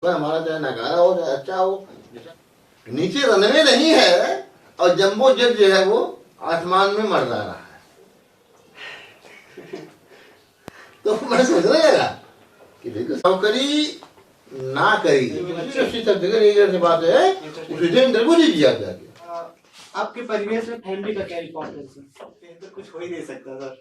हमारा चाहे नकारा हो चाहे अच्छा हो, नीचे रनवे नहीं है और जंबो जेट जो है वो आसमान में मर रहा है। तो मैं सोच रहा था कि देखो नौकरी ना करी से बात है, उसी दिन इंटरव्यू नहीं दिया जाके। आपके परिवेश में फैमिली का क्या इम्पोर्टेंस है? तो कुछ हो ही नहीं सकता सर,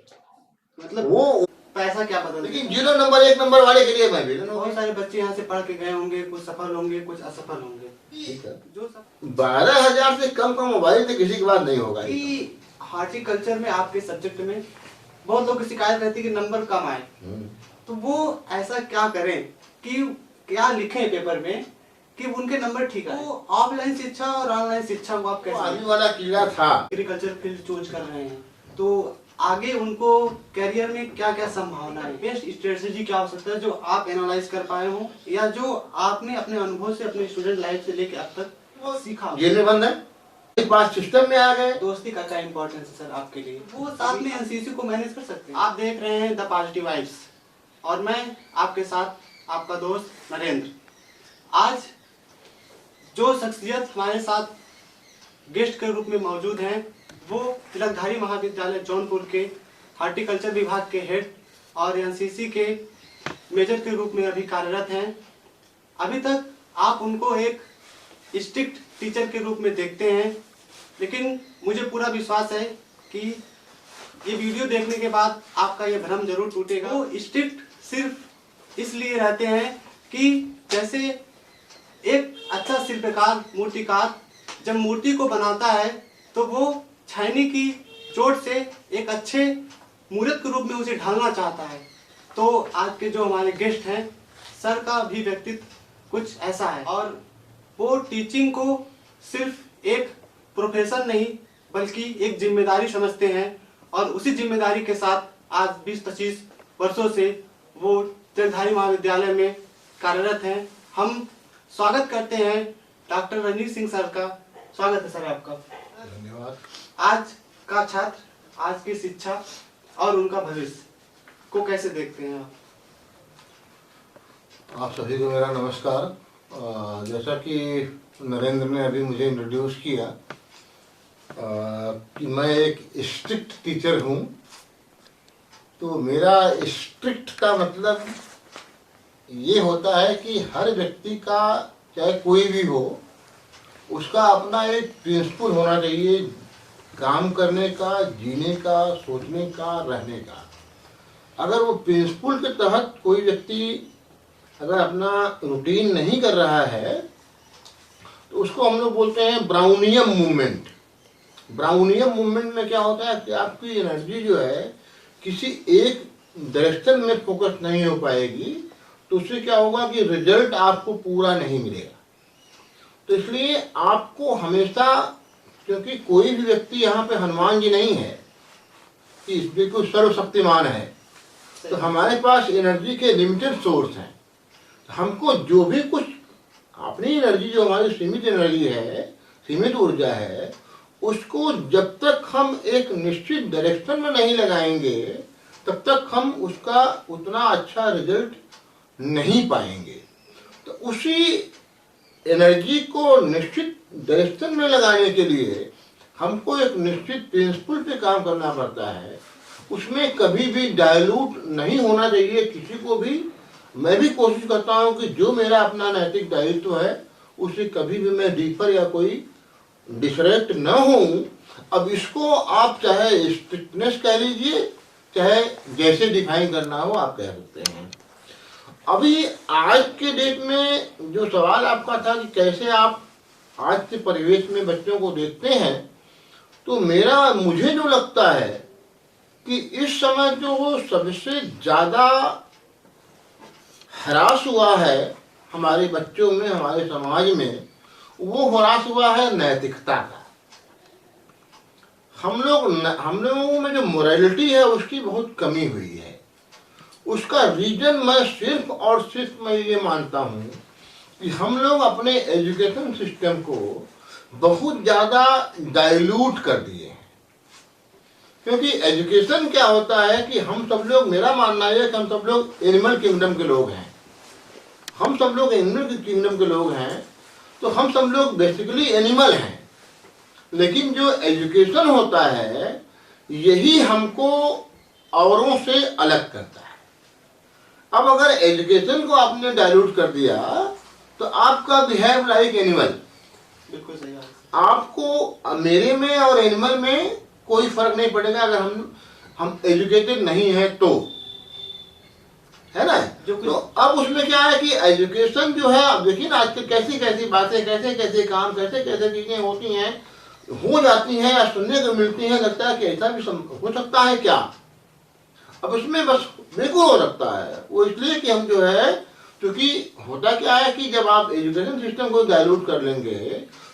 मतलब वो पैसा क्या बदल, लेकिन 0 नंबर 1 नंबर वाले के लिए मैं भी बहुत सारे बच्चे यहाँ से पढ़ के गए होंगे, कुछ सफल होंगे कुछ असफल होंगे। जो 12,000 से कम का मोबाइल तो किसी के पास नहीं होगा। कि हॉर्टिकल्चर में आपके सब्जेक्ट में बहुत लोग की शिकायत रहती है कि नंबर कम आए, तो वो ऐसा क्या करें कि क्या लिखें पेपर में कि उनके नंबर ठीक आए। तो ऑफलाइन शिक्षा और ऑनलाइन शिक्षा को आप कैसे, आगे वाला कीड़ा था एग्रीकल्चर फील्ड चूज कर रहे हैं तो आगे उनको करियर में क्या क्या संभावना है, बेस्ट स्ट्रेटेजी क्या हो सकता है जो आप एनालाइज कर पाए हो या जो आपने अपने अनुभव से अपने स्टूडेंट लाइफ से लेके अब तक वो सीखा। जेल बंद है, एक बार सिस्टम में आ गए। दोस्ती का क्या इंपॉर्टेंस है सर आपके लिए? वो साथ में एनसीसी को मैनेज कर सकते हैं। आप देख रहे हैं द पॉजिटिव वाइब्स और मैं आपके साथ आपका दोस्त नरेंद्र। आज जो शख्सियत हमारे साथ गेस्ट के रूप में मौजूद हैं वो तिलकधारी महाविद्यालय जौनपुर के हॉर्टिकल्चर विभाग के हेड और एनसीसी के मेजर के रूप में अभी कार्यरत हैं। अभी तक आप उनको एक स्ट्रिक्ट टीचर के रूप में देखते हैं, लेकिन मुझे पूरा विश्वास है कि ये वीडियो देखने के बाद आपका ये भ्रम जरूर टूटेगा। वो स्ट्रिक्ट सिर्फ इसलिए रहते हैं कि जैसे एक अच्छा शिल्पकार मूर्तिकार जब मूर्ति को बनाता है तो वो छायनी की चोट से एक अच्छे मूर्त के रूप में उसे ढालना चाहता है। तो आज के जो हमारे गेस्ट हैं सर का भी व्यक्तित्व कुछ ऐसा है और वो टीचिंग को सिर्फ एक प्रोफेशन नहीं बल्कि एक जिम्मेदारी समझते हैं और उसी जिम्मेदारी के साथ आज 20-25 वर्षों से वो तिलकधारी महाविद्यालय में कार्यरत हैं। हम स्वागत करते हैं डॉक्टर रणजीत सिंह सर का। स्वागत है सर आपका। धन्यवाद। आज का छात्र, आज की शिक्षा और उनका भविष्य को कैसे देखते हैं आप सभी को मेरा नमस्कार। जैसा कि नरेंद्र ने अभी मुझे इंट्रोड्यूस किया कि मैं एक स्ट्रिक्ट टीचर हूँ, तो मेरा स्ट्रिक्ट का मतलब ये होता है कि हर व्यक्ति का चाहे कोई भी हो उसका अपना एक प्रिंसिपल होना चाहिए, काम करने का, जीने का, सोचने का, रहने का। अगर वो प्रिंसिपल के तहत कोई व्यक्ति अगर अपना रूटीन नहीं कर रहा है तो उसको हम लोग बोलते हैं ब्राउनियम मूवमेंट। ब्राउनियम मूवमेंट में क्या होता है कि आपकी एनर्जी जो है किसी एक डायरेक्शन में फोकस नहीं हो पाएगी, तो उससे क्या होगा कि रिजल्ट आपको पूरा नहीं मिलेगा। तो इसलिए आपको हमेशा, क्योंकि कोई भी व्यक्ति यहाँ पे हनुमान जी नहीं है कि इसमें कोई सर्वशक्तिमान है, तो हमारे पास एनर्जी के लिमिटेड सोर्स हैं। हमको जो भी कुछ अपनी एनर्जी जो हमारी सीमित एनर्जी है, सीमित ऊर्जा है, उसको जब तक हम एक निश्चित डायरेक्शन में नहीं लगाएंगे तब तक हम उसका उतना अच्छा रिजल्ट नहीं पाएंगे। तो उसी एनर्जी को निश्चित डायरेक्शन में लगाने के लिए हमको एक निश्चित प्रिंसिपल पे काम करना पड़ता है। उसमें कभी भी डायलूट नहीं होना चाहिए किसी को भी। मैं भी कोशिश करता हूँ कि जो मेरा अपना नैतिक दायित्व है उसे कभी भी मैं डीपर या कोई डिसरेक्ट न हूँ। अब इसको आप चाहे स्ट्रिक्टनेस कह लीजिए, चाहे जैसे डिफाइन करना हो आप कह सकते हैं। अभी आज के डेट में जो सवाल आपका था कि कैसे आप आज के परिवेश में बच्चों को देखते हैं, तो मुझे जो लगता है कि इस समय जो वो सबसे ज़्यादा हरास हुआ है हमारे बच्चों में, हमारे समाज में, वो हरास हुआ है नैतिकता का। हम लोगों में जो मोरालिटी है उसकी बहुत कमी हुई है। उसका रीजन मैं सिर्फ और सिर्फ मैं ये मानता हूँ कि हम लोग अपने एजुकेशन सिस्टम को बहुत ज़्यादा डाइल्यूट कर दिए हैं। क्योंकि एजुकेशन क्या होता है कि हम सब लोग, मेरा मानना है कि हम सब लोग एनिमल किंगडम के लोग हैं। हम सब लोग एनिमल किंगडम के लोग हैं, तो हम सब लोग बेसिकली एनिमल हैं, लेकिन जो एजुकेशन होता है यही हमको औरों से अलग करता है। अब अगर एजुकेशन को आपने डाइल्यूट कर दिया तो आपका बिहेव लाइक एनिमल। बिल्कुल सही बात। आपको मेरे में और एनिमल में कोई फर्क नहीं पड़ेगा अगर हम एजुकेटेड नहीं है तो, है ना। तो अब उसमें क्या है कि एजुकेशन जो है, अब देखिए ना आजकल कैसी कैसी बातें, कैसे कैसे काम, कैसे कैसे चीजें होती हैं, हो जाती हैं या सुनने को मिलती हैं, लगता है कि ऐसा भी हो सकता है क्या। अब उसमें बस बिल्कुल हो सकता है, वो इसलिए कि हम जो है, क्योंकि होता क्या है कि जब आप एजुकेशन सिस्टम को डाइल्यूट कर लेंगे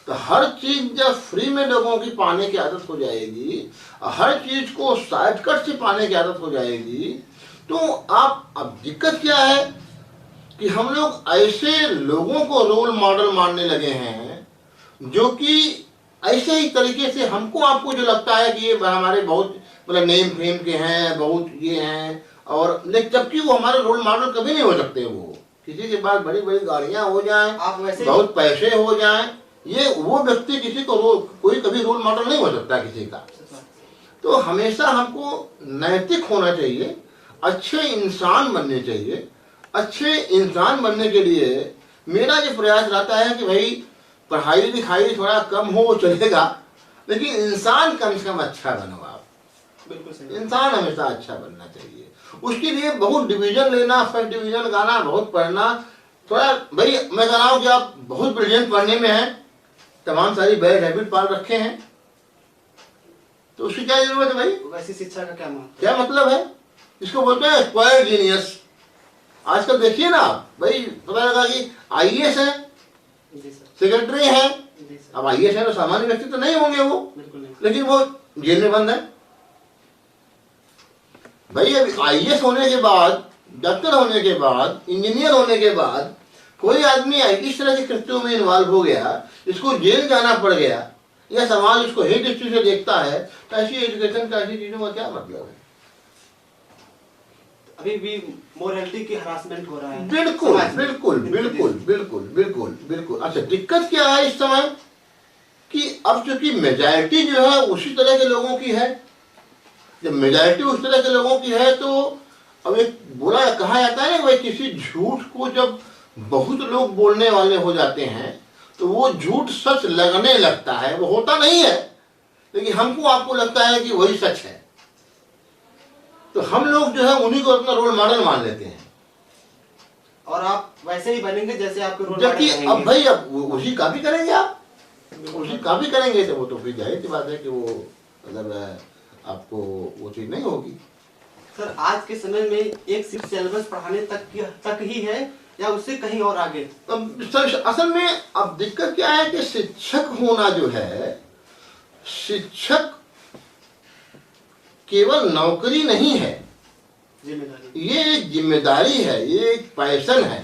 तो हर चीज जब फ्री में लोगों की पाने की आदत हो जाएगी, हर चीज को शॉर्टकट से पाने की आदत हो जाएगी, तो आप, अब दिक्कत क्या है कि हम लोग ऐसे लोगों को रोल मॉडल मानने लगे हैं जो कि ऐसे ही तरीके से हमको आपको जो लगता है कि ये हमारे बहुत मतलब नेम फेम के हैं, बहुत ये हैं, और लेकिन जबकि वो हमारे रोल मॉडल कभी नहीं हो सकते। वो किसी के पास बड़ी बड़ी गाड़ियां हो जाएं, आप वैसे बहुत पैसे हो जाएं, ये वो व्यक्ति किसी को कोई कभी रोल मॉडल नहीं हो सकता किसी का। तो हमेशा हमको नैतिक होना चाहिए, अच्छे इंसान बनने चाहिए। अच्छे इंसान बनने के लिए मेरा जो प्रयास रहता है कि भाई पढ़ाई लिखाई थोड़ा कम हो चलेगा, लेकिन इंसान कम से कम अच्छा बनो आप। बिल्कुल सही। इंसान हमेशा अच्छा बनना चाहिए। उसके लिए बहुत डिवीजन लेना, फर्स्ट डिवीजन गाना, बहुत पढ़ना, थोड़ा भाई मैं कह रहा हूँ कि आप बहुत ब्रिलियंट पढ़ने में हैं, तमाम सारी बैड हैबिट पाल रखे हैं, तो उसकी क्या जरूरत है भाई। वैसी शिक्षा का क्या मतलब है, इसको बोलते हैं एक्वायर्ड जीनियस। आजकल देखिए ना भाई, पता लगा कि आईएएस है, सेक्रेटरी है। अब आईएएस है तो सामान्य व्यक्ति तो नहीं होंगे वो, लेकिन वो जेल में बंद है भाई। अब आईएएस होने के बाद, डॉक्टर होने के बाद, इंजीनियर होने के बाद कोई आदमी इस तरह के कृत्यों में इन्वॉल्व हो गया, इसको जेल जाना पड़ गया, या समाज उसको हेट दृष्टि से देखता है, तो ऐसी एजुकेशन का, ऐसी चीजों का क्या मतलब है। अभी भी मोरालिटी की हरासमेंट हो रहा है। बिल्कुल बिल्कुल बिल्कुल बिल्कुल बिल्कुल बिल्कुल। अच्छा, दिक्कत क्या है इस समय कि अब चूंकि मेजॉरिटी जो है उसी तरह के लोगों की है, जब मेजॉरिटी उस तरह के लोगों की है तो अब एक कहा जाता है ना भाई, किसी झूठ को जब बहुत लोग बोलने वाले हो जाते हैं तो वो झूठ सच लगने लगता है। वो होता नहीं है, लेकिन हमको आपको लगता है कि वही सच है, तो हम लोग जो है उन्हीं को अपना रोल मॉडल मान लेते हैं, और आप वैसे ही बनेंगे जैसे आपके रोल जबकि मॉडल अब भाई अब उसी कॉपी करेंगे आप, उसी कॉपी करेंगे तो वो तो फिर जाहिर सी बात है कि वो मतलब आपको वो चीज नहीं होगी। सर, आज के समय में एक सिर्फ सिलेबस पढ़ाने तक ही है या उससे कहीं और आगे? सर असल में अब दिक्कत क्या है कि शिक्षक होना जो है, शिक्षक केवल नौकरी नहीं है, ये एक जिम्मेदारी है, ये एक पैशन है।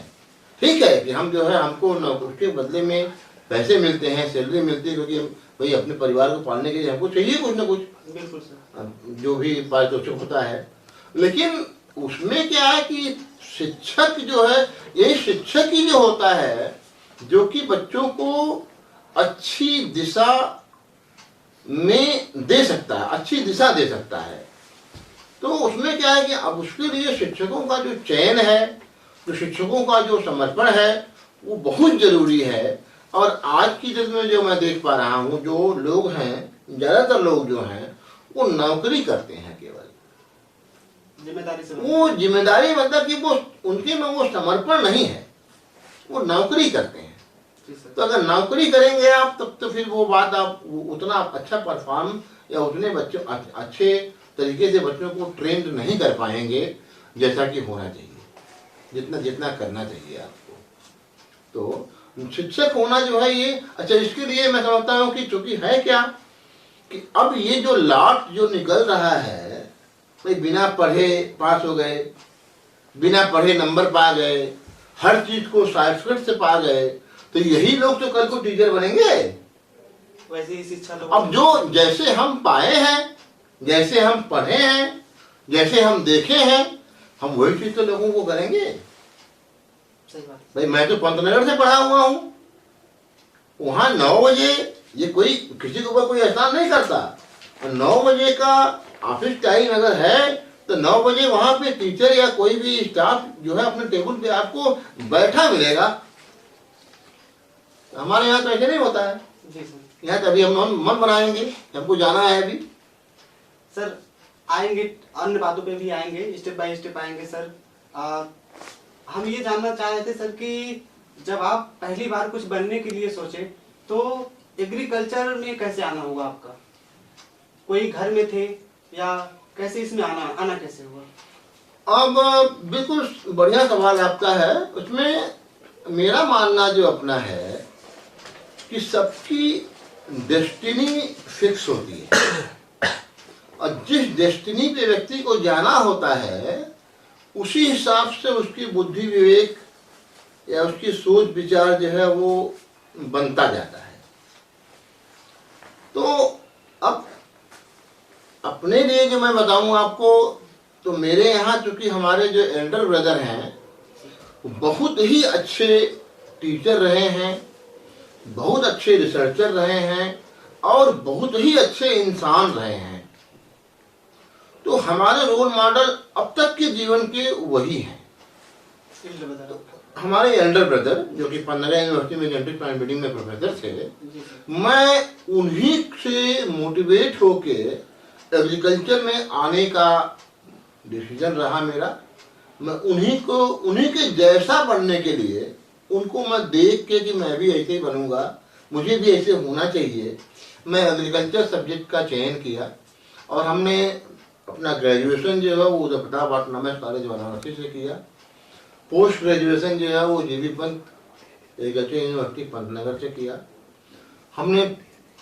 ठीक है कि हम जो है हमको नौकरी के बदले में पैसे मिलते हैं, सैलरी मिलती है, क्योंकि भाई अपने परिवार को पालने के लिए हमको चाहिए कुछ ना कुछ। बिल्कुल सर, जो भी पारितोषिक होता है, लेकिन उसमें क्या है कि शिक्षक जो है, ये शिक्षक ही जो होता है जो कि बच्चों को अच्छी दिशा में दे सकता है, अच्छी दिशा दे सकता है। तो उसमें क्या है कि अब उसके लिए शिक्षकों का जो चयन है, जो शिक्षकों का जो समर्पण है, वो बहुत जरूरी है। और आज की डेट में जो मैं देख पा रहा हूँ, जो लोग हैं, ज्यादातर लोग जो हैं वो नौकरी करते हैं, केवल जिम्मेदारी से। वो जिम्मेदारी मतलब कि वो उनके में वो समर्पण नहीं है, वो नौकरी करते हैं। तो अगर नौकरी करेंगे आप तब तो फिर वो बात आप उतना अच्छा परफॉर्म या उतने बच्चों अच्छे तरीके से बच्चों को ट्रेंड नहीं कर पाएंगे जैसा कि होना चाहिए, जितना जितना करना चाहिए आपको। तो शिक्षक होना जो है ये अच्छा, इसके लिए मैं समझता हूँ कि चूंकि है क्या कि अब ये जो लाट जो निकल रहा है, भाई बिना पढ़े पास हो गए, बिना पढ़े नंबर पा गए, हर चीज को शॉर्टकट से पा गए, तो यही लोग तो कल को टीचर बनेंगे। वैसे ही शिक्षा अब जो जैसे हम पाए हैं, जैसे हम पढ़े हैं, जैसे हम देखे हैं, हम वही चीज तो लोगों को करेंगे। सही बात। भाई मैं तो पंतनगर से पढ़ा हुआ हूँ, वहाँ 9 बजे, ये कोई किसी के ऊपर कोई एहसान नहीं करता, 9 बजे का ऑफिस टाइम अगर है तो 9 बजे वहाँ पे टीचर या कोई भी स्टाफ जो है अपने टेबल पे आपको बैठा मिलेगा। हमारे यहाँ तो ऐसे नहीं होता है। जी सर। यहाँ तो अभी हम मन बनाएंगे, हमको जाना है अभी। सर आएंगे, अन्य बातों पे भी आएंगे, स्टेप बाय स्टेप आएंगे सर। हम ये जानना चाह रहे थे सर कि जब आप पहली बार कुछ बनने के लिए सोचे तो एग्रीकल्चर में कैसे आना हुआ आपका? कोई घर में थे या कैसे इसमें आना कैसे हुआ? अब बिल्कुल बढ़िया सवाल आपका है। उसमें मेरा मानना जो अपना है कि सबकी डेस्टिनी फिक्स होती है और जिस डेस्टिनी पे व्यक्ति को जाना होता है उसी हिसाब से उसकी बुद्धि विवेक या उसकी सोच विचार जो है वो बनता जाता है। तो अब अपने लिए जो मैं बताऊं आपको, तो मेरे यहाँ चूंकि हमारे जो एल्डर ब्रदर हैं बहुत ही अच्छे टीचर रहे हैं, बहुत अच्छे रिसर्चर रहे हैं और बहुत ही अच्छे इंसान रहे हैं, तो हमारे रोल मॉडल अब तक के जीवन के वही हैं। तो हमारे एल्डर ब्रदर जो कि पंतनगर यूनिवर्सिटी में जेनेटिक प्लांट ब्रीडिंग में प्रोफेसर थे, मैं उन्हीं से मोटिवेट होके एग्रीकल्चर में आने का डिसीजन रहा मेरा। मैं उन्हीं के जैसा बनने के लिए उनको मैं देख के कि मैं भी ऐसे ही बनूंगा, मुझे भी ऐसे होना चाहिए, मैं एग्रीकल्चर सब्जेक्ट का चयन किया और हमने अपना ग्रेजुएशन जो है वो उदयप्रताप ऑटोनॉमस कॉलेज वाराणसी से किया। पोस्ट ग्रेजुएशन जो है वो GB Pant agriculture university Pantnagar से किया। हमने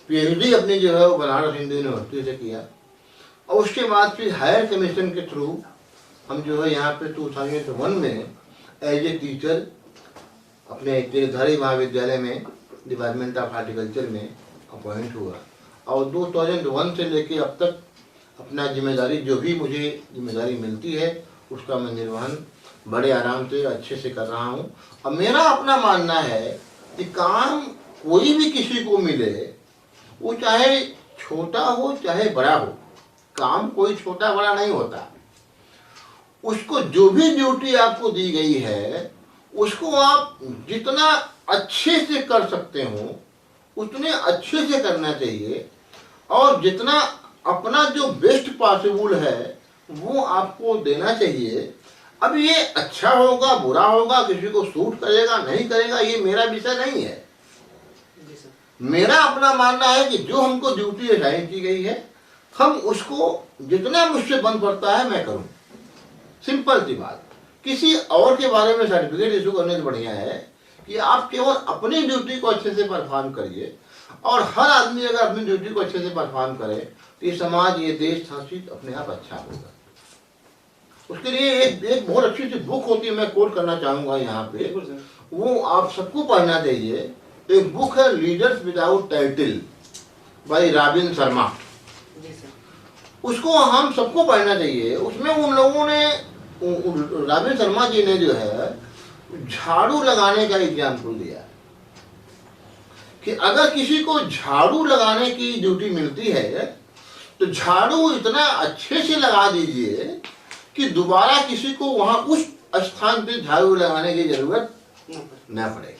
पीएचडी अपनी जो है वो बनारस हिंदू यूनिवर्सिटी से किया और उसके बाद फिर हायर कमीशन के थ्रू हम जो है यहाँ पे 2001 में एज ए टीचर अपने गिरधारी महाविद्यालय में डिपार्टमेंट ऑफ हॉर्टिकल्चर में अपॉइंट हुआ और 2001 से लेके अब तक अपना जिम्मेदारी जो भी मुझे जिम्मेदारी मिलती है उसका मैं निर्वहन बड़े आराम से अच्छे से कर रहा हूँ। अब मेरा अपना मानना है कि काम कोई भी किसी को मिले, वो चाहे छोटा हो चाहे बड़ा हो, काम कोई छोटा बड़ा नहीं होता। उसको जो भी ड्यूटी आपको दी गई है उसको आप जितना अच्छे से कर सकते हो उतने अच्छे से करना चाहिए और जितना अपना जो बेस्ट पॉसिबल है वो आपको देना चाहिए। अब ये अच्छा होगा बुरा होगा, किसी को सूट करेगा नहीं करेगा, ये मेरा विषय नहीं है। मेरा अपना मानना है कि जो हमको ड्यूटी असाइन की गई है हम उसको जितना मुझसे बन पड़ता है मैं करूं। सिंपल सी बात। किसी और के बारे में सर्टिफिकेट इशू करने से बढ़िया है कि आप केवल अपनी ड्यूटी को अच्छे से परफॉर्म करिए और हर आदमी अगर अपनी ड्यूटी को अच्छे से परफॉर्म करे तो ये समाज, ये देश शासित अपने आप अच्छा होगा। उसके लिए एक बहुत अच्छी सी बुक होती है, मैं कोट करना चाहूंगा यहाँ पे, वो आप सबको पढ़ना चाहिए। एक बुक है leaders without title by robin Sharma, उसको हम सबको पढ़ना चाहिए। उसमें उन लोगों ने, रॉबिन शर्मा जी ने जो है झाड़ू लगाने का एग्जाम्पल दिया कि अगर किसी को झाड़ू लगाने की ड्यूटी मिलती है तो झाड़ू इतना अच्छे से लगा दीजिए कि दोबारा किसी को वहां उस स्थान पे झाड़ू लगाने की जरूरत न पड़े।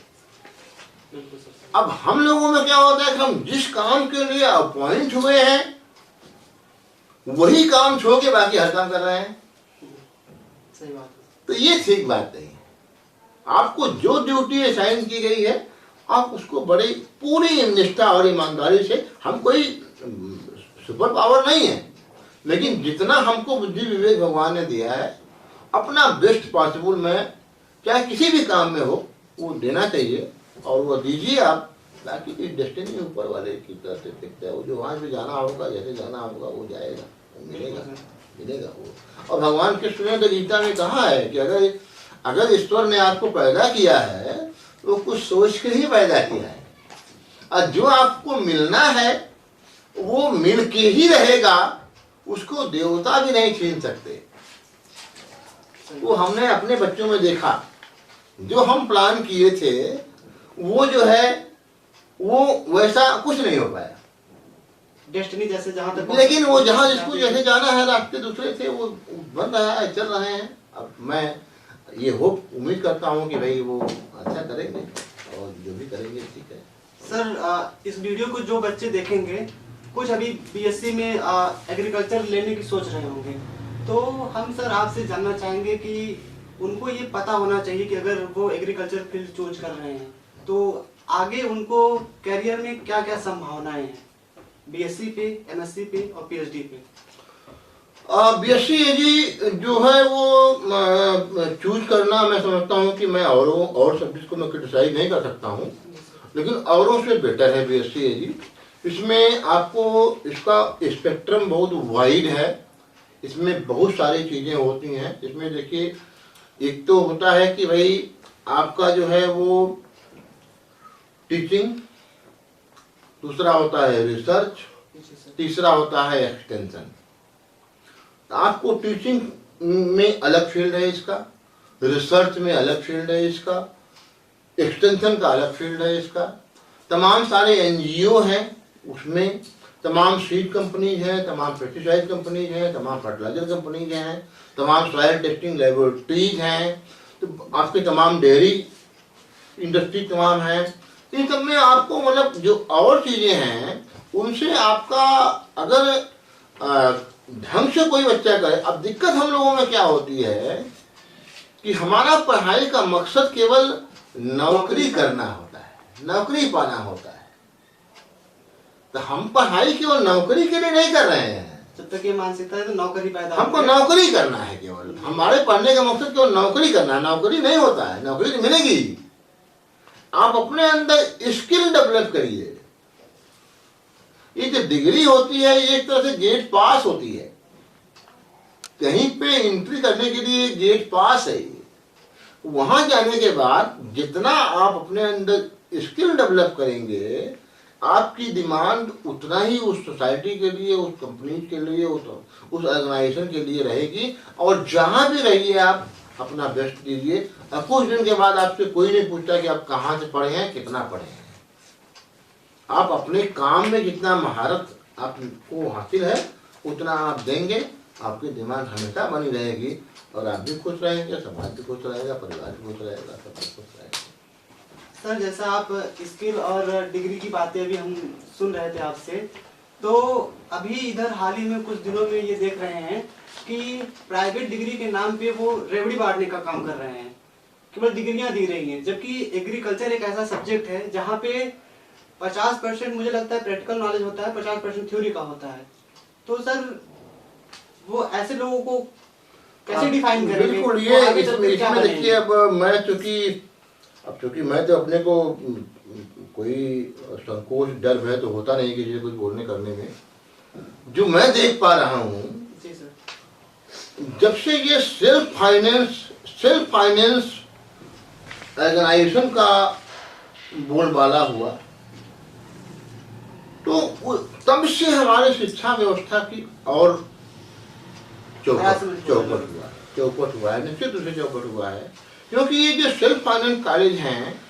अब हम लोगों में क्या होता है कि हम जिस काम के लिए अपॉइंट हुए हैं वही काम छोड़ के बाकी हर काम कर रहे हैं। सही बात। तो ये ठीक बात नहीं है। आपको जो ड्यूटी असाइन की गई है आप उसको बड़ी पूरी निष्ठा और ईमानदारी से, हम कोई सुपर पावर नहीं है लेकिन जितना हमको बुद्धि विवेक भगवान ने दिया है अपना बेस्ट पॉसिबल में चाहे किसी भी काम में हो वो देना चाहिए और वो दीजिए आप। बाकी की डेस्टिनी ऊपर वाले की तरफ से फिक्स है, वो जो वहाँ से जाना होगा जैसे जाना होगा वो जाएगा, मिलेगा वो। और भगवान कृष्ण ने तो गीता में कहा है कि अगर ईश्वर ने आपको पैदा किया है तो कुछ सोच के ही पैदा किया है और जो आपको मिलना है वो मिल के ही रहेगा, उसको देवता भी नहीं छीन सकते। वो हमने अपने बच्चों में देखा, जो हम प्लान किए थे वो जो है वो वैसा कुछ नहीं हो पाया। डेस्टिनी जैसे जहां तक, लेकिन वो जहां जिसको जैसे जाना है रास्ते दूसरे थे वो बन रहा है, चल रहे हैं। अब मैं ये उम्मीद करता हूँ कि भाई वो अच्छा करेंगे और जो भी करेंगे ठीक है। सर इस वीडियो को जो बच्चे देखेंगे, कुछ अभी बीएससी में एग्रीकल्चर लेने की सोच रहे होंगे, तो हम सर आपसे जानना चाहेंगे कि उनको ये पता होना चाहिए कि अगर वो एग्रीकल्चर फील्ड चूज कर रहे हैं तो आगे उनको करियर में क्या क्या संभावनाएं हैं, बीएससी पे, एमएससी पे और पीएचडी पे। बीएससी एजी जो है वो चूज करना, मैं समझता हूँ कि मैं और सब्जेक्ट को मैं क्रिटिसाइज नहीं कर सकता हूँ, लेकिन औरों से बेटर है बीएससी एजी। इसमें आपको इसका स्पेक्ट्रम बहुत वाइड है, इसमें बहुत सारी चीज़ें होती हैं। इसमें देखिए, एक तो होता है कि भाई आपका जो है वो टीचिंग, दूसरा होता है रिसर्च, तीसरा होता है एक्सटेंशन। आपको टीचिंग में अलग फील्ड है इसका, रिसर्च में अलग फील्ड है इसका, एक्सटेंशन का अलग फील्ड है इसका। तमाम सारे एनजीओ हैं उसमें, तमाम सीड कंपनीज हैं, तमाम पेस्टिसाइड कंपनीज हैं, तमाम फर्टिलाइजर कंपनीज हैं, तमाम सॉइल टेस्टिंग लेबोरेटरीज हैं, तो आपके तमाम डेयरी इंडस्ट्री तमाम है। इन सब में आपको मतलब जो और चीज़ें हैं उनसे आपका अगर ढंग से कोई बच्चा करे। अब दिक्कत हम लोगों में क्या होती है कि हमारा पढ़ाई का मकसद केवल नौकरी करना होता है, नौकरी पाना होता है। तो हम पढ़ाई केवल नौकरी के लिए नहीं कर रहे हैं। जब तक ये मानसिकता है तो नौकरी पैदा, हमको नौकरी करना है केवल, हमारे पढ़ने का मकसद केवल नौकरी करना है। नौकरी नहीं होता है, नौकरी तो मिलेगी, आप अपने अंदर स्किल डेवलप करिए। ये जो डिग्री होती है ये एक तरह से गेट पास होती है, कहीं पे एंट्री करने के लिए गेट पास है ये। वहां जाने के बाद जितना आप अपने अंदर स्किल डेवलप करेंगे, आपकी डिमांड उतना ही उस सोसाइटी के लिए, उस कंपनी के लिए, उस ऑर्गेनाइजेशन के लिए रहेगी। और जहां भी रहिए आप अपना बेस्ट दीजिए। और कुछ दिन के बाद आपसे कोई नहीं पूछता कि आप कहाँ से पढ़े हैं, कितना पढ़े हैं। आप अपने काम में जितना महारत आपको हासिल है उतना आप देंगे, आपकी डिमांड हमेशा बनी रहेगी और आप भी खुश रहेंगे, समाज भी खुश रहेगा, परिवार भी खुश रहेगा, सब खुश रहेगा। सर जैसा आप स्किल और डिग्री की बातें अभी हम सुन रहे थे आपसे, तो अभी इधर हाल ही में कुछ दिनों में ये देख रहे हैं कि प्राइवेट डिग्री के नाम पे वो रेवड़ी बांटने का काम कर रहे हैं, केवल डिग्रियां दी रही हैं। जबकि एग्रीकल्चर एक ऐसा सब्जेक्ट है जहाँ पे 50% मुझे लगता है प्रैक्टिकल नॉलेज होता है, 50% थ्योरी का होता है। तो सर वो ऐसे लोगों को कैसे डिफाइन करेंगे? बिल्कुल, ये इसमें देखिए, अब चूंकि मैं तो अपने को कोई संकोच डर भय तो होता नहीं कि कुछ बोलने करने में। जो मैं देख पा रहा हूँ, जब से ये सेल्फ फाइनेंस ऑर्गेनाइजेशन का बोलबाला हुआ, तो तब से हमारे शिक्षा व्यवस्था की और चौपट हुआ है, निश्चित रूप से चौपट हुआ है। क्योंकि ये जो सेल्फ फाइनेंस कॉलेज हैं,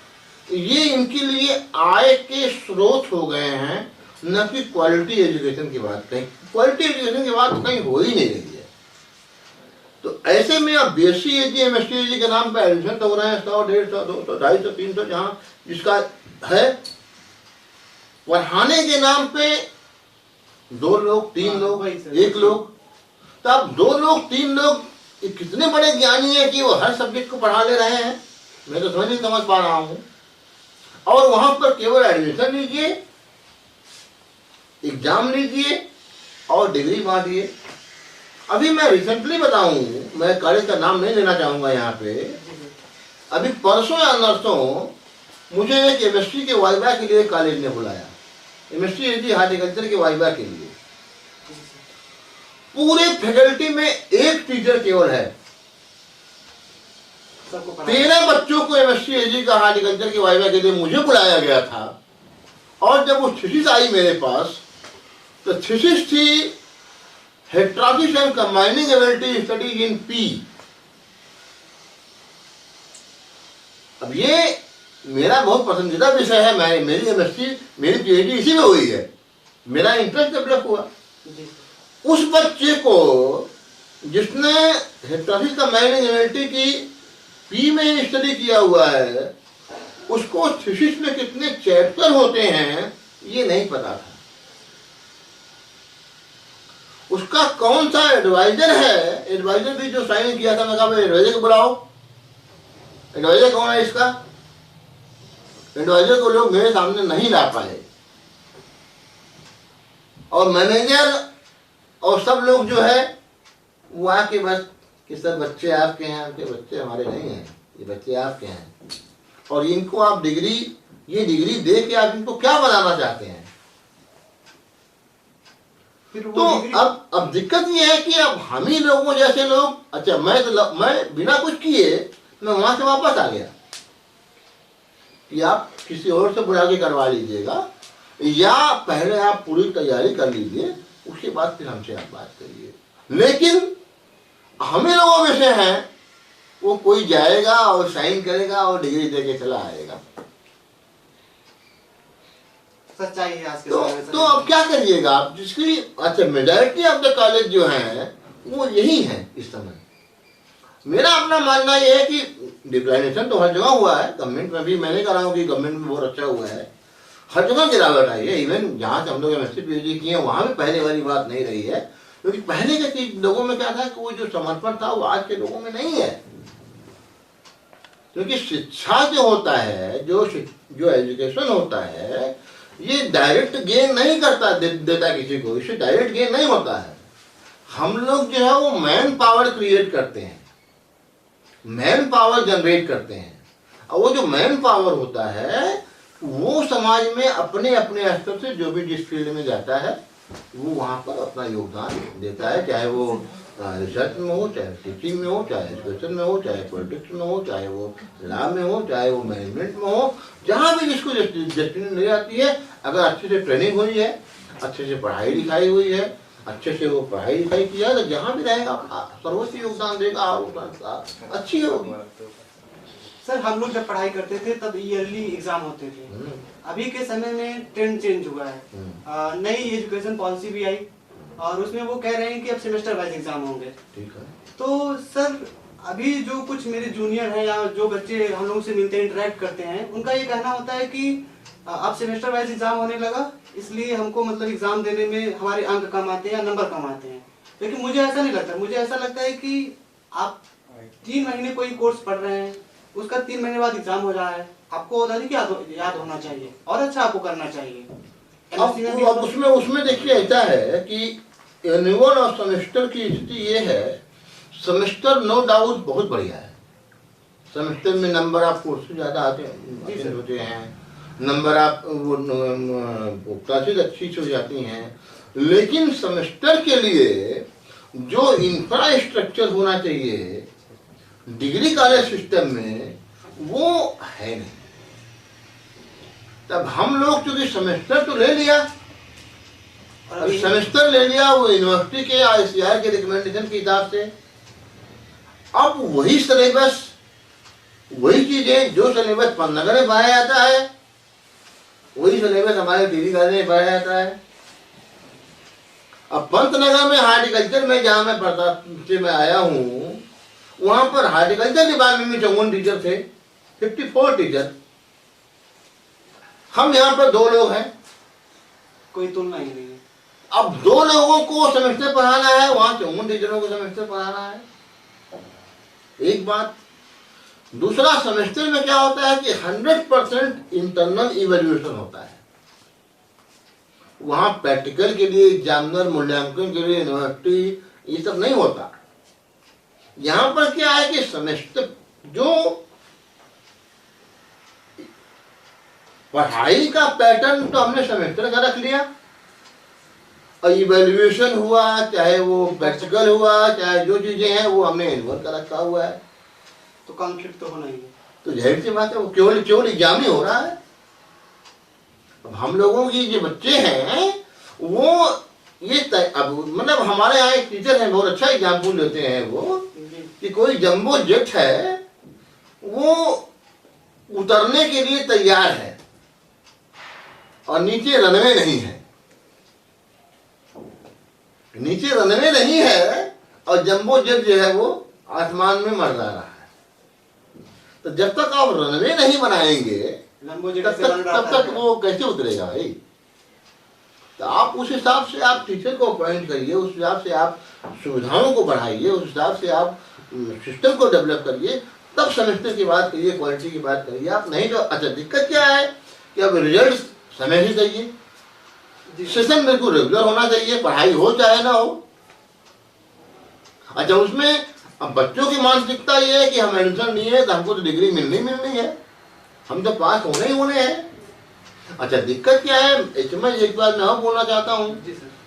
ये इनके लिए आय के स्रोत हो गए हैं, न कि क्वालिटी एजुकेशन की बात। कहीं क्वालिटी एजुकेशन की बात कहीं हो ही नहीं रही है। तो ऐसे में अब बीएससी एजी, एमएससी एजी के नाम पे एडमिशन तो हो रहे हैं 100, 150, 200, 250, 300, जहाँ जिसका है। पढ़ाने के नाम पे 2 लोग, 3 लोग, 1 लोग, तब 2 लोग, 3 लोग कितने बड़े ज्ञानी है कि वो हर सब्जेक्ट को पढ़ा ले रहे हैं। मैं तो समझ पा रहा हूँ। और वहां पर केवल एडमिशन लीजिए, एग्जाम लीजिए और डिग्री बांटिए। अभी मैं रिसेंटली बताऊं, मैं कॉलेज का नाम नहीं लेना चाहूंगा यहाँ पे, अभी परसों या नरसों मुझे एक एमएससी के वाइवा के लिए कॉलेज ने बुलाया, एमएससी एजी हार्टिकल्चर के वाइवा के लिए। पूरे फैकल्टी में एक टीचर केवल है, 13 बच्चों को एमएससी एजी का हार्टिकल्चर के वाइवा के लिए मुझे बुलाया गया था। और जब वो थीसिस आई मेरे पास, तो थीसिस थी heterosis and combining ability studies in P. अब ये मेरा बहुत पसंदीदा विषय है, मैं मेरी एमएससी मेरी पीएचडी इसी में हुई है, मेरा इंटरेस्ट डेवलप हुआ। उस बच्चे को जिसने हिप्नोसिस का मैनेजिबिलिटी की पी में स्टडी किया हुआ है, उसको थीसिस में कितने चैप्टर होते हैं ये नहीं पता था। उसका कौन सा एडवाइजर है, एडवाइजर भी जो साइन किया था, मैं कहा भाई एडवाइजर को बुलाओ। एडवाइजर कौन है इसका? एडवाइजर को लोग मेरे सामने नहीं ला पाए, और मैनेजर और सब लोग जो है वो आके बस कि सर बच्चे आपके हैं। आपके बच्चे हमारे नहीं हैं, ये बच्चे आपके हैं, और इनको आप डिग्री, ये डिग्री दे के आप इनको क्या बनाना चाहते हैं? तो अब दिक्कत ये है कि अब हम ही लोगों जैसे लोग, अच्छा मैं बिना कुछ किए मैं वहां से वापस आ गया कि आप किसी और से बुला के करवा लीजिएगा, या पहले आप पूरी तैयारी कर लीजिए, उसके बाद फिर हमसे आप बात करिए। लेकिन हमें लोगों में से हैं वो कोई जाएगा और साइन करेगा और डिग्री देके चला आएगा। सच्चाई है आज के तो, समय में। तो अब क्या करिएगा आप, जिसकी अच्छा मेजॉरिटी ऑफ द कॉलेज जो है वो यही है इस समय। मेरा अपना मानना ये है कि डिक्लाइनेशन तो हर जगह हुआ है, गवर्नमेंट में भी मैंने कहा हूँ कि गवर्नमेंट में बहुत अच्छा हुआ है, हर जगह गिरावट आई है। इवन जहाँ से हम लोग एमएससी पीएचडी किए हैं वहाँ भी पहले वाली बात नहीं रही है, क्योंकि पहले के चीज लोगों में क्या था कि वो जो समर्पण था वो आज के लोगों में नहीं है। क्योंकि शिक्षा जो होता है, जो एजुकेशन होता है, ये डायरेक्ट गेन नहीं करता देता किसी को, इससे डायरेक्ट गेन नहीं होता है। हम लोग जो है वो मैन पावर क्रिएट करते हैं, मैन पावर जनरेट करते हैं, और वो जो मैन पावर होता है वो समाज में अपने अपने स्तर से जो भी जिस फील्ड में जाता है वो वहाँ पर अपना योगदान देता है, चाहे वो रिसर्च में हो, चाहे टीचिंग में हो, चाहे एजुकेशन में हो, चाहे पॉलिटिक्स में हो, चाहे वो लॉ में हो, चाहे वो मैनेजमेंट में हो, जहाँ भी जिसको डेस्टिनी नहीं आती है, अगर अच्छे से ट्रेनिंग हुई है, अच्छे से पढ़ाई लिखाई हुई है, अच्छे से वो पढ़ाई लिखाई किया, तो जहाँ भी रहेगा सर्वोच्च योगदान देगा और अच्छी होगी। सर हम लोग जब पढ़ाई करते थे तब ईयरली एग्जाम होते थे, अभी के समय में ट्रेंड चेंज हुआ है, नई एजुकेशन पॉलिसी भी आई और उसमें वो कह रहे हैं कि अब सेमेस्टर वाइज एग्जाम होंगे। ठीक है। तो सर अभी जो कुछ मेरे जूनियर हैं या जो बच्चे हम लोगों से मिलते हैं, इंटरेक्ट करते हैं, उनका ये कहना होता है कि अब सेमेस्टर वाइज एग्जाम होने लगा, इसलिए हमको मतलब एग्जाम देने में हमारे अंक कम आते हैं या नंबर कम आते हैं। लेकिन मुझे ऐसा नहीं लगता, मुझे ऐसा लगता है कि आप 3 महीने कोई कोर्स पढ़ रहे हैं, उसका 3 महीने बाद एग्जाम हो रहा है, आपको अधिक याद होना चाहिए और अच्छा आपको करना चाहिए। अब उसमें देखिए ऐसा है कि एनुअल और सेमेस्टर की स्थिति ये है, सेमेस्टर नो डाउट बहुत बढ़िया है, सेमेस्टर में नंबर आपको उससे ज्यादा आते हैं, नंबर आप वो क्लासेज अच्छी हो जाती हैं, लेकिन सेमेस्टर के लिए जो इंफ्रास्ट्रक्चर होना चाहिए डिग्री कॉलेज सिस्टम में वो है नहीं। तब हम लोग चूंकि सेमेस्टर तो ले लिया, अब सेमेस्टर ले लिया वो यूनिवर्सिटी के आईसीआर के रिकमेंडेशन के हिसाब से, अब वही सिलेबस, वही चीजें जो सिलेबस पंतनगर में पढ़ाया जाता है वही सिलेबस हमारे डिग्री कॉलेज में पढ़ाया जाता है। अब पंतनगर में हार्टिकल्चर में जहाँ मैं पढ़ता से मैं आया हूँ, वहां पर हार्टिकल्चर डिपार्टमेंट में 54 टीचर थे, 54 टीचर। हम यहाँ पर 2 लोग हैं, कोई तुलना ही नहीं है। अब 2 लोगों को सेमेस्टर पढ़ाना है, वहां 54 टीचरों को सेमेस्टर पढ़ाना है, एक बात। दूसरा, सेमेस्टर में क्या होता है कि 100% इंटरनल इवैल्यूएशन होता है, वहां प्रैक्टिकल के लिए एग्जामिनर, मूल्यांकन के लिए यूनिवर्सिटी, ये सब नहीं होता। यहां पर क्या है कि सेमेस्टर जो पढ़ाई का पैटर्न तो हमने सेमेस्टर का रख लिया, और इवैल्यूएशन हुआ, चाहे वो प्रैक्टिकल हुआ, चाहे जो चीजें हैं वो हमने एनुअल का रखा हुआ है। तो कॉन्फ्लिक्ट तो होना ही है। तो जाहिर सी बात है वो केवल एग्जाम ही हो रहा है। अब हम लोगों की जो बच्चे हैं वो ये अब मतलब हमारे यहाँ एक टीचर है, बहुत अच्छा एग्जाम्पल देते हैं वो, कि कोई जंबो जेट है, वो उतरने के लिए तैयार है और नीचे रनवे नहीं है, नीचे रनवे नहीं है और जंबो जेट जो है वो आसमान में मंडरा रहा है। तो जब तक आप रनवे नहीं बनाएंगे तब तक वो कैसे उतरेगा भाई? तो आप उस हिसाब से आप टीचर को अपॉइंट करिए, उस हिसाब से आप सुविधाओं को बढ़ाइए, उस हिसाब से आप सिस्टम को डेवलप करिए, तब सेमेस्टर की बात करिए, क्वालिटी की बात करिए आप। नहीं तो अच्छा दिक्कत क्या है कि अब रिजल्ट समय से चाहिए, सेशन बिल्कुल रेगुलर होना चाहिए, पढ़ाई हो चाहे ना हो। अच्छा उसमें अब बच्चों की मानसिकता ये है कि हम एडमिशन नहीं है तो हमको तो डिग्री मिलनी है, हम तो पास होने ही होने हैं। अच्छा दिक्कत क्या है, इसमें एक बात मैं और बोलना चाहता हूँ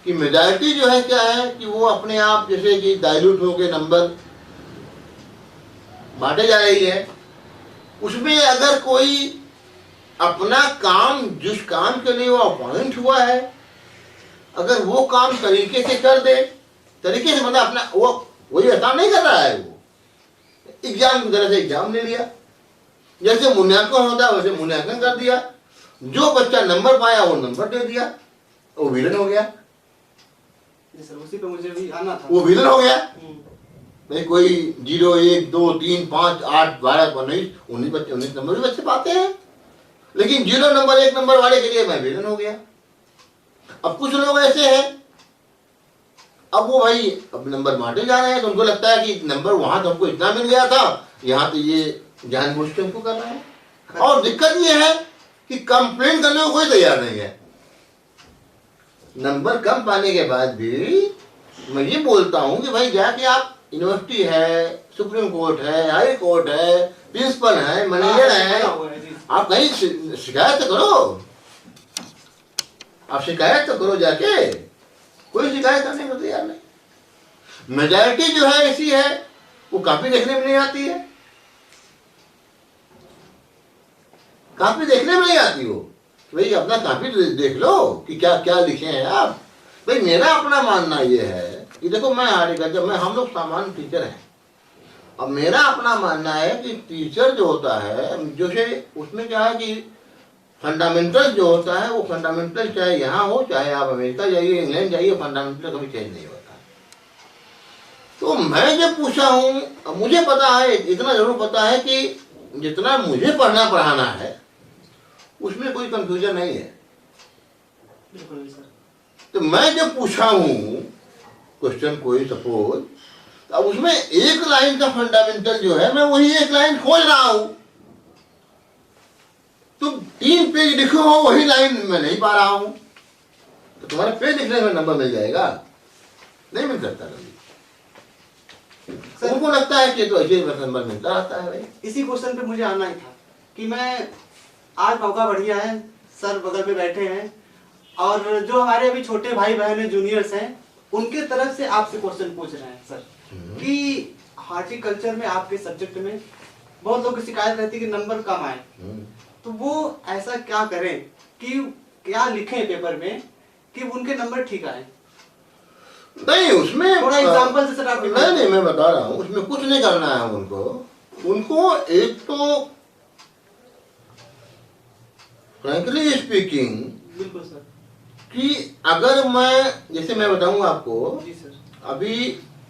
कि मेजॉरिटी जो है क्या है कि वो अपने आप जैसे कि डाइल्यूट होके नंबर बांटे जा रही है। उसमें अगर कोई अपना काम, जिस काम के लिए वो अपॉइंट हुआ है, अगर वो काम तरीके से कर दे, तरीके से मतलब अपना वो वही ऐसा नहीं कर रहा है, वो एग्जाम की तरह से एग्जाम ले लिया, जैसे मूल्यांकन होता है वैसे मूल्यांकन कर दिया, जो बच्चा नंबर पाया वो नंबर दे दिया, वो विलन हो गया। जी सर, उसी पे मुझे भी आना था। वो विलन हो गया भाई। कोई 0, 1, 2, 3, 5, 8, 12, 19, 19 नंबर भी बच्चे पाते हैं, लेकिन 0 नंबर 1 नंबर वाले के लिए मैं विलन हो गया। अब कुछ लोग ऐसे हैं, अब वो भाई अब नंबर बांटे जा रहे हैं तो उनको लगता है कि नंबर वहां तो हमको इतना मिल गया था, यहाँ तो ये जानबूझ के हमको कर रहे हैं। और दिक्कत ये है कि कंप्लेन करने को कोई तैयार नहीं है। नंबर कम पाने के बाद भी मैं ये बोलता हूँ कि भाई जाके आप यूनिवर्सिटी है, सुप्रीम कोर्ट है, हाई कोर्ट है, प्रिंसिपल है, मैनेजर है, आप कहीं शिकायत तो करो, आप शिकायत तो करो जाके। कोई शिकायत करने को तैयार नहीं। मेजॉरिटी जो है ऐसी है, वो कॉपी देखने में नहीं आती है, कॉपी देखने में नहीं आती हो। भाई अपना कॉपी देख लो कि क्या क्या लिखे हैं आप। भाई मेरा अपना मानना ये है कि देखो मैं जब हम लोग सामान्य टीचर हैं, अब मेरा अपना मानना है कि टीचर जो होता है जो से उसमें क्या है कि फंडामेंटल जो होता है वो फंडामेंटल चाहे यहाँ हो चाहे आप अमेरिका जाइए, इंग्लैंड जाइए, फंडामेंटल कभी चेंज नहीं होता। तो मैं जब पूछा हूँ, मुझे पता है, इतना जरूर पता है कि जितना मुझे पढ़ना पढ़ाना है उसमें कोई कंफ्यूजन नहीं है। बिल्कुल सर। तो मैं जब पूछा हूँ क्वेश्चन कोई सपोज, तो अब उसमें एक लाइन का फंडामेंटल जो है मैं वही एक लाइन खोज रहा हूँ, तुम 3 पेज लिखो हो वही लाइन मैं नहीं पा रहा हूँ, तो तुम्हारे पेज लिखने में नंबर मिल जाएगा? नहीं मिल सकता कभी। उनको लगता है कि तो ऐसे नंबर मिलता रहता है भाई। इसी क्वेश्चन पे मुझे आना ही था कि मैं आज मौका बढ़िया है, सर बगल में बैठे हैं और जो हमारे अभी छोटे भाई बहन है, जूनियर्स हैं, उनके तरफ से आपसे क्वेश्चन पूछ रहे हैं सर कि हॉर्टिकल्चर में आपके सब्जेक्ट में बहुत लोग की शिकायत रहती है कि नंबर कम आए, तो वो ऐसा क्या करें कि क्या लिखें पेपर में कि उनके नंबर ठीक आए? नहीं उसमें थोड़ा एग्जांपल से सर आप नहीं मैं बता रहा हूँ, उसमें कुछ नहीं करना है उनको एक तो फ्रैंकली स्पीकिंग, बिल्कुल सर, कि अगर मैं जैसे मैं बताऊंगा आपको, जी सर, अभी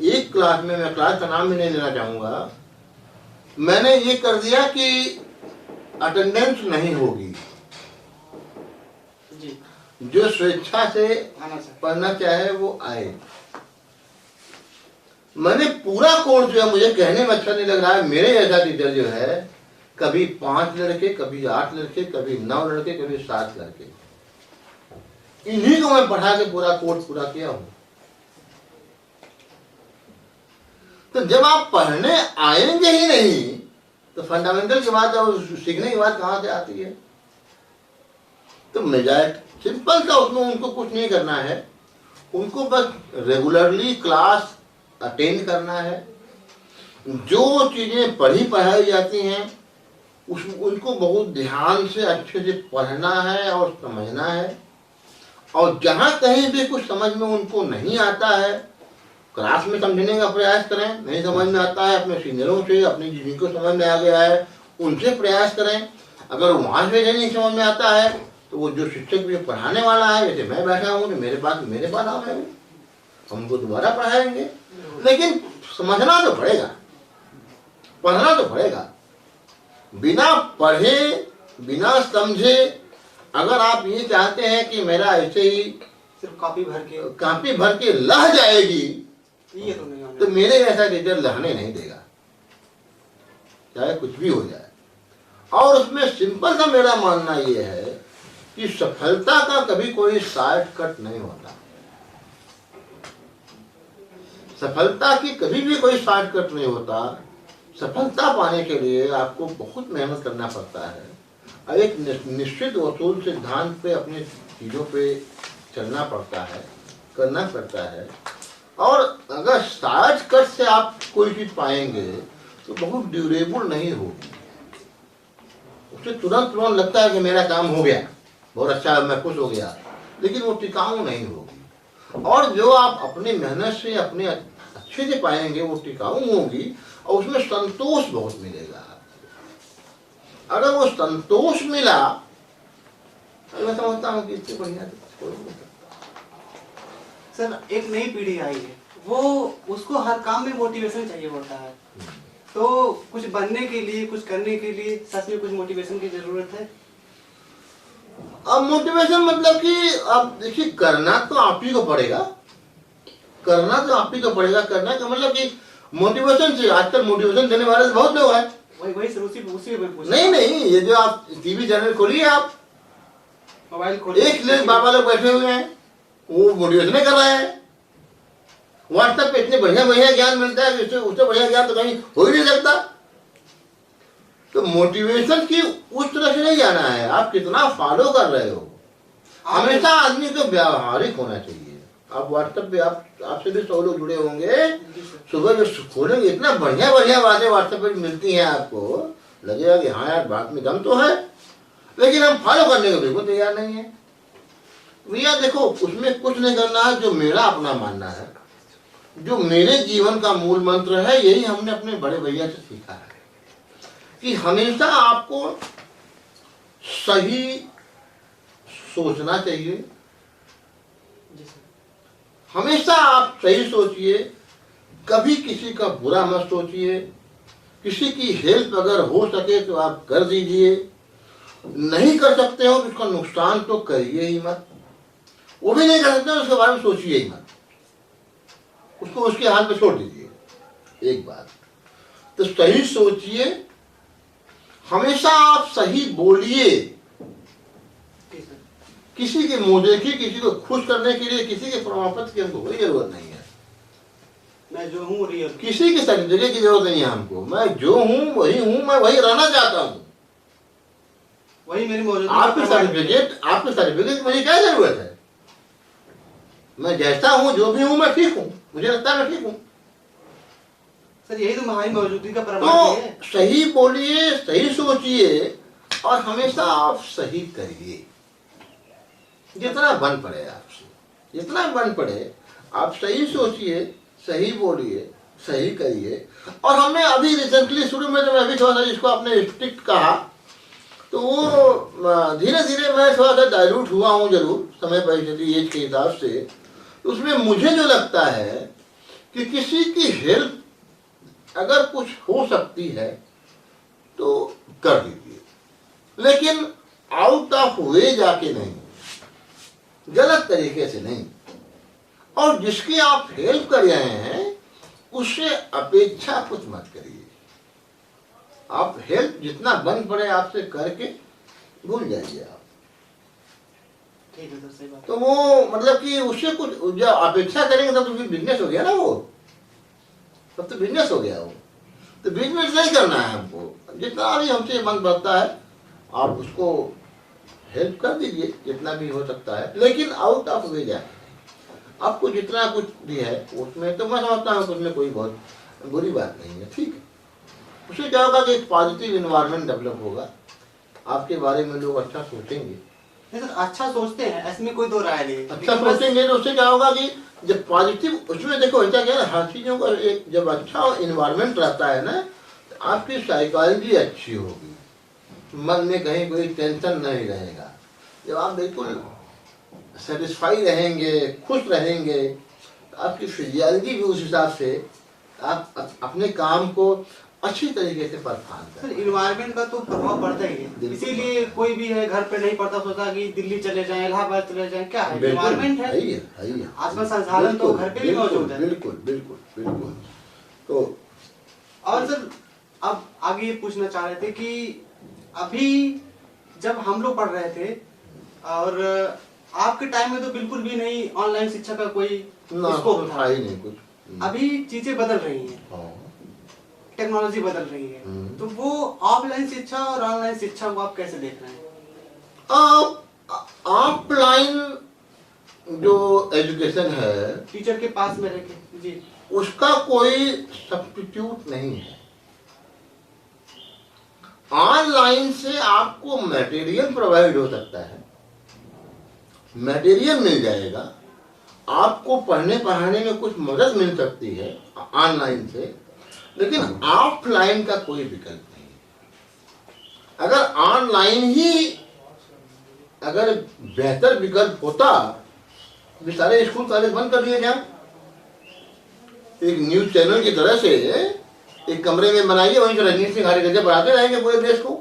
एक क्लास में, मैं क्लास का नाम भी नहीं लेना चाहूंगा, मैंने ये कर दिया कि अटेंडेंस नहीं होगी, जी, जो स्वेच्छा से आना सर, पढ़ना चाहे वो आए। मैंने पूरा कोर्स जो है, मुझे कहने में अच्छा नहीं लग रहा है, मेरे जैसा टीचर जो है कभी 5 लड़के, कभी 8 लड़के, कभी 9 लड़के, कभी 7 लड़के, इन्हीं को मैं पढ़ा के पूरा कोर्स पूरा किया हूं। तो जब आप पढ़ने आएंगे ही नहीं तो फंडामेंटल की बात और सीखने की बात कहां से आती है? तो मेजॉरिटी सिंपल सा, उसमें उनको कुछ नहीं करना है, उनको बस रेगुलरली क्लास अटेंड करना है, जो चीजें पढ़ी पढ़ाई जाती हैं उनको बहुत ध्यान से अच्छे से पढ़ना है और समझना है, और जहां कहीं भी कुछ समझ में उनको नहीं आता है क्लास में समझने का प्रयास करें, नहीं समझ में आता है अपने सीनियरों से, अपने जिनको समझ में आ गया है उनसे प्रयास करें, अगर वहाँ से नहीं समझ में आता है तो वो जो शिक्षक भी पढ़ाने वाला है, जैसे मैं बैठा हूँ तो मेरे पास आ रहे हैं, हमको दोबारा पढ़ाएंगे। लेकिन समझना तो पड़ेगा, पढ़ना तो पड़ेगा। बिना पढ़े बिना समझे अगर आप ये चाहते हैं कि मेरा ऐसे ही सिर्फ कॉपी भर के लह जाएगी, ये तो नहीं होना। तो मेरे जैसा टीचर लहने नहीं देगा, चाहे कुछ भी हो जाए। और उसमें सिंपल सा मेरा मानना ये है कि सफलता का कभी कोई शॉर्टकट नहीं होता, सफलता की कभी भी कोई शॉर्टकट नहीं होता। सफलता पाने के लिए आपको बहुत मेहनत करना पड़ता है और एक निश्चित वसूल सिद्धांत पे अपनी चीज़ों पे चलना पड़ता है, करना पड़ता है। और अगर शॉर्टकट से आप कोई चीज़ पाएंगे तो बहुत ड्यूरेबल नहीं होगी, उसे तुरंत लगता है कि मेरा काम हो गया, बहुत अच्छा, मैं खुश हो गया, लेकिन वो टिकाऊ नहीं होगी। और जो आप अपनी मेहनत से अपने अच्छे से पाएंगे वो टिकाऊ होगी और उसमें संतोष बहुत मिलेगा। अगर वो संतोष मिला तो मैं समझता हूँ कि इससे बढ़िया कोई नहीं सकता। सर, एक नई पीढ़ी आई है, वो उसको हर काम में मोटिवेशन चाहिए होता है, तो कुछ बनने के लिए, कुछ करने के लिए सच में कुछ मोटिवेशन की जरूरत है। अब मोटिवेशन मतलब कि अब देखिए, करना तो आप ही को पड़ेगा, करना तो आप ही को पड़ेगा। करना का मतलब कि मोटिवेशन से, आजकल मोटिवेशन देने वाले बहुत लोग हैं। वही सर, उसी में पूछा। नहीं, ये जो आप टीवी चैनल खोलिए, आप मोबाइल खोलिए, एक ले बाबा लोग बैठे हुए हैं, वो मोटिवेशन कर रहे हैं। व्हाट्सएप पे इतने बढ़िया ज्ञान मिलता है कि उससे बढ़िया ज्ञान तो कहीं हो ही नहीं सकता। तो मोटिवेशन की उस तरह से नहीं जाना है, आप कितना फॉलो कर रहे हो। हमेशा आदमी को व्यावहारिक होना चाहिए। आप व्हाट्सएप पे आपसे भी 100 लोग जुड़े होंगे, सुबह जो खोलेंगे इतना बढ़िया बातें व्हाट्सएप पे मिलती हैं, आपको लगेगा कि हाँ यार, बात में दम तो है, लेकिन हम फॉलो करने को बिल्कुल तैयार नहीं है। भैया देखो, उसमें कुछ नहीं करना है। जो मेरा अपना मानना है, जो मेरे जीवन का मूल मंत्र है, यही हमने अपने बड़े भैया से सीखा है कि हमेशा आपको सही सोचना चाहिए। हमेशा आप सही सोचिए, कभी किसी का बुरा मत सोचिए। किसी की हेल्प अगर हो सके तो आप कर दीजिए, नहीं कर सकते हो तो उसका नुकसान तो करिए ही मत। वो भी नहीं कर सकते उसके बारे में सोचिए ही मत, उसको उसके हाल पे छोड़ दीजिए। एक बात तो सही सोचिए, हमेशा आप सही बोलिए। किसी के मुंह देखी, किसी को खुश करने के लिए, किसी के प्रमाण पत्र की हमको कोई जरूरत नहीं है। मैं जो हूँ रियल, किसी के सर्टिफिकेट की जरूरत नहीं है हमको। मैं जो हूँ वही हूँ, मैं वही रहना चाहता हूँ, वही मेरी मौजूदगी। आपके सर्टिफिकेट मुझे क्या जरूरत है? मैं जैसा हूँ, जो भी हूँ, मैं ठीक हूँ, मुझे लगता है मैं ठीक हूँ। सर, यही तो हमारी मौजूदगी का प्रमाण है। तो सही बोलिए, सही सोचिए और हमेशा आप सही करिए। जितना बन पड़े आपसे, जितना बन पड़े आप सही सोचिए, सही बोलिए, सही करिए। और हमने अभी रिसेंटली शुरू में तो मैं भी थोड़ा सा जिसको आपने स्ट्रिक्ट कहा, तो वो धीरे धीरे मैं थोड़ा सा डाइल्यूट हुआ हूँ जरूर, समय परिस्थिति एज के हिसाब से। उसमें मुझे जो लगता है कि किसी की हेल्प अगर कुछ हो सकती है तो कर दीजिए, लेकिन आउट ऑफ वे जाके नहीं, गलत तरीके से नहीं। और जिसकी आप हेल्प कर रहे हैं उससे अपेक्षा कुछ मत करिए। आप हेल्प जितना बन पड़े आपसे करके भूल जाइए आप। ठीक है सर, सही बात। तो वो मतलब कि उससे कुछ जब अपेक्षा करेंगे तब तो फिर बिजनेस हो गया ना, वो तब तो बिजनेस हो गया वो। तो बिजनेस नहीं करना है हमको। जितना भी हमसे मन बढ़ता है आप उसको हेल्प कर दीजिए, जितना भी हो सकता है, लेकिन आउट ऑफ वे जाए। आपको जितना कुछ भी है उसमें तो मैं समझता हूँ उसमें कोई बहुत बुरी बात नहीं है, ठीक है। उससे क्या होगा कि एक पॉजिटिव इन्वायरमेंट डेवलप होगा, आपके बारे में लोग अच्छा सोचेंगे। नहीं सर, अच्छा सोचते हैं, इसमें कोई दो राय नहीं। अच्छा सोचेंगे तो उससे क्या होगा कि जब पॉजिटिव, उसमें देखो ऐसा क्या है, हर चीज़ों का एक जब अच्छा इन्वायरमेंट रहता है ना, तो आपकी साइकोलॉजी अच्छी होगी। मन में कहीं कोई टेंशन नहीं रहेगा। जब आप बिल्कुल सेटिस्फाई रहेंगे, खुश रहेंगे, तो आपकी फिजियोलॉजी भी उस हिसाब से आप अपने काम को अच्छी तरीके से परफॉर्म सर करें। इन्वायरमेंट का तो प्रभाव पड़ता ही है, बिल्कुल। इसीलिए कोई भी है घर पे नहीं पड़ता, सोचा कि दिल्ली चले जाएं, इलाहाबाद चले जाएं, क्या है, बिल्कुल, इन्वायरमेंट है। ही है। आजकल संसाधन तो घर पे भी मौजूद है। बिल्कुल बिल्कुल बिल्कुल। तो और सर अब आगे ये पूछना चाह रहे थे कि अभी जब हम लोग पढ़ रहे थे और आपके टाइम में तो बिल्कुल भी नहीं ऑनलाइन शिक्षा का कोई स्कोप था ही नहीं कुछ। अभी चीजें बदल रही हैं, हाँ। टेक्नोलॉजी बदल रही है, तो वो ऑफलाइन शिक्षा और ऑनलाइन शिक्षा को आप कैसे देख रहे हैं? ऑफलाइन जो एजुकेशन है टीचर के पास में रह के जी, उसका कोई सब्स्टिट्यूट नहीं है। ऑनलाइन से आपको मटेरियल प्रोवाइड हो सकता है, मटेरियल मिल जाएगा, आपको पढ़ने पढ़ाने में कुछ मदद मिल सकती है ऑनलाइन से, लेकिन ऑफलाइन का कोई विकल्प नहीं है। अगर ऑनलाइन ही अगर बेहतर विकल्प होता तो सारे स्कूल कॉलेज बंद कर दिए जाए, एक न्यूज चैनल की तरह से एक कमरे में बनाइए, वहीं से रजनीश सिंह हरिगंजे पढ़ाते रहेंगे पूरे देश को।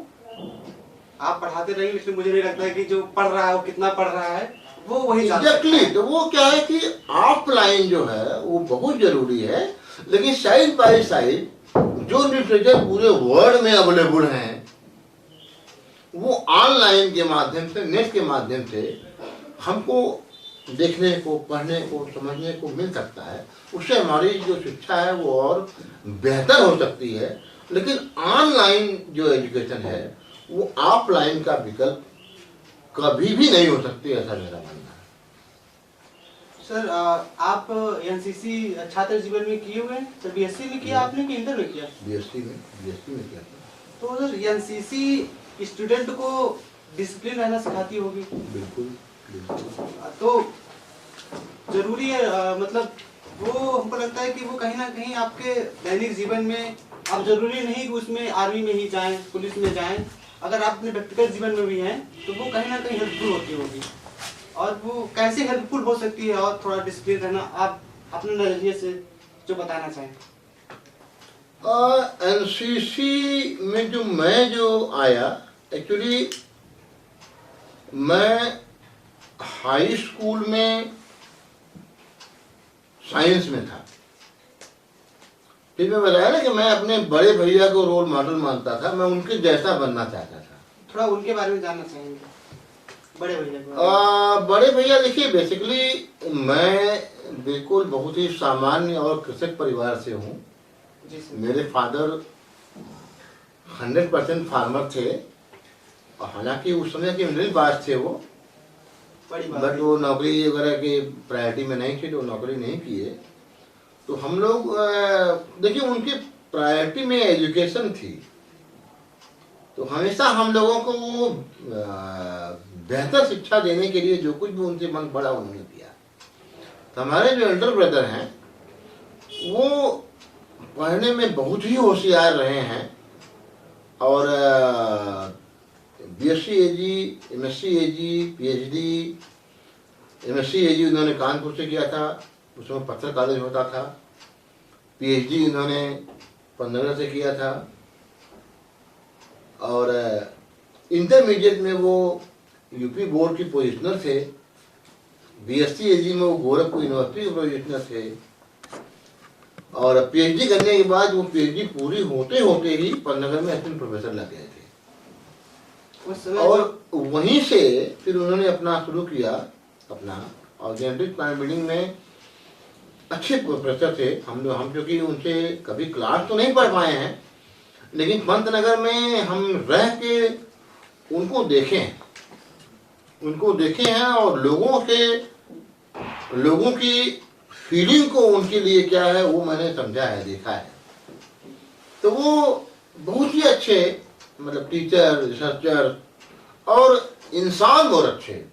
आप पढ़ाते रहेंगे, इसलिए मुझे नहीं लगता है कि जो पढ़ रहा है वो कितना पढ़ रहा है वो वही एग्जैक्टली। तो वो क्या है कि ऑफलाइन जो है वो बहुत जरूरी है, लेकिन साइड बाय साइड जो लिटरेचर पूरे वर्ल्ड में अवेलेबल हैं वो ऑनलाइन के माध्यम से, नेट के माध्यम से हमको देखने को, पढ़ने को, समझने को मिल सकता है। उससे हमारी जो शिक्षा है वो और बेहतर हो सकती है। लेकिन ऑनलाइन जो एजुकेशन है वो ऑफलाइन का विकल्प कभी भी नहीं हो सकती, ऐसा मेरा मानना है। सर आप एनसीसी छात्र जीवन में किए हुए हैं सर? बीएससी में किया आपने कि इंटर में किया? बीएससी में किया था। तो सर एनसीसी स्टूडेंट को डिसिप्लिन रहना सिखाती होगी। बिल्कुल बिल्कुल। तो जरूरी है, मतलब वो हमको लगता है कि वो कहीं ना कहीं आपके दैनिक जीवन में, आप जरूरी नहीं कि उसमें आर्मी में ही जाएं, पुलिस में जाएं, अगर आप अपने व्यक्तिगत जीवन में भी हैं तो वो कहीं ना कहीं हेल्पफुल होती होगी। और वो कैसे हेल्पफुल हो सकती है और थोड़ा डिसिप्लिन रहना, आप अपने नजरिए से जो बताना चाहें। एनसीसी में जो आया, एक्चुअली मैं हाई स्कूल में साइंस में था। फिर मैं बताया ना कि मैं अपने बड़े भैया को रोल मॉडल मानता था, मैं उनके जैसा बनना चाहता था। थोड़ा उनके बारे में जानना चाहेंगे, बड़े भैया? बड़े भैया देखिए, बेसिकली मैं बिल्कुल बहुत ही सामान्य और कृषक परिवार से हूँ। मेरे फादर 100% फार्मर थे, और हालांकि उस समय के मिडिल क्लास थे वो, बट वो नौकरी वगैरह की प्रायोरिटी में नहीं थे, तो नौकरी नहीं किए। तो हम लोग देखिए उनकी प्रायोरिटी में एजुकेशन थी, तो हमेशा हम लोगों को बेहतर शिक्षा देने के लिए जो कुछ भी उनसे मन पड़ा उन्होंने किया। तो हमारे जो एल्डर ब्रदर हैं वो पढ़ने में बहुत ही होशियार रहे हैं, और बीएससी एजी, एमएससी एजी, पीएचडी, एमएससी एजी उन्होंने कानपुर से किया था, उसमें पत्थर कॉलेज होता था। पीएचडी उन्होंने पंतनगर से किया था, और इंटरमीडिएट में वो यूपी बोर्ड की पोजिशनर थे। बीएससी एजी में वो गोरखपुर यूनिवर्सिटी के पोजिशनर थे, और पीएचडी करने के बाद वो पीएचडी पूरी होते होते ही पंतनगर में असिस्टेंट प्रोफेसर लग गए थे। और वहीं से फिर उन्होंने अपना शुरू किया अपना, और जेनेटिक प्लांट ब्रीडिंग में अच्छे प्रोफेसर थे। हम क्योंकि उनसे कभी क्लास तो नहीं पढ़ पाए हैं, लेकिन पंतनगर में हम रह के उनको देखे हैं, और लोगों की फीलिंग को उनके लिए क्या है वो मैंने समझा है, देखा है। तो वो बहुत ही अच्छे, मतलब टीचर, रिसर्चर और इंसान बहुत अच्छे,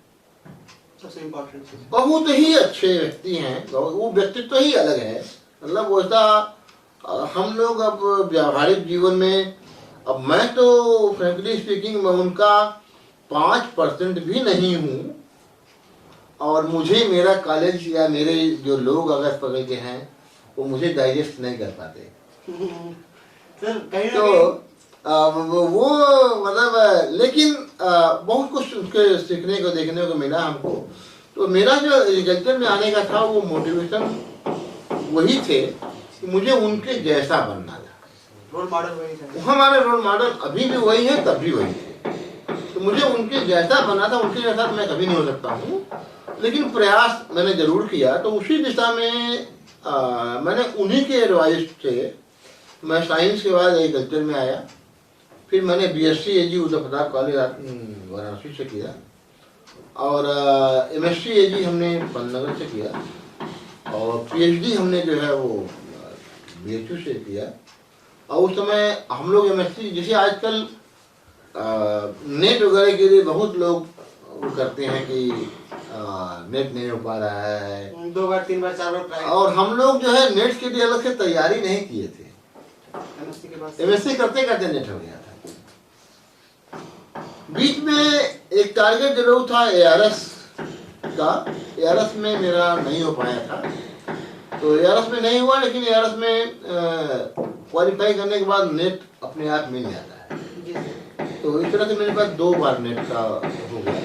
सबसे इम्पोर्टेंट बहुत ही अच्छे व्यक्ति हैं। वो व्यक्तित्व ही अलग है, मतलब वैसा हम लोग अब व्यावहारिक जीवन में अब मैं तो फ्रेंकली स्पीकिंग मैं उनका 5% भी नहीं हूँ, और मुझे मेरा कॉलेज या मेरे जो लोग अगर पकड़ के हैं वो मुझे डाइजेस्ट नहीं कर पाते। सर कहीं ना तो कहीं वो मतलब लेकिन बहुत कुछ उसके सीखने को देखने को मिला हमको। तो मेरा जो एग्रीकल्चर में आने का था वो मोटिवेशन वही थे कि मुझे उनके जैसा बनना था। रोल मॉडल वही है। हमारे रोल मॉडल अभी भी वही है, तब भी वही थे। तो मुझे उनके जैसा बनना था। उनके जैसा मैं कभी नहीं हो सकता हूँ, लेकिन प्रयास मैंने जरूर किया। तो उसी दिशा में मैंने उन्हीं के एडवाइस से मैं साइंस के बाद एग्रीकल्चर में आया। फिर मैंने बीएससी एजी उद्धव प्रताप कॉलेज वाराणसी से किया, और एमएससी एजी हमने पन्नगर से किया, और पीएचडी हमने जो है वो बीएचयू से किया। और उस समय हम लोग एमएससी जैसे आजकल नेट वगैरह के लिए बहुत लोग वो करते हैं कि नेट नहीं हो पा रहा है, 2 बार 3 बार 4 बार ट्राई, और हम लोग जो है नेट के लिए अलग से तैयारी नहीं किए थे। एमएससी के बाद एमएससी करते करते नेट हो गया था। बीच में एक टारगेट जरूर था एआरएस का, एआरएस में मेरा नहीं हो पाया था। तो एआरएस में नहीं हुआ, लेकिन एआरएस में क्वालिफाई करने के बाद नेट अपने आप मिल जाता है। जी सर। तो इस तरह से मेरे पास 2 बार नेट का हो गया।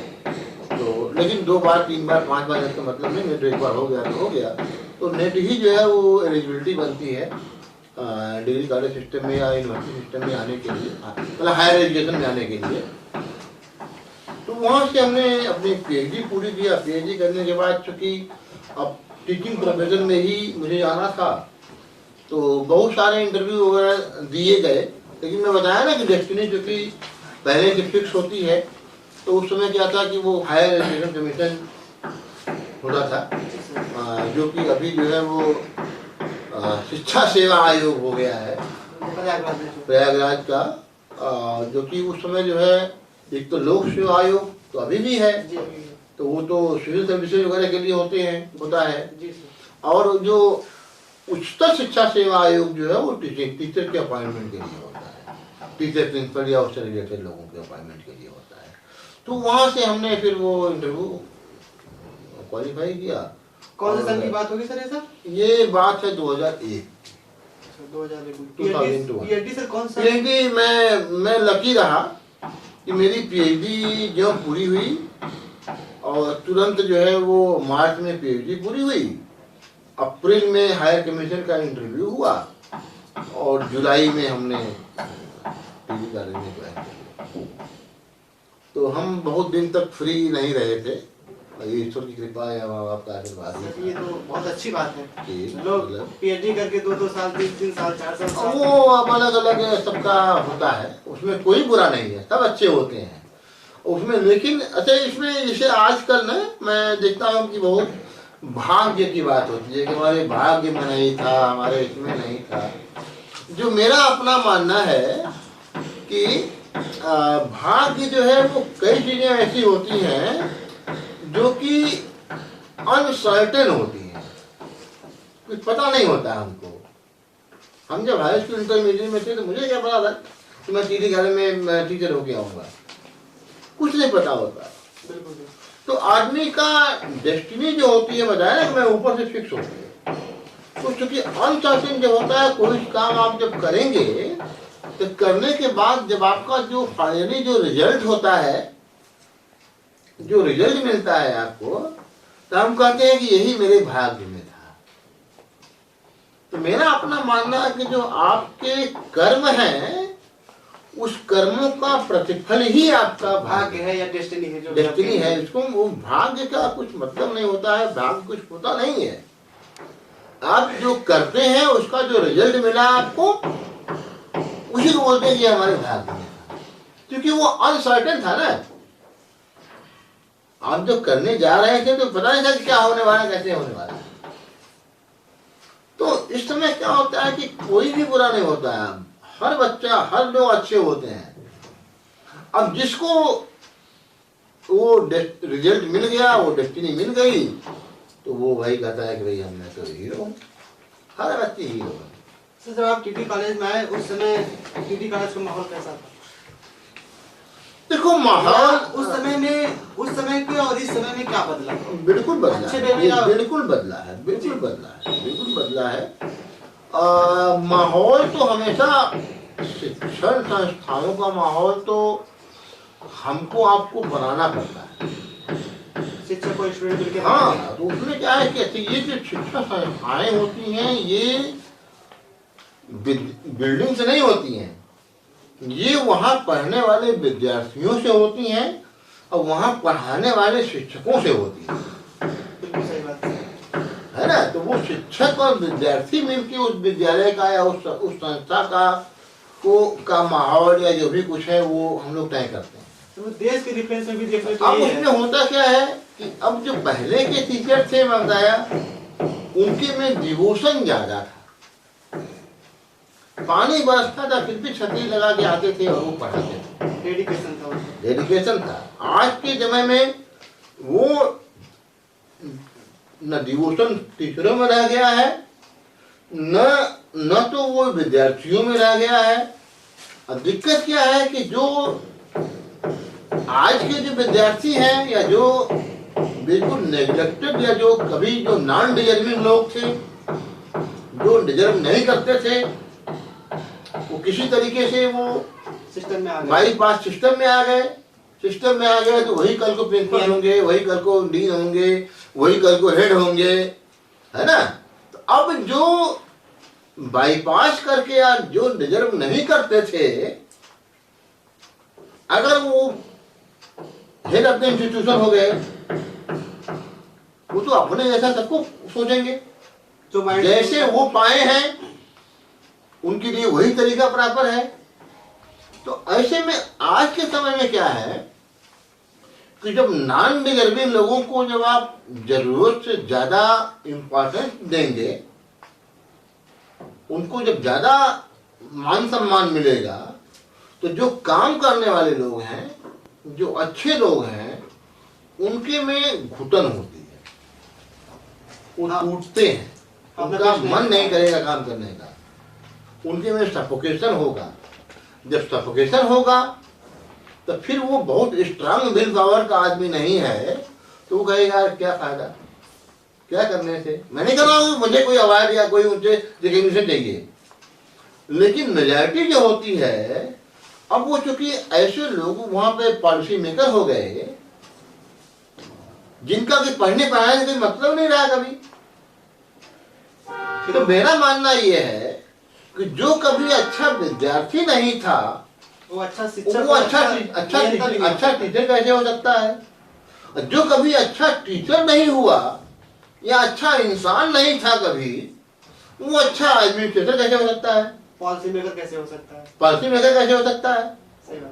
तो लेकिन 2 बार 3 बार 5 बार नेट का मतलब नहीं, नेट एक बार हो गया तो हो गया। तो नेट ही जो है वो एलिजिबिलिटी बनती है डिग्री कॉलेज सिस्टम में या यूनिवर्सिटी सिस्टम में आने के लिए, मतलब हायर एजुकेशन में आने के लिए। तो वहाँ से हमने अपनी पीएचडी पूरी किया। पीएचडी करने के बाद चूँकि अब टीचिंग प्रोफेशन में ही मुझे आना था, तो बहुत सारे इंटरव्यू वगैरह दिए गए। लेकिन मैं बताया ना कि डेस्टिनी चूँकि पहले से फिक्स होती है, तो उस समय क्या था कि वो हायर एजुकेशन कमीशन होता था, जो कि अभी जो है वो शिक्षा सेवा आयोग हो गया है प्रयागराज का, जो कि उस समय जो है एक तो लोक सेवा आयोग तो अभी भी है, तो वो तो सिविल सर्विसेज वगैरह के लिए होता है। और जो उच्चतर शिक्षा सेवा आयोग जो है वो टीचर के अपॉइंटमेंट के लिए होता है, टीचर प्रिंसिपल या उससे रिलेटेड लोगों के अपॉइंटमेंट के लिए होता है। तो वहाँ से हमने फिर वो इंटरव्यू क्वालिफाई किया। कौन से साल की बात होगी सर ये सर? ये बात है 2001। 2002। पीएचडी सर कौन सा? पीएचडी मैं लकी रहा कि मेरी पीएचडी जो पूरी हुई, और तुरंत जो है वो मार्च में पीएचडी पूरी हुई। अप्रैल में हायर कमीशन का इंटरव्यू हुआ, और जुलाई में हमने पीजी कॉलेज में ज्वाइन किया। तो हम बहुत दिन तक फ्री नहीं रहे थे, ईश्वर की कृपा या माँ बाप का आशीर्वाद ही। ये तो बहुत अच्छी बात है। जी, लोग मतलब पीएचडी करके 2-2 साल 3-3 साल 4 साल वो अब अलग अलग सबका होता है, उसमें कोई बुरा नहीं है, सब अच्छे होते हैं उसमें। लेकिन अच्छा इसमें जैसे आजकल ना मैं देखता हूँ कि बहुत भाग्य की बात होती है कि हमारे भाग्य में नहीं था, हमारे इसमें नहीं था। जो मेरा अपना मानना है कि भाग्य जो है वो कई चीजें ऐसी होती हैं जो कि अनसर्टेन होती हैं, कुछ पता नहीं होता हमको। हम जब हाई स्कूल इंटरमीडिएट में थे तो मुझे क्या पता था कि मैं टीटी कॉलेज में टीचर होके आऊँगा, कुछ नहीं पता होता। तो आदमी का डेस्टिनी जो होती है, बताया ना कि मैं ऊपर से फिक्स होती है। तो चूंकि अनसर्टेन जब होता है, कोई काम आप जब करेंगे तो करने के बाद जब आपका जो फाइनली जो रिजल्ट होता है, जो रिजल्ट मिलता है आपको, तो हम कहते हैं कि यही मेरे भाग्य में था। तो मेरा अपना मानना है कि जो आपके कर्म हैं उस कर्मों का प्रतिफल ही आपका भाग्य है या डेस्टिनी है। जो डेस्टिनी है, इसको वो भाग्य का कुछ मतलब नहीं होता है, भाग्य कुछ होता नहीं है। आप जो करते हैं उसका जो रिजल्ट मिला आपको, उसी को बोलते हैं कि हमारे भाग्य में था, क्योंकि वो अनसर्टेन था ना। आप जो करने जा रहे थे तो पता नहीं था कि क्या होने वाला है, कैसे होने वाला है। तो इस समय क्या होता है कि कोई भी बुरा नहीं होता है, हर बच्चा हर लोग अच्छे होते हैं। अब जिसको वो रिजल्ट मिल गया, वो डेस्टिनी मिल गई, तो वो भाई कहता है कि भाई हमने तो हीरो, हर व्यक्ति हीरो है। सर जब आप टीटी कॉलेज में आए उस समय टीटी कॉलेज का माहौल कैसा था? देखो माहौल उस समय के और इस समय में क्या बदला? बिल्कुल बदला अच्छे है, वे में बिल्कुल बदला है, बिल्कुल बदला है, बिल्कुल बदला है। माहौल तो हमेशा शिक्षण संस्थानों का माहौल तो हमको आपको बनाना पड़ता है। शिक्षक को स्टूडेंट मिलकर हाँ, तो उसमें क्या है कि ये जो शिक्षा संस्थाएं होती हैं ये बिल्डिंग से नहीं होती हैं, ये वहाँ पढ़ने वाले विद्यार्थियों से होती हैं और वहाँ पढ़ाने वाले शिक्षकों से होती हैं। बिल्कुल सही बात है ना। तो वो शिक्षक और विद्यार्थी मिलकर उस विद्यालय का या उस संस्था का माहौल या जो भी कुछ है वो हम लोग तय करते हैं। तो देश के डिफेंस में भी देखने को अब उसमें होता क्या है कि अब जो पहले के टीचर थे बताया उनके में डिवोशन ज्यादा था, पानी बरसता था फिर भी छतरी लगा के आते थे और वो पढ़ाते थे, डेडिकेशन था। आज के समय में वो न डिवोशन टीचरों में रह गया है, न तो वो विद्यार्थियों में रह गया है। अब दिक्कत क्या है कि जो आज के जो विद्यार्थी हैं या जो बिल्कुल नेग्लेक्टेड या जो कभी जो नॉन डिजर्विंग लोग थे, जो डिजर्व नहीं करते थे, वो किसी तरीके से वो सिस्टम में आ गए, बाईपास सिस्टम में आ गए। सिस्टम में आ गए तो वही कल को प्रिंसिपल होंगे, वही कल को डीन होंगे, वही कल को हेड होंगे, है ना। तो अब जो बाईपास करके या जो डिजर्व नहीं करते थे, अगर वो हेड ऑफ द इंस्टीट्यूशन हो गए, वो तो अपने जैसा सबको सोचेंगे, तो जैसे वो पाए हैं उनके लिए वही तरीका बराबर है। तो ऐसे में आज के समय में क्या है कि जब नॉन डिजर्विंग लोगों को जब आप जरूरत से ज्यादा इंपॉर्टेंस देंगे, उनको जब ज्यादा मान सम्मान मिलेगा, तो जो काम करने वाले लोग हैं, जो अच्छे लोग हैं, उनके में घुटन होती है, वो टूटते हैं, उनका मन नहीं करेगा काम करने का, उनके में सफोकेशन होगा। जब सफोकेशन होगा तो फिर वो बहुत स्ट्रांग विल पावर का आदमी नहीं है, तो वो कहेगा क्या फायदा, क्या करने से। मैं नहीं कर रहा हूँ मुझे कोई अवार्ड या कोई मुझे रिकग्निशन चाहिए, लेकिन मेजॉरिटी जो होती है, अब वो चूंकि ऐसे लोग वहां पे पॉलिसी मेकर हो गए जिनका कि पढ़ने पढ़ाने का कोई मतलब नहीं रहा कभी। तो मेरा मानना ये है कि जो कभी अच्छा विद्यार्थी नहीं था, वो अच्छा टीचर कैसे हो सकता है। जो कभी अच्छा टीचर नहीं हुआ या अच्छा इंसान नहीं था कभी, वो अच्छा एडमिनिस्ट्रेटर कैसे हो सकता है, पॉलिसी मेकर कैसे हो सकता है, पॉलिसी मेकर कैसे हो सकता है।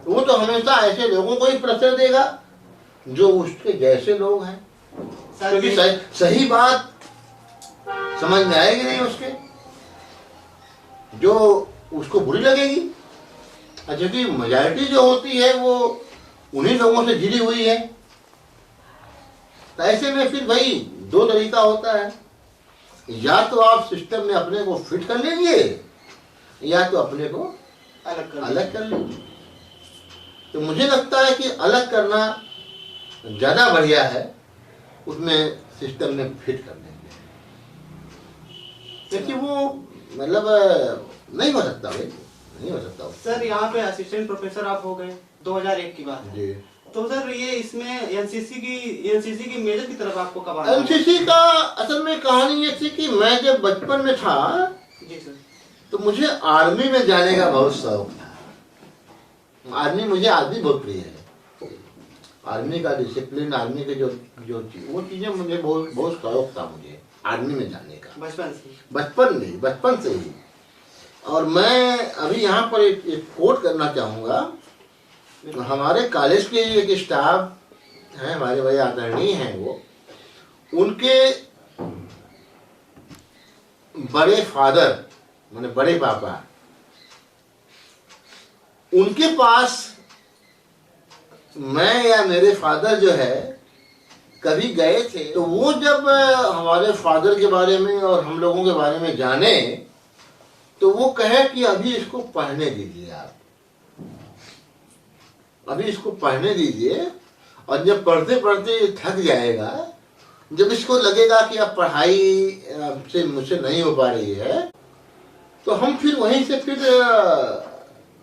वो तो हमेशा ऐसे लोगों को ही प्रेशर देगा जो उसके जैसे लोग हैं, क्योंकि सही बात समझ में आएगी नहीं उसके, जो उसको बुरी लगेगी। अच्छा कि मेजॉरिटी जो होती है वो उन्हीं लोगों से घिरी हुई है। तो ऐसे में फिर भाई दो तरीका होता है, या तो आप सिस्टम में अपने को फिट कर लीजिए या तो अपने को अलग कर लीजिए। तो मुझे लगता है कि अलग करना ज्यादा बढ़िया है उसमें सिस्टम में फिट करने के, क्योंकि वो मतलब नहीं हो सकता भाई, नहीं हो सकता। सर यहाँ पे असिस्टेंट प्रोफेसर आप हो गए 2001 की बात है, तो सर ये इसमें एनसीसी की मेजर की तरफ आपको कब आना? एनसीसी का असल में कहानी ये थी कि मैं जब बचपन में था जी सर, तो मुझे आर्मी में जाने का बहुत शौक था। आर्मी मुझे आज भी बहुत प्रिय है। आर्मी का डिसिप्लिन, आर्मी के जो वो चीजें मुझे बहुत शौक था मुझे आर्मी में जाने का, बचपन से ही। और मैं अभी यहाँ पर एक कोट करना चाहूँगा। हमारे कॉलेज के एक स्टाफ हैं, हमारे भाई आदरणीय हैं, वो उनके बड़े फादर माने बड़े पापा, उनके पास मैं या मेरे फादर जो है कभी गए थे, तो वो जब हमारे फादर के बारे में और हम लोगों के बारे में जाने, तो वो कहे कि अभी इसको पढ़ने दीजिए, आप अभी इसको पढ़ने दीजिए, और जब पढ़ते पढ़ते ये थक जाएगा, जब इसको लगेगा कि अब पढ़ाई से मुझसे नहीं हो पा रही है, तो हम फिर वहीं से फिर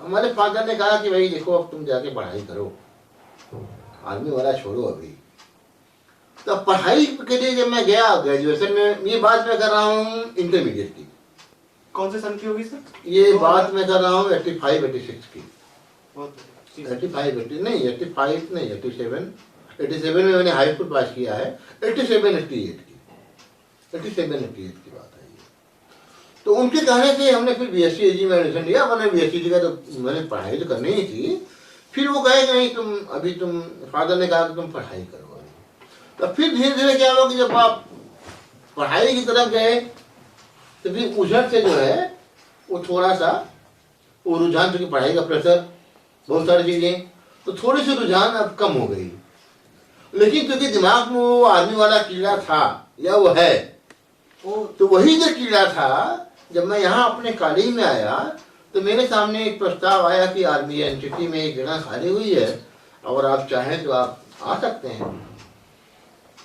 हमारे फादर ने कहा कि भाई देखो अब तुम जाके पढ़ाई करो, आर्मी वाला छोड़ो अभी। तो पढ़ाई के लिए जब मैं गया ग्रेजुएशन में, ये बात मैं कर रहा हूँ इंटरमीडिएट की। कौन से सन की होगी सर? ये बात मैं कर रहा हूँ 85-86 की। बहुत 85 नहीं 85 नहीं 87 में मैंने हाई स्कूल पास किया है। 87-88 की बात है ये। तो उनके कहने से हमने फिर BSc AG में एडमिशन लिया। मैंने BSc का तो मैंने पढ़ाई तो करनी ही थी। फिर वो कहे कि नहीं तुम अभी तुम, फादर ने कहा कि तुम पढ़ाई करो। तो फिर धीरे धीरे क्या हुआ कि जब आप पढ़ाई की तरफ गए तो फिर उधर से जो है वो थोड़ा सा वो रुझान, चूंकि पढ़ाई का प्रेशर, बहुत सारी चीजें, तो थोड़ी सी रुझान अब कम हो गई। लेकिन क्योंकि दिमाग में वो आर्मी वाला कीड़ा था या वो है, तो वही जो कीड़ा था, जब मैं यहाँ अपने कॉलेज में आया तो मेरे सामने एक प्रस्ताव आया कि आर्मी एनसीसी में एक जगह खाली हुई है और आप चाहें तो आप आ सकते हैं।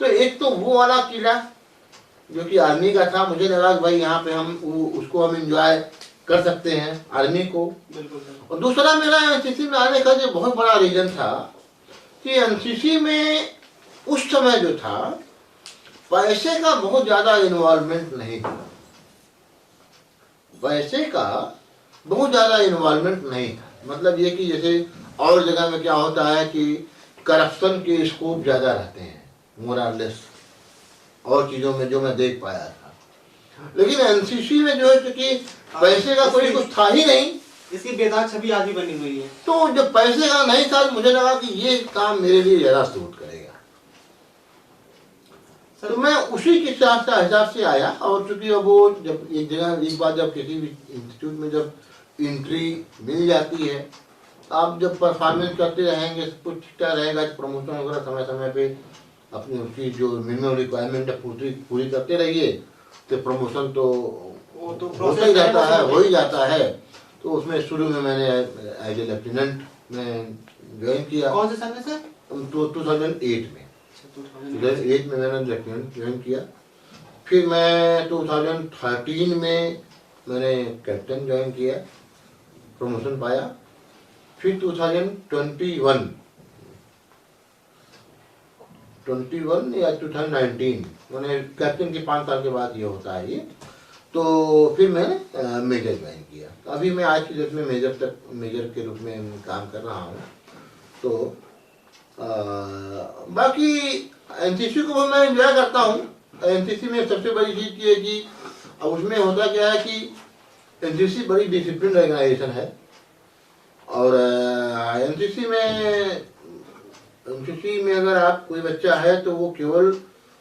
तो एक तो वो वाला कीड़ा जो कि आर्मी का था, मुझे लगा कि भाई यहाँ पे हम उसको हम एंजॉय कर सकते हैं आर्मी को। और दूसरा मेरा एनसीसी में आने का जो बहुत बड़ा रीजन था कि एनसीसी में उस समय जो था पैसे का बहुत ज्यादा इन्वॉल्वमेंट नहीं था। पैसे का बहुत ज्यादा इन्वॉल्वमेंट नहीं था, मतलब ये कि जैसे और जगह में क्या होता है कि करप्शन के स्कोप ज्यादा रहते हैं मोर और लेस, और चीजों में जो मैं देख पाया था। लेकिन एनसीसी में जो है क्योंकि पैसे का कोई कुछ था ही नहीं, इसकी बेदाग छवि आज भी बनी हुई है। तो जब पैसे का नहीं था मुझे लगा कि ये काम मेरे लिए ज्यादा सूट करेगा। तो मैं उसी के हिसाब से आया। और चूंकि अब वो जब एक जगह एक बार जब किसी भी इंस्टीट्यूट में जब एंट्री मिल जाती है, आप जब परफॉर्मेंस करते रहेंगे, सब कुछ ठीक ठाक रहेगा, प्रमोशन वगैरह समय समय पे अपनी उसकी जो मिनिमम रिक्वायरमेंट है पूरी करते रहिए, तो प्रमोशन तो होता ही रहता है, हो ही जाता है। तो उसमें शुरू में मैंने एज ए लेफ्टिनेंट में ज्वाइन किया। कौन से सन में सर? 2008 में। 2008 में मैंने लेफ्टिनेंट ज्वाइन किया। फिर मैं 2013 में मैंने कैप्टन ज्वाइन किया, प्रमोशन पाया। फिर 2021 या 2019 मैंने कैप्टन के 5 साल के बाद ये होता है ये, तो फिर मैंने मेजर ज्वाइन किया। अभी मैं आज की डेट में मेजर के रूप में काम कर रहा हूँ। तो बाकी एनसीसी को मैं एंजॉय करता हूँ। एनसीसी में सबसे बड़ी चीज़ ये है कि उसमें होता क्या है कि एनसीसी बड़ी डिसिप्लिन ऑर्गेनाइजेशन है। और एनसीसी में अगर आप कोई बच्चा है तो वो केवल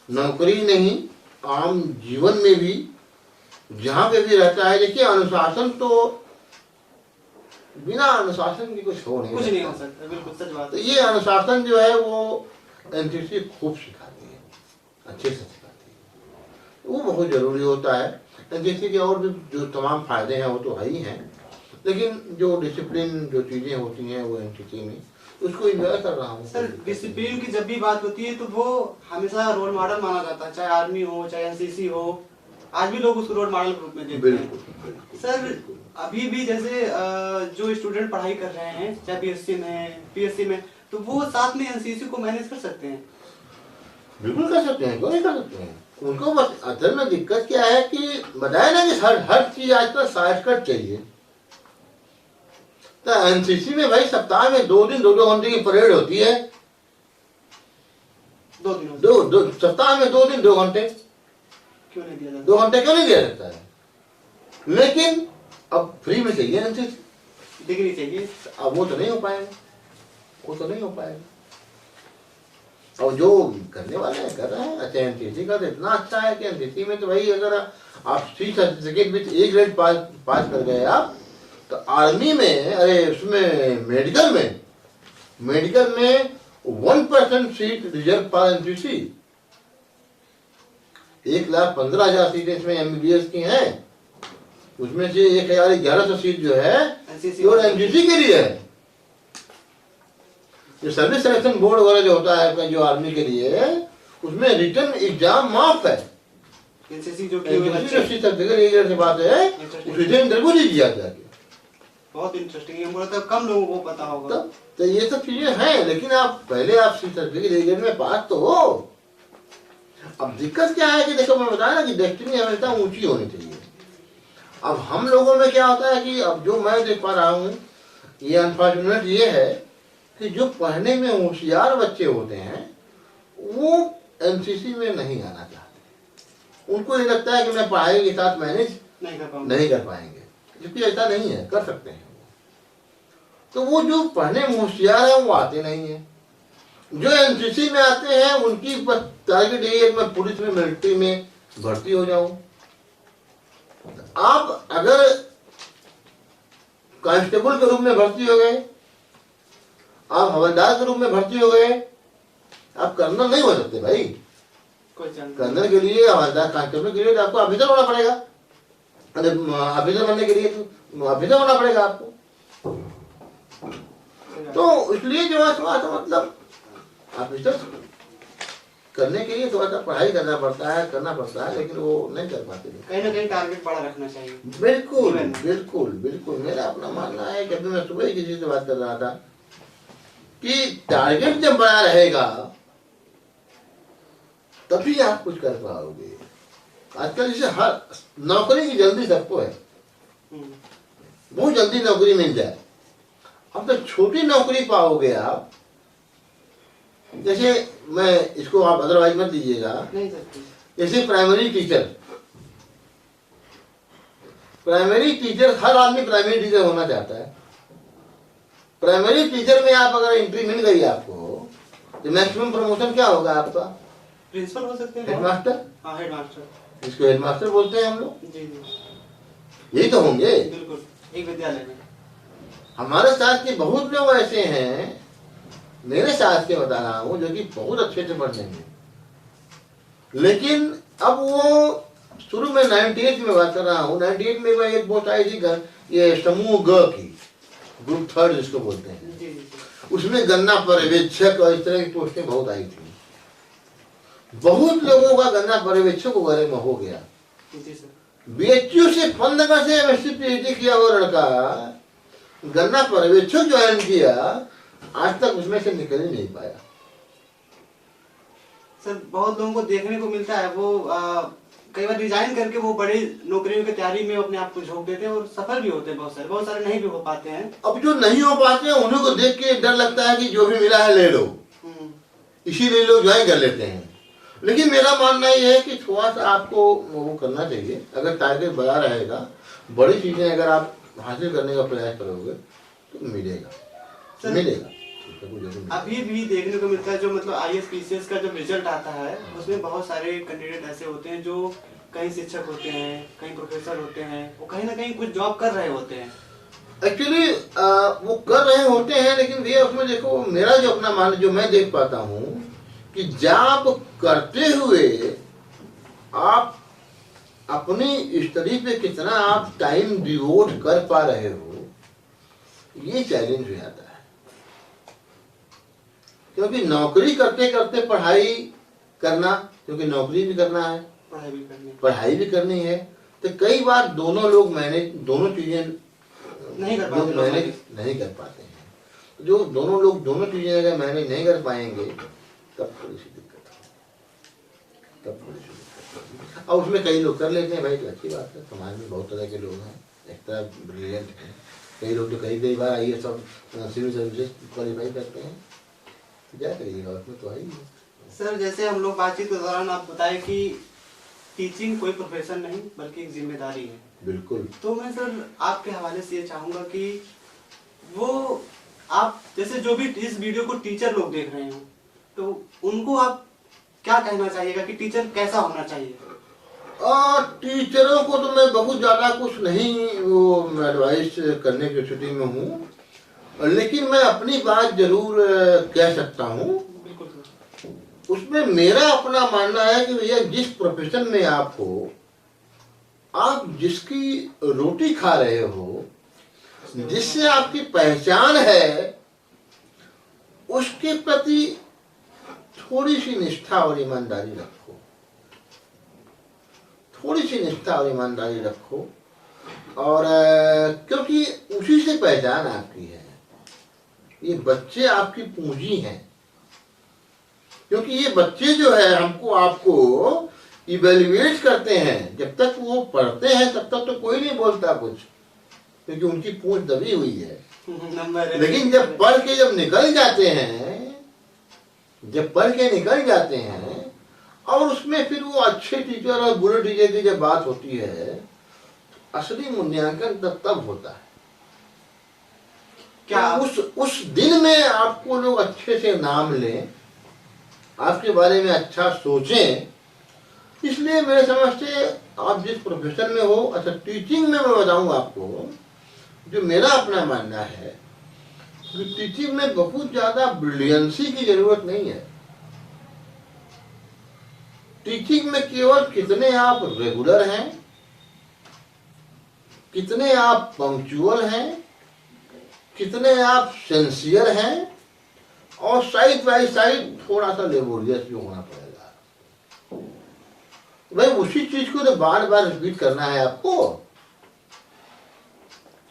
नौकरी नहीं, आम जीवन में भी जहाँ पे भी रहता है, देखिए अनुशासन तो बिना अनुशासन की कुछ हो नहीं सकता। बिल्कुल सच बात है। तो ये अनुशासन जो है वो एनसीसी खूब सिखाती है, अच्छे से सिखाती है, वो बहुत जरूरी होता है। एनसीसी के और भी जो तमाम फायदे हैं वो तो है ही हैं, लेकिन जो डिसिप्लिन जो चीजें होती हैं वो एनसीसी में, उसको एंजॉय कर रहा हूँ। सर डिसिप्लिन की जब भी बात होती है तो वो हमेशा रोल मॉडल माना जाता है, चाहे आर्मी हो चाहे एनसीसी हो, आज भी लोग उसको रोल मॉडल के रूप में देखते हैं। बिल्कुल सर अभी भी जैसे जो स्टूडेंट पढ़ाई कर रहे हैं चाहे बीएससी में पीएससी में, तो वो साथ में एनसीसी को मैनेज कर सकते हैं? बिल्कुल कर सकते हैं, क्यों नहीं कर सकते हैं। उनको बस असल में दिक्कत क्या है कि बताया ना कि हर चीज आजकल शॉर्टकट चाहिए। तो एनसीसी में भाई सप्ताह में 2 दिन 2-2 घंटे की परेड होती है। 2 दिन सप्ताह में 2 दिन 2 घंटे क्यों नहीं दिया जाता? 2 घंटे क्यों नहीं दिया जाता है? लेकिन अब फ्री में चाहिए एनसीसी, डिग्री चाहिए। अब वो तो नहीं हो पाएगा, वो तो नहीं हो पाएगा। और जो करने वाले हैं कर रहे हैं। अच्छा एनसीसी का तो इतना अच्छा है कि एनसीसी में तो भाई अगर आप C certificate with A grade pass कर गए आप, तो आर्मी में, अरे उसमें मेडिकल में 1% सीट रिजर्व फॉर एनसीसी। 1,15,000 सीटें इसमें एमबीबीएस की हैं, उसमें से 1100 सीट जो है एनसीसी केवल एनसीसी के लिए है। जो सर्विस सिलेक्शन बोर्ड वगैरह जो होता है अपना जो आर्मी के लिए, उसमें रिटर्न एग्जाम माफ है। एनसीसी जो की हुई बच्चे सर्टिफिकेट से बात है, उस रिटर्न इंटरव्यू नहीं दिया जाके। बहुत इंटरेस्टिंग है, मुझे तो कम लोगों को पता होगा। तो ये सब चीजें हैं, लेकिन आप पहले आप सर्टिफिकेट में पास तो हो। अब दिक्कत क्या है कि देखो मैं बताया ना कि डेस्टिनी हमेशा ऊंची होनी चाहिए। अब हम लोगों में क्या होता है कि अब जो मैं देख पा रहा हूँ, ये अनफॉर्चुनेट ये है कि जो पढ़ने में होशियार बच्चे होते हैं वो एनसीसी में नहीं आना चाहते। उनको ये लगता है कि मैं पढ़ाई के साथ मैनेज नहीं कर पाएंगे, जबकि ऐसा नहीं है, कर सकते हैं। तो वो जो पढ़ने में होशियार है वो आते नहीं है। जो एनसीसी में आते हैं उनकी बस टारगेट यही है कि मैं पुलिस में, मिलिट्री में भर्ती हो जाऊं। आप अगर कांस्टेबल के रूप में भर्ती हो गए, आप हवलदार के रूप में भर्ती हो गए, आप कर्नल नहीं हो सकते भाई। कर्नल के लिए, हवलदार, कांस्टेबल के लिए आपको ऑफिसर होना पड़ेगा। अरे ऑफिसर बनने के लिए तो ऑफिसर होना पड़ेगा आपको। तो इसलिए जो है थोड़ा सा मतलब ऑफिसर करने के लिए थोड़ा सा पढ़ाई करना पड़ता है, लेकिन वो नहीं कर पाते। कहीं ना कहीं टारगेट बड़ा रखना चाहिए। बिल्कुल बिल्कुल बिल्कुल, मेरा अपना मानना है कि अभी मैं सुबह ही किसी से बात कर रहा था कि टारगेट जब बड़ा रहेगा तभी आप कुछ कर पाओगे। आजकल जैसे हर नौकरी की जल्दी सबको है, बहुत जल्दी नौकरी मिल जाए। अब तो छोटी नौकरी पाओगे आप, जैसे मैं इसको आप अदरवाइज मत लीजिएगा, जैसे प्राइमरी टीचर हर आदमी प्राइमरी टीचर होना चाहता है। प्राइमरी टीचर में आप अगर एंट्री मिल गई आपको तो मैक्सिमम प्रमोशन क्या होगा आपका? प्रिंसिपल हो सकते हैं, हेडमास्टर। हाँ हेडमास्टर, इसको हेडमास्टर बोलते हैं हम लोग। जी जी, यही तो होंगे बिल्कुल, एक विद्यालय में। हमारे साथ के बहुत लोग ऐसे हैं, मेरे साथ के बता रहा हूँ, जो कि बहुत अच्छे से पढ़ने में, लेकिन अब वो शुरू में 98 में बात कर रहा हूँ, 98 में वह एक पोस्ट आई थी ये समूह ग की, ग्रुप 3 जिसको बोलते हैं, जी जी, उसमें गन्ना पर्यवेक्षक और इस तरह की पोस्टें बहुत आई थी। बहुत लोगों का गन्ना पर्यवेक्षक वगैरह में हो गया। बीएचयू से फंदनगर से एमएससी पीएचडी किया वो लड़का गन्ना पर्यवेक्षक ज्वाइन किया, आज तक उसमें से निकल ही नहीं पाया। सर बहुत लोगों को देखने को मिलता है, वो कई बार रिजाइन करके वो बड़ी नौकरियों की तैयारी में अपने आप को झोंक देते हैं और सफल भी होते हैं। बहुत सारे नहीं भी हो पाते हैं। अब जो नहीं हो पाते हैं उन्हीं को देख के डर लगता है कि जो भी मिला है ले लो, इसीलिए लोग ज्वाइन कर लेते हैं। लेकिन मेरा मानना ये है कि थोड़ा सा आपको वो करना चाहिए। अगर टारगेट बड़ा रहेगा, बड़ी चीजें अगर आप हासिल करने का प्रयास करोगे तो मिलेगा। अभी भी देखने को मिलता है जो मतलब आईएएस पीसीएस का जब रिजल्ट आता है उसमें बहुत सारे कैंडिडेट ऐसे होते हैं जो कहीं शिक्षक होते हैं, कहीं प्रोफेसर होते हैं, वो कहीं ना कहीं कुछ जॉब कर रहे होते हैं। एक्चुअली वो कर रहे होते हैं, लेकिन भैया उसमें देखो मेरा जो अपना मान जो मैं देख पाता हूँ कि जॉब करते हुए आप अपनी स्टडी पे कितना आप टाइम डिवोट कर पा रहे हो, ये चैलेंज हो जाता है। क्योंकि नौकरी करते करते पढ़ाई करना, क्योंकि नौकरी भी करना है, पढ़ाई भी करनी है, तो कई बार दोनों लोग दोनों चीजें नहीं कर पाते हैं। जो दोनों लोग दोनों चीजें अगर मैनेज नहीं कर पाएंगे तब थोड़ी सी दिक्कत है। और उसमें कई लोग कर लेते हैं भाई, तो अच्छी बात है। समाज में बहुत तरह के लोग हैं, एक तरह ब्रिलियंट हैं, कई लोग तो कई बार आइए सब सिविल सर्विसेज क्वालिफाई करते हैं, क्या करिएगा उसमें तो आई। सर जैसे हम लोग बातचीत के दौरान आप बताए कि टीचिंग कोई प्रोफेशन नहीं बल्कि एक जिम्मेदारी है। बिल्कुल। तो मैं सर आपके हवाले से ये चाहूंगा कि वो आप जैसे जो भी इस वीडियो को टीचर लोग देख रहे हो तो उनको आप क्या कहना चाहिएगा कि टीचर कैसा होना चाहिए? टीचरों को तो मैं बहुत ज्यादा कुछ नहीं वो एडवाइस करने की स्थिति में हूँ, लेकिन मैं अपनी बात जरूर कह सकता हूँ। उसमें मेरा अपना मानना है कि भैया जिस प्रोफेशन में आप हो आप जिसकी रोटी खा रहे हो, जिससे आपकी पहचान है, उसके प्रति थोड़ी सी निष्ठा और ईमानदारी रखो, थोड़ी सी निष्ठा और ईमानदारी रखो। और क्योंकि उसी से पहचान आपकी है। ये बच्चे आपकी पूंजी हैं, क्योंकि ये बच्चे जो है हमको आपको इवेल्युएट करते हैं। जब तक वो पढ़ते हैं तब तक तो कोई नहीं बोलता कुछ, क्योंकि उनकी पूंछ दबी हुई है। लेकिन जब पढ़ के जब निकल जाते हैं, जब पढ़ के निकल जाते हैं और उसमें फिर वो अच्छे टीचर और बुरे टीचर की जब बात होती है, असली मूल्यांकन तब होता है। क्या उस दिन में आपको लोग अच्छे से नाम लें, आपके बारे में अच्छा सोचें। इसलिए मेरे समझ से आप जिस प्रोफेशन में हो, अच्छा टीचिंग में मैं बताऊं आपको, जो मेरा अपना मानना है कि टीचिंग में बहुत ज्यादा ब्रिलियंसी की जरूरत नहीं है। टीचिंग में केवल कितने आप रेगुलर हैं, कितने आप पंक्चुअल हैं, कितने आप सिंसियर हैं, और साइड बाई साइड थोड़ा सा लेबोरियस भी होना पड़ेगा। भाई उसी चीज को तो बार बार रिपीट करना है आपको।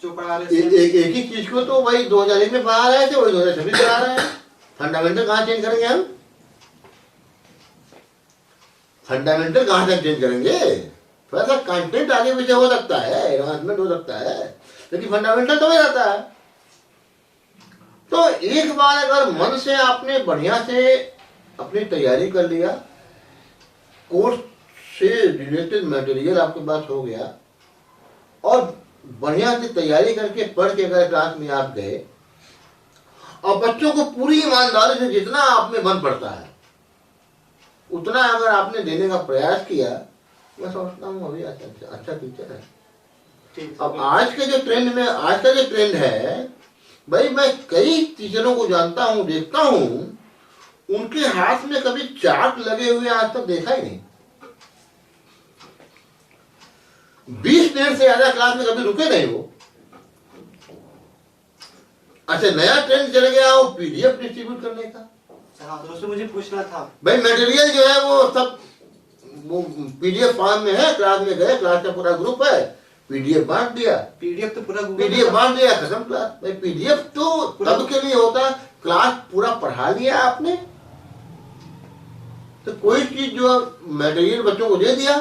जो पढ़ा रहे एक ही चीज को तो वही 2001 में पढ़ा रहे थे, वही 2026 पढ़ा रहे हैं। फंडामेंटल कहाँ चेंज करेंगे हम? फंडामेंटल कहाँ तक चेंज करेंगे? थोड़ा सा कंटेंट आगे पीछे हो सकता है, एडवांसमेंट हो सकता है, लेकिन फंडामेंटल तो हो जाता है। तो एक बार अगर मन से आपने बढ़िया से अपनी तैयारी कर लिया, कोर्स से रिलेटेड मटेरियल आपके पास हो गया, और बढ़िया से तैयारी करके पढ़ के अगर क्लास में आप गए, और बच्चों को पूरी ईमानदारी से जितना आप में मन पड़ता है उतना अगर आपने देने का प्रयास किया, मैं समझता हूँ अभी अच्छा टीचर है। अब आज के जो ट्रेंड में, आज का जो ट्रेंड है भाई, मैं कई टीचरों को जानता हूँ, देखता हूँ, उनके हाथ में कभी चार्ट लगे हुए आज तक देखा ही नहीं। 20 मिनट से ज्यादा क्लास में कभी रुके नहीं वो। अच्छा, नया ट्रेंड चल गया वो पीडीएफ डिस्ट्रीब्यूट करने का। हाँ, दोस्तों मुझे पूछना था भाई, मटेरियल जो है वो सब वो पीडीएफ फॉर्म में है। क्लास में गए, क्लास का पूरा ग्रुप है, पीडीएफ बांट दिया, पीडीएफ तो पूरा पीडीएफ बांट दिया, खत्म क्लास। भाई पीडीएफ तो तब के लिए होता, क्लास पूरा पढ़ा लिया आपने, तो कोई चीज जो मटेरियल बच्चों को दे दिया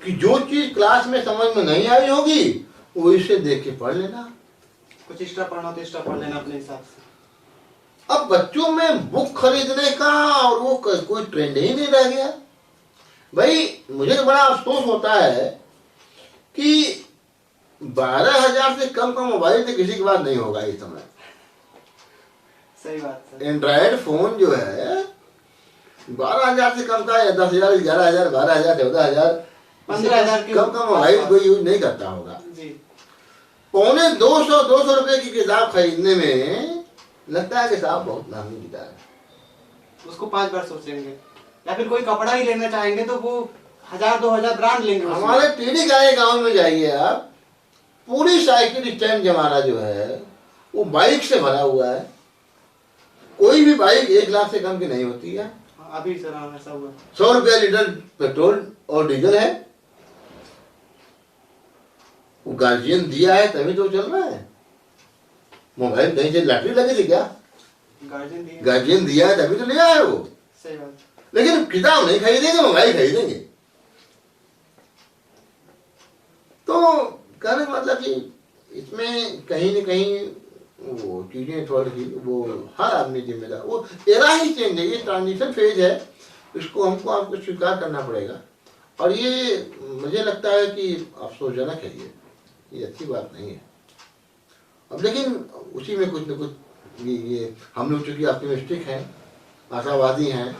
कि जो चीज क्लास में समझ में नहीं आई होगी वो इसे देख के पढ़ लेना, कुछ एक्स्ट्रा पढ़ना तो एक्स्ट्रा पढ़ लेना अपने हिसाब से। अब बच्चों में बुक खरीदने का और वो कोई ट्रेंड ही नहीं रह गया। भाई मुझे तो बड़ा अफसोस होता है कि 12,000 से कम का मोबाइल से किसी की बात नहीं होगा इस समय। सही बात है। एंड्रॉयड फोन जो है 12,000 से कम का, या 10,000, 11,000, 12,000, 14,000, 15,000 कम का मोबाइल कोई यूज नहीं करता होगा जी। 200 रुपए की किताब खरीदने में लगता है कि साहब बहुत महंगी किताब है, उसको 5 बार सोचेंगे। या फिर कोई कपड़ा ही लेना चाहेंगे तो वो 1,000-2,000 ब्रांड लेंगे। हमारे टीडी गाय गांव में जाइए आप, पूरी साइकिल स्टैंड जमाना जो है वो बाइक से भरा हुआ है। कोई भी बाइक 1 लाख से कम की नहीं होती है। अभी सर ऐसा हुआ 100 रुपया लीटर पेट्रोल और डीजल है, वो गार्जियन दिया है तभी तो चल रहा है। मोबाइल कहीं से लॉटरी लगी थी क्या? गार्जियन दिया है तभी तो लिया है वो। सही बात। लेकिन किताब नहीं खरीदेंगे, मोबाइल खरीदेंगे। तो कहने का मतलब कि इसमें कहीं न कहीं वो चीजें थोड़ी सी, वो हर आदमी जिम्मेदार, वो एरा ही चेंज है, ये ट्रांजिशन फेज है, इसको हमको आपको स्वीकार करना पड़ेगा। और ये मुझे लगता है कि अफसोसजनक है, ये अच्छी बात नहीं है। अब लेकिन उसी में कुछ न कुछ ये हम लोग चूंकि ऑप्टिमिस्टिक हैं, आशावादी हैं,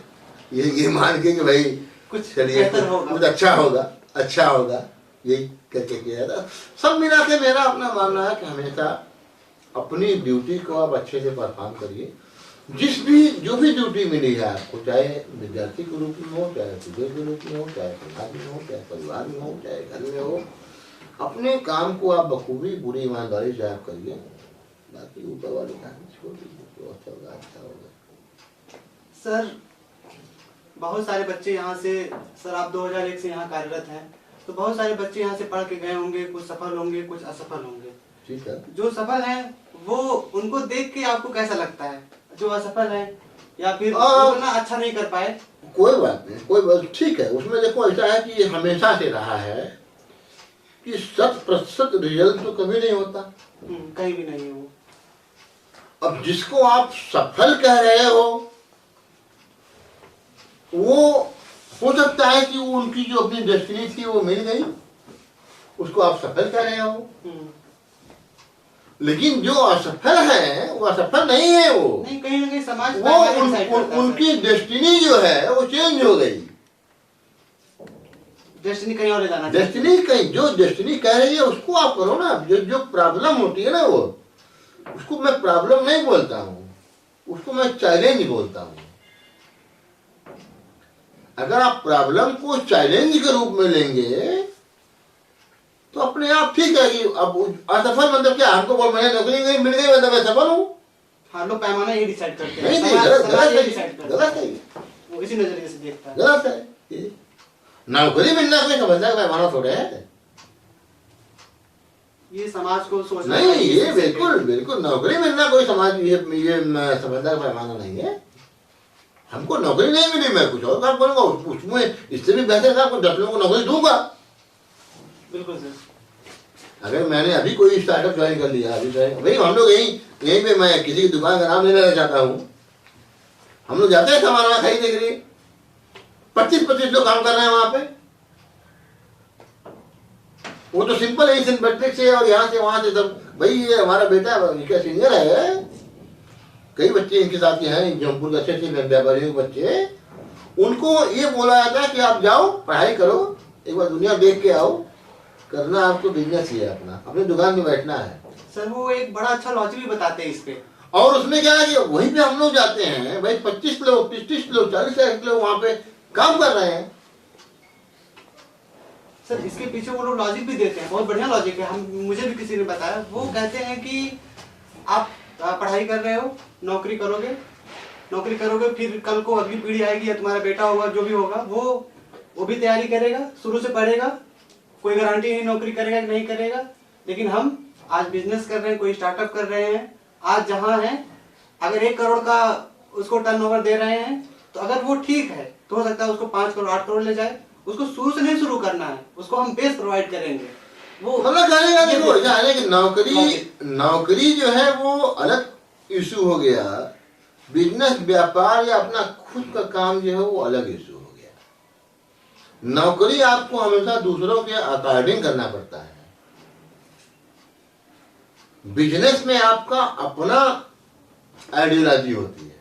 ये मान के कि भाई कुछ चलिए कुछ अच्छा होगा, यही करके किया जाता। सब मिला के मेरा अपना मानना है कि हमेशा अपनी ड्यूटी को आप अच्छे से परफॉर्म करिए। जिस भी जो भी ड्यूटी मिली है आपको, चाहे विद्यार्थी के रूप में हो, चाहे स्टूडेंट के रूप में हो, चाहे समाज में हो, चाहे परिवार में हो, चाहे घर में हो, अपने काम को आप बखूबी पूरी ईमानदारी से आप करिए। बाकी ऊपर वाले कहानी छोड़ दीजिए, जो अच्छा होगा अच्छा होगा। सर बहुत सारे बच्चे यहाँ से, सर आप 2001 से यहाँ कार्यरत हैं, तो बहुत सारे बच्चे यहाँ से पढ़ के गए होंगे, कुछ सफल होंगे, कुछ असफल होंगे। ठीक है, जो सफल हैं वो उनको देख के आपको कैसा लगता है? जो असफल हैं या फिर उतना अच्छा नहीं कर पाए? कोई बात नहीं, कोई बात ठीक है। उसमें देखो ऐसा है कि ये हमेशा से रहा है कि 100% रिजल्ट तो कभी नहीं होता, कहीं भी नहीं है वो। अब जिसको आप सफल कह रहे हो वो हो सकता है कि वो उनकी जो अपनी डेस्टिनी थी वो मिल गई, उसको आप सफल कह रहे हो। लेकिन जो असफल है वो असफल नहीं है, वो नहीं, कहीं ना कहीं समाज वो उनकी डेस्टिनी जो है वो चेंज हो गई। डेस्टिनी कहीं और ले जाना, डेस्टिनी कहीं, जो डेस्टिनी कह रही है उसको आप करो ना। जो प्रॉब्लम होती है ना, वो उसको मैं प्रॉब्लम नहीं बोलता हूँ, उसको मैं चैलेंज बोलता हूँ। अगर आप प्रॉब्लम को चैलेंज के रूप में लेंगे तो अपने आप ठीक है। कि अब असफल मतलब क्या, हमको बोल मैंने नौकरी मिल गई मतलब मैं सफल हूँ? हाँ, लोग पैमाना ये डिसाइड करते हैं। नहीं, गलत है, वो इसी नजरिए से देखता है। गलत है। नौकरी मिलना कोई समझदार पैमाना थोड़े है। ये समाज को सोचना नहीं, ये बिल्कुल नौकरी मिलना कोई समाज ये समझदार पैमाना नहीं है। हमको नौकरी नहीं मिली, मैं कुछ और काम करूंगा, उसमें इससे भी बेहतर काम को 10 लोगों को नौकरी दूंगा। बिल्कुल सर। अगर मैंने अभी कोई स्टार्टअप ज्वाइन कर लिया, अभी भाई हम लोग यहीं पे, मैं किसी की दुकान का नाम नहीं लेना चाहता हूँ, हम लोग जाते हैं सामान वहां खरीदने के लिए, 25-25 लोग काम कर रहे हैं वहां पे। वो तो सिंपल है, सिंपैथेटिक से और यहाँ से वहां से सब। भाई ये हमारा बेटा इनका सीनियर है, कई बच्चे इनके साथ हैं, जौनपुर के अच्छे व्यापारियों के बच्चे, उनको ये बोला जाता है कि आप जाओ पढ़ाई करो, एक बार दुनिया देख के आओ, करना आपको बिजनेस ही है, अपनी दुकान में बैठना है। सर वो एक बड़ा अच्छा लॉजिक भी बताते हैं इस पे। और उसमें क्या है कि वहीं पे हम लोग जाते हैं, भाई 25 लोग, 30 लोग, 40 लोग वहां पे काम कर रहे हैं। सर इसके पीछे वो लोग लॉजिक भी देते हैं, बहुत बढ़िया लॉजिक है। मुझे भी किसी ने बताया, वो कहते हैं कि आप पढ़ाई कर रहे हो, नौकरी करोगे, फिर कल को अगली पीढ़ी आएगी या तुम्हारा बेटा होगा, जो भी होगा, वो भी तैयारी करेगा, शुरू से पढ़ेगा, कोई गारंटी नहीं नौकरी करेगा कि नहीं करेगा। लेकिन हम आज बिजनेस कर रहे हैं, कोई स्टार्टअप कर रहे हैं, आज जहां है, अगर 1 करोड़ का उसको टर्नओवर दे रहे हैं, तो अगर वो ठीक है तो हो सकता है उसको 5 करोड़ 8 करोड़ ले जाए। उसको शुरू से नहीं शुरू करना है, उसको हम बेस प्रोवाइड करेंगे। वो नौकरी जो है वो अलग इशू हो गया, बिजनेस व्यापार या अपना खुद का काम जो है वो अलग इशू हो गया। नौकरी आपको हमेशा दूसरों के अकॉर्डिंग करना पड़ता है, बिजनेस में आपका अपना आइडियोलॉजी होती है।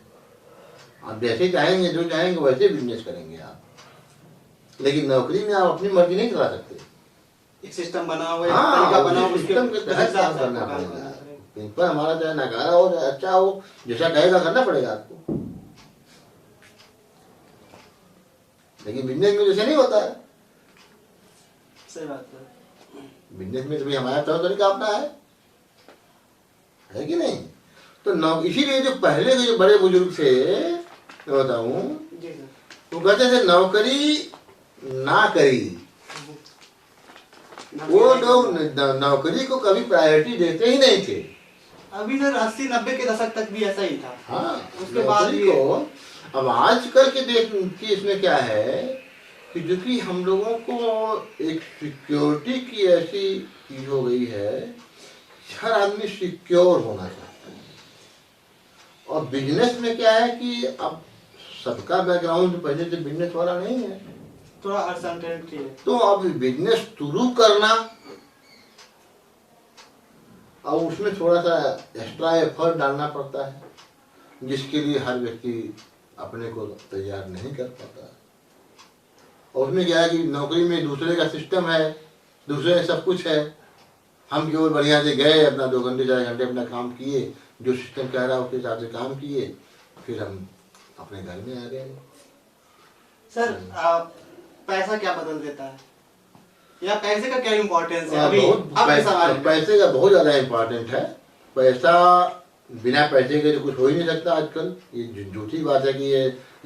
आप जैसे चाहेंगे, जो चाहेंगे वैसे बिजनेस करेंगे आप, लेकिन नौकरी में आप अपनी मर्जी नहीं चला सकते। एक सिस्टम बना हुआ है, हाँ, सिस्टम के तहत काम करना पड़ेगा। पर हमारा चाहे नकारा हो चाहे अच्छा हो, जैसा कहेगा करना पड़ेगा आपको। लेकिन बिजनेस में जैसे नहीं होता है। सही बात है। बिजनेस में तो भी हमारा तौर तरीका अपना है कि नहीं? तो इसीलिए जो पहले के जो बड़े बुजुर्ग थे, मैं बताऊं, वो कहते थे नौकरी ना करी। वो लोग नौकरी को कभी प्रायोरिटी देते ही नहीं थे। अभी सर 80-90 के दशक तक भी ऐसा ही था। हाँ, उसके बाद को अब आजकल के देश की इसमें क्या है कि जो कि हम लोगों को एक सिक्योरिटी की ऐसी चीज हो गई है, हर आदमी सिक्योर होना चाहता है। और बिजनेस में क्या है कि अब सबका बैकग्राउंड पहले से बिजनेस वाला नहीं है, थोड़ा अनसर्टेनिटी है। तो अब बिजनेस शुरू करना और उसमें थोड़ा सा एक्स्ट्रा एफर्ट डालना पड़ता है, जिसके लिए हर व्यक्ति अपने को तैयार नहीं कर पाता। और उसमें क्या है कि नौकरी में दूसरे का सिस्टम है, दूसरे का सब कुछ है, हम केवल बढ़िया से गए, अपना 2 घंटे 4 घंटे अपना काम किए, जो सिस्टम कह रहा है उसके हिसाब से काम किए, फिर हम अपने घर में आ गए। सर पैसा क्या बदल देता है, या पैसे का क्या इम्पोर्टेंस है अभी बहुत आपके समाज में? पैसे का बहुत ज़्यादा इम्पोर्टेंट है। पैसा, बिना पैसे के तो कुछ हो ही नहीं सकता आजकल। ये झूठी बात है कि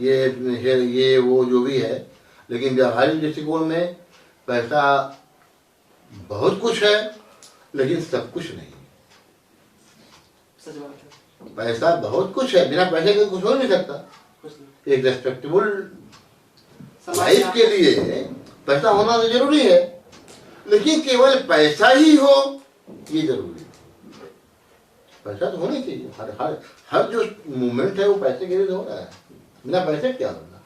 ये वो जो भी है, लेकिन व्यावहारिक दृष्टिकोण में पैसा बहुत कुछ है, लेकिन सब कुछ नहीं। सच बात है, पैसा बहुत कुछ है, बिना पैसे के कुछ हो नहीं सकता। कुछ नहीं। एक रेस्पेक्टेबल समाज लाइफ के लिए पैसा होना तो जरूरी है, लेकिन केवल पैसा ही हो ये जरूरी है। पैसा तो होना चाहिए। हर जो मूवमेंट है वो पैसे के लिए तो हो रहा है। बिना पैसे क्या होगा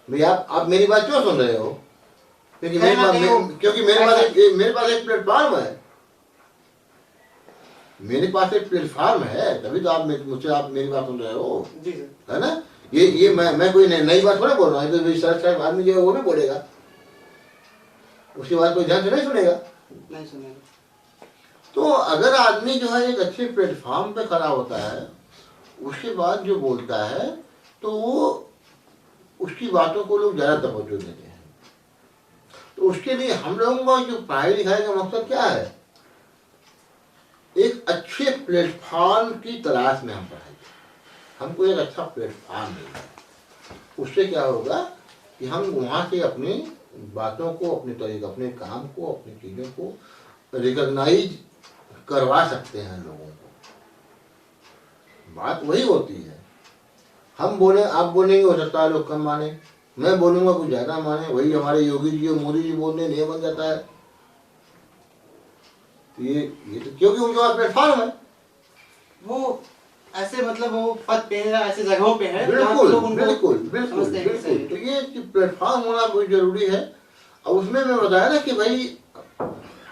भाई? आप मेरी बात क्यों सुन रहे हो? क्योंकि मेरे पास एक प्लेटफॉर्म है। मेरे पास एक प्लेटफॉर्म है, तभी तो आप मेरी बात सुन रहे हो। जी सर। है ना? ये मैं कोई नई बात थोड़ा बोल रहा हूँ। तो सर आदमी जो है वो भी बोलेगा, उसके बाद कोई ध्यान से नहीं सुनेगा। नहीं सुनेगा। तो अगर आदमी जो है एक अच्छे प्लेटफॉर्म पे खड़ा होता है, उसके बाद जो बोलता है, तो वो उसकी बातों को लोग ज़्यादा तवज्जो देते हैं। तो उसके लिए हम लोगों का जो पढ़ाई लिखाई का मकसद क्या है? एक अच्छे प्लेटफॉर्म की तलाश में हम पढ़ाई। हमको एक अच्छा प्लेटफॉर्म मिलेगा, उससे क्या होगा कि हम वहाँ से अपनी बातों को, अपने तरीके, अपने काम को, अपनी चीज़ों को रिकॉग्नाइज करवा सकते हैं लोगों को। बात वही होती है। हम बोले, आप बोलेंगे, हो सकता है लोग कम माने, मैं बोलूँगा कुछ ज़्यादा माने। वही हमारे योगी जी और मोदी जी बोलने नहीं बन जाता है। तो ये तो क्योंकि उनके पास प्लेटफॉर्म है। वो ऐसे मतलब वो पद पे है, ऐसे जगहों पे है। बिल्कुल बिल्कुल बिल्कुल बिल्कुल। तो ये प्लेटफॉर्म होना बहुत जरूरी है। और उसमें मैं बताया ना कि भाई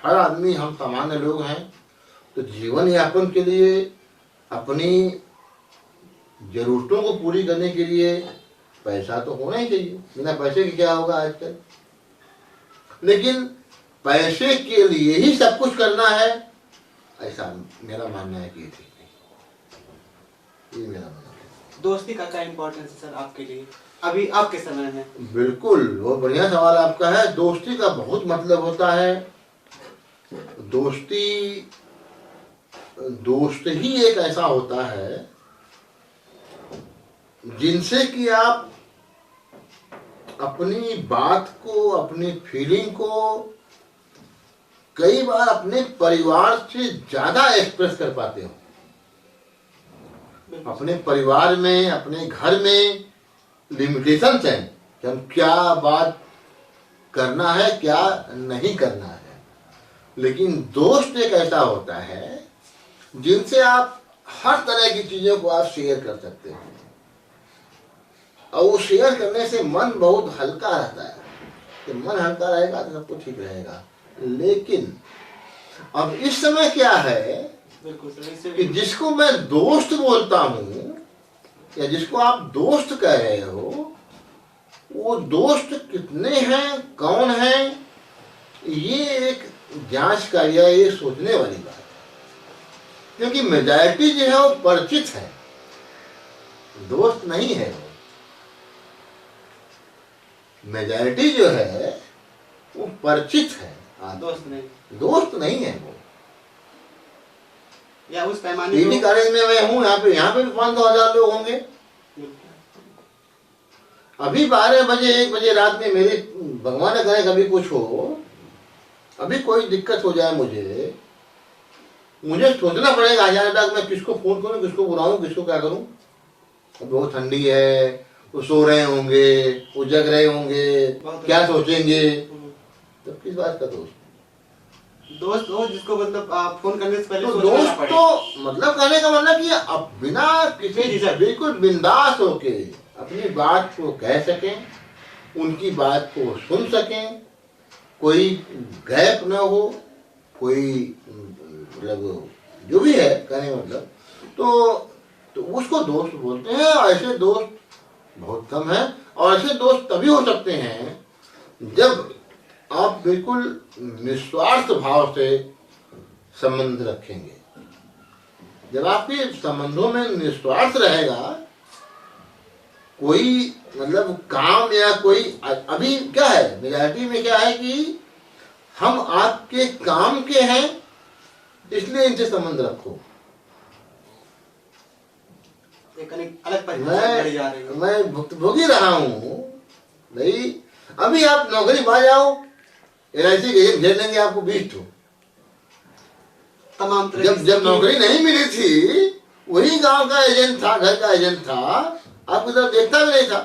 हर आदमी, हम सामान्य लोग हैं, तो जीवन यापन के लिए, अपनी जरूरतों को पूरी करने के लिए पैसा तो होना ही चाहिए। बिना पैसे के क्या होगा आजकल? लेकिन पैसे के लिए ही सब कुछ करना है, ऐसा मेरा मानना है कि ठीक नहीं। ये मेरा मानना है। दोस्ती का क्या इम्पोर्टेंस है सर आपके लिए अभी आपके समय में? बिल्कुल, बहुत बढ़िया सवाल आपका है। दोस्ती का बहुत मतलब होता है। दोस्त ही एक ऐसा होता है जिनसे कि आप अपनी बात को, अपनी फीलिंग को कई बार अपने परिवार से ज्यादा एक्सप्रेस कर पाते हो। अपने परिवार में, अपने घर में लिमिटेशंस हैं कि हम क्या बात करना है, क्या नहीं करना है। लेकिन दोस्त एक ऐसा होता है जिनसे आप हर तरह की चीजों को आप शेयर कर सकते हो, और वो शेयर करने से मन बहुत हल्का रहता है। तो मन हल्का रहेगा तो सब कुछ ठीक रहेगा। लेकिन अब इस समय क्या है कि जिसको मैं दोस्त बोलता हूं, या जिसको आप दोस्त कह रहे हो, वो दोस्त कितने हैं, कौन है, ये एक जांच का या ये सोचने वाली बात है। क्योंकि मेजॉरिटी जो है वो परिचित है, दोस्त नहीं है। मेजॉरिटी जो है वो परिचित है, दोस्त नहीं है वो। या उस पैमाने पीवी कॉलेज में मैं हूँ, यहाँ पे भी 500,000 लोग होंगे। अभी 12 बजे 1 बजे रात में मेरे, भगवान न करे कभी कुछ हो, अभी कोई दिक्कत हो जाए, मुझे सोचना पड़ेगा 1000 तक मैं किसको फोन करूं, किसको बुलाऊं, किसको क्या करूं। अब बहुत ठंडी है, वो सो रहे होंगे, वो जग रहे होंगे, क्या सोचेंगे। तो किस बात का दोस्त हो जिसको मतलब आप फोन करने से पहले दोस्त तो मतलब कहने का मतलब कि अब बिना किसी, बिल्कुल बिंदास होके अपनी बात को कह सकें, उनकी बात को सुन सकें, कोई गैप न हो, कोई मतलब जो भी है कहने का मतलब, तो उसको दोस्त बोलते हैं। ऐसे दोस्त बहुत कम है, और ऐसे दोस्त तभी हो सकते हैं जब आप बिल्कुल निस्वार्थ भाव से संबंध रखेंगे। जब आपके संबंधों में निस्वार्थ रहेगा, कोई मतलब काम या कोई अभी क्या है मेजॉरिटी में क्या है कि हम आपके काम के हैं इसलिए इनसे संबंध रखो। एक अलग परिभाषा बढ़ी जा रही है। मैं भुगत ही रहा हूँ भाई। अभी आप नौकरी पा जाओ, LIC के एजेंट घेर लेंगे आपको 20 ठो। तमाम तरह जब नौकरी नहीं मिली थी वही गांव का एजेंट था, घर का एजेंट था, आपकी तरफ देखता भी नहीं था,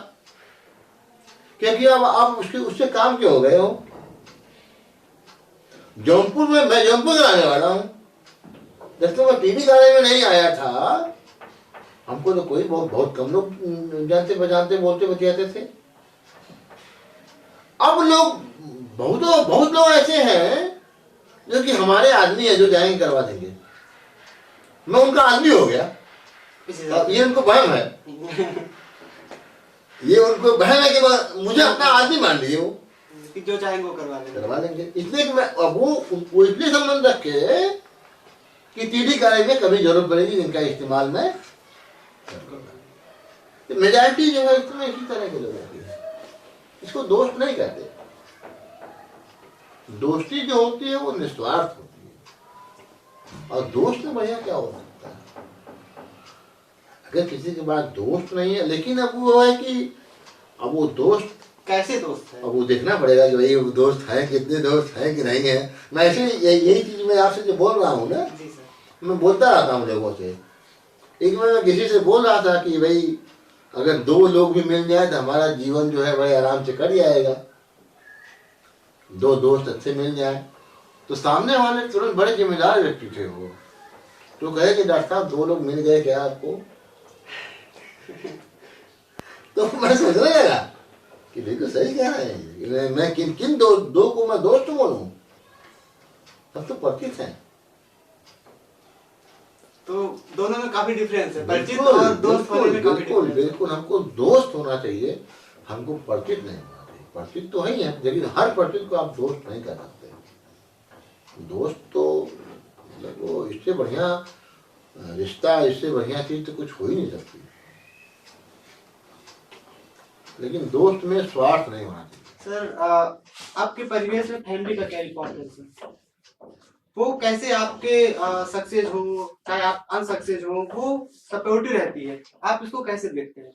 क्योंकि अब आप उससे काम क्यों हो गए हो। जौनपुर में, मैं जौनपुर का रहने वाला हूँ, जब तक मैं टीवी गाने में नहीं आया था हमको तो कोई बहुत कम लोग जानते पहचानते बोलते बतियाते थे। अब लोग बहुत लोग ऐसे हैं जो कि हमारे आदमी है, जो जाएंगे करवा देंगे। मैं उनका आदमी हो गया, ये उनको वहम है, ये उनको वहम है कि मुझे अपना आदमी मान लिए वो, जो चाहेंगे वो करवा लेंगे। इसलिए कि मैं अब वो इसलिए संबंध रखे कि टीडी कार्य में कभी जरूरत पड़ेगी इनका इस्तेमाल में। मेजॉरिटी जो है इसमें इसी तरह के लोग होती है, इसको दोस्त नहीं कहते। दोस्ती जो होती है वो निस्वार्थ होती है, और दोस्त में बढ़िया क्या हो सकता है। अगर किसी के पास दोस्त नहीं है, लेकिन अब वो है कि अब वो दोस्त कैसे दोस्त है, अब वो देखना पड़ेगा कि भाई वो दोस्त है, कितने दोस्त हैं कि नहीं है। मैं ऐसे यही चीज मैं आपसे जो बोल रहा हूँ ना, मैं बोलता रहता हूँ लोगों से। एक बार मैं किसी से बोल रहा था कि भाई अगर 2 लोग भी मिल जाए तो हमारा जीवन जो है बड़े आराम से कट जाएगा। 2 दोस्त अच्छे मिल जाए तो सामने वाले तुरंत बड़े जिम्मेदार व्यक्ति थे वो, तो कहे कि डॉक्टर साहब 2 लोग मिल गए क्या आपको। तो मैं सोचने लगा कि बिल्कुल सही कह रहे हैं, मैं किन दो को मैं दोस्त बोलूं, सब तो परिचित हैं। तो दोनों में काफी डिफरेंस है, परिचित और दोस्त होने में काफी डिफरेंस है। बिल्कुल हमको दोस्त होना चाहिए, हमको परिचित नहीं होना चाहिए। परिचित तो है ही है, लेकिन हर परिचित को आप दोस्त नहीं कर सकते। दोस्त तो वो इससे बढ़िया रिश्ता, इससे बढ़िया चीज तो कुछ हो ही नहीं सकती। लेकिन दोस्त में स्वार्थ नहीं होना चाहिए। सर आपके परिवेश में फैमिली का क्या इम्पोर्टेंस है? वो कैसे आपके सक्सेस हो चाहे आप अनसक्सेस हो, वो सपोर्टिव रहती है, आप इसको कैसे देखते हैं?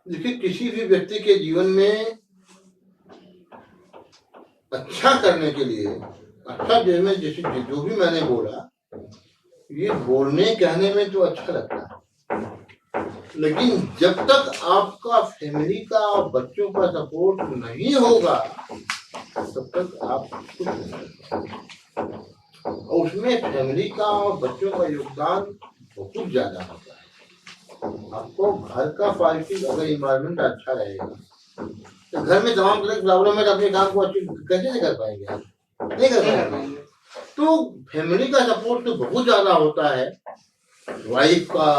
देखिए किसी भी व्यक्ति के जीवन में अच्छा करने के लिए, अच्छा जो भी मैंने बोला, ये बोलने कहने में तो अच्छा लगता है, लेकिन जब तक आपका फैमिली का, बच्चों का सपोर्ट नहीं होगा तब तक आप कुछ नहीं कर सकते। और उसमें फैमिली का और बच्चों का योगदान बहुत ज्यादा होता है। आपको घर का पॉजिटिव अगर इन्वायरमेंट अच्छा रहेगा तो घर में तमाम तरह की प्रॉब्लम है तो अपने काम को अच्छी कैसे नहीं कर पाएंगे आप, नहीं कर पाएंगे। तो फैमिली का सपोर्ट तो बहुत ज्यादा होता है, वाइफ का,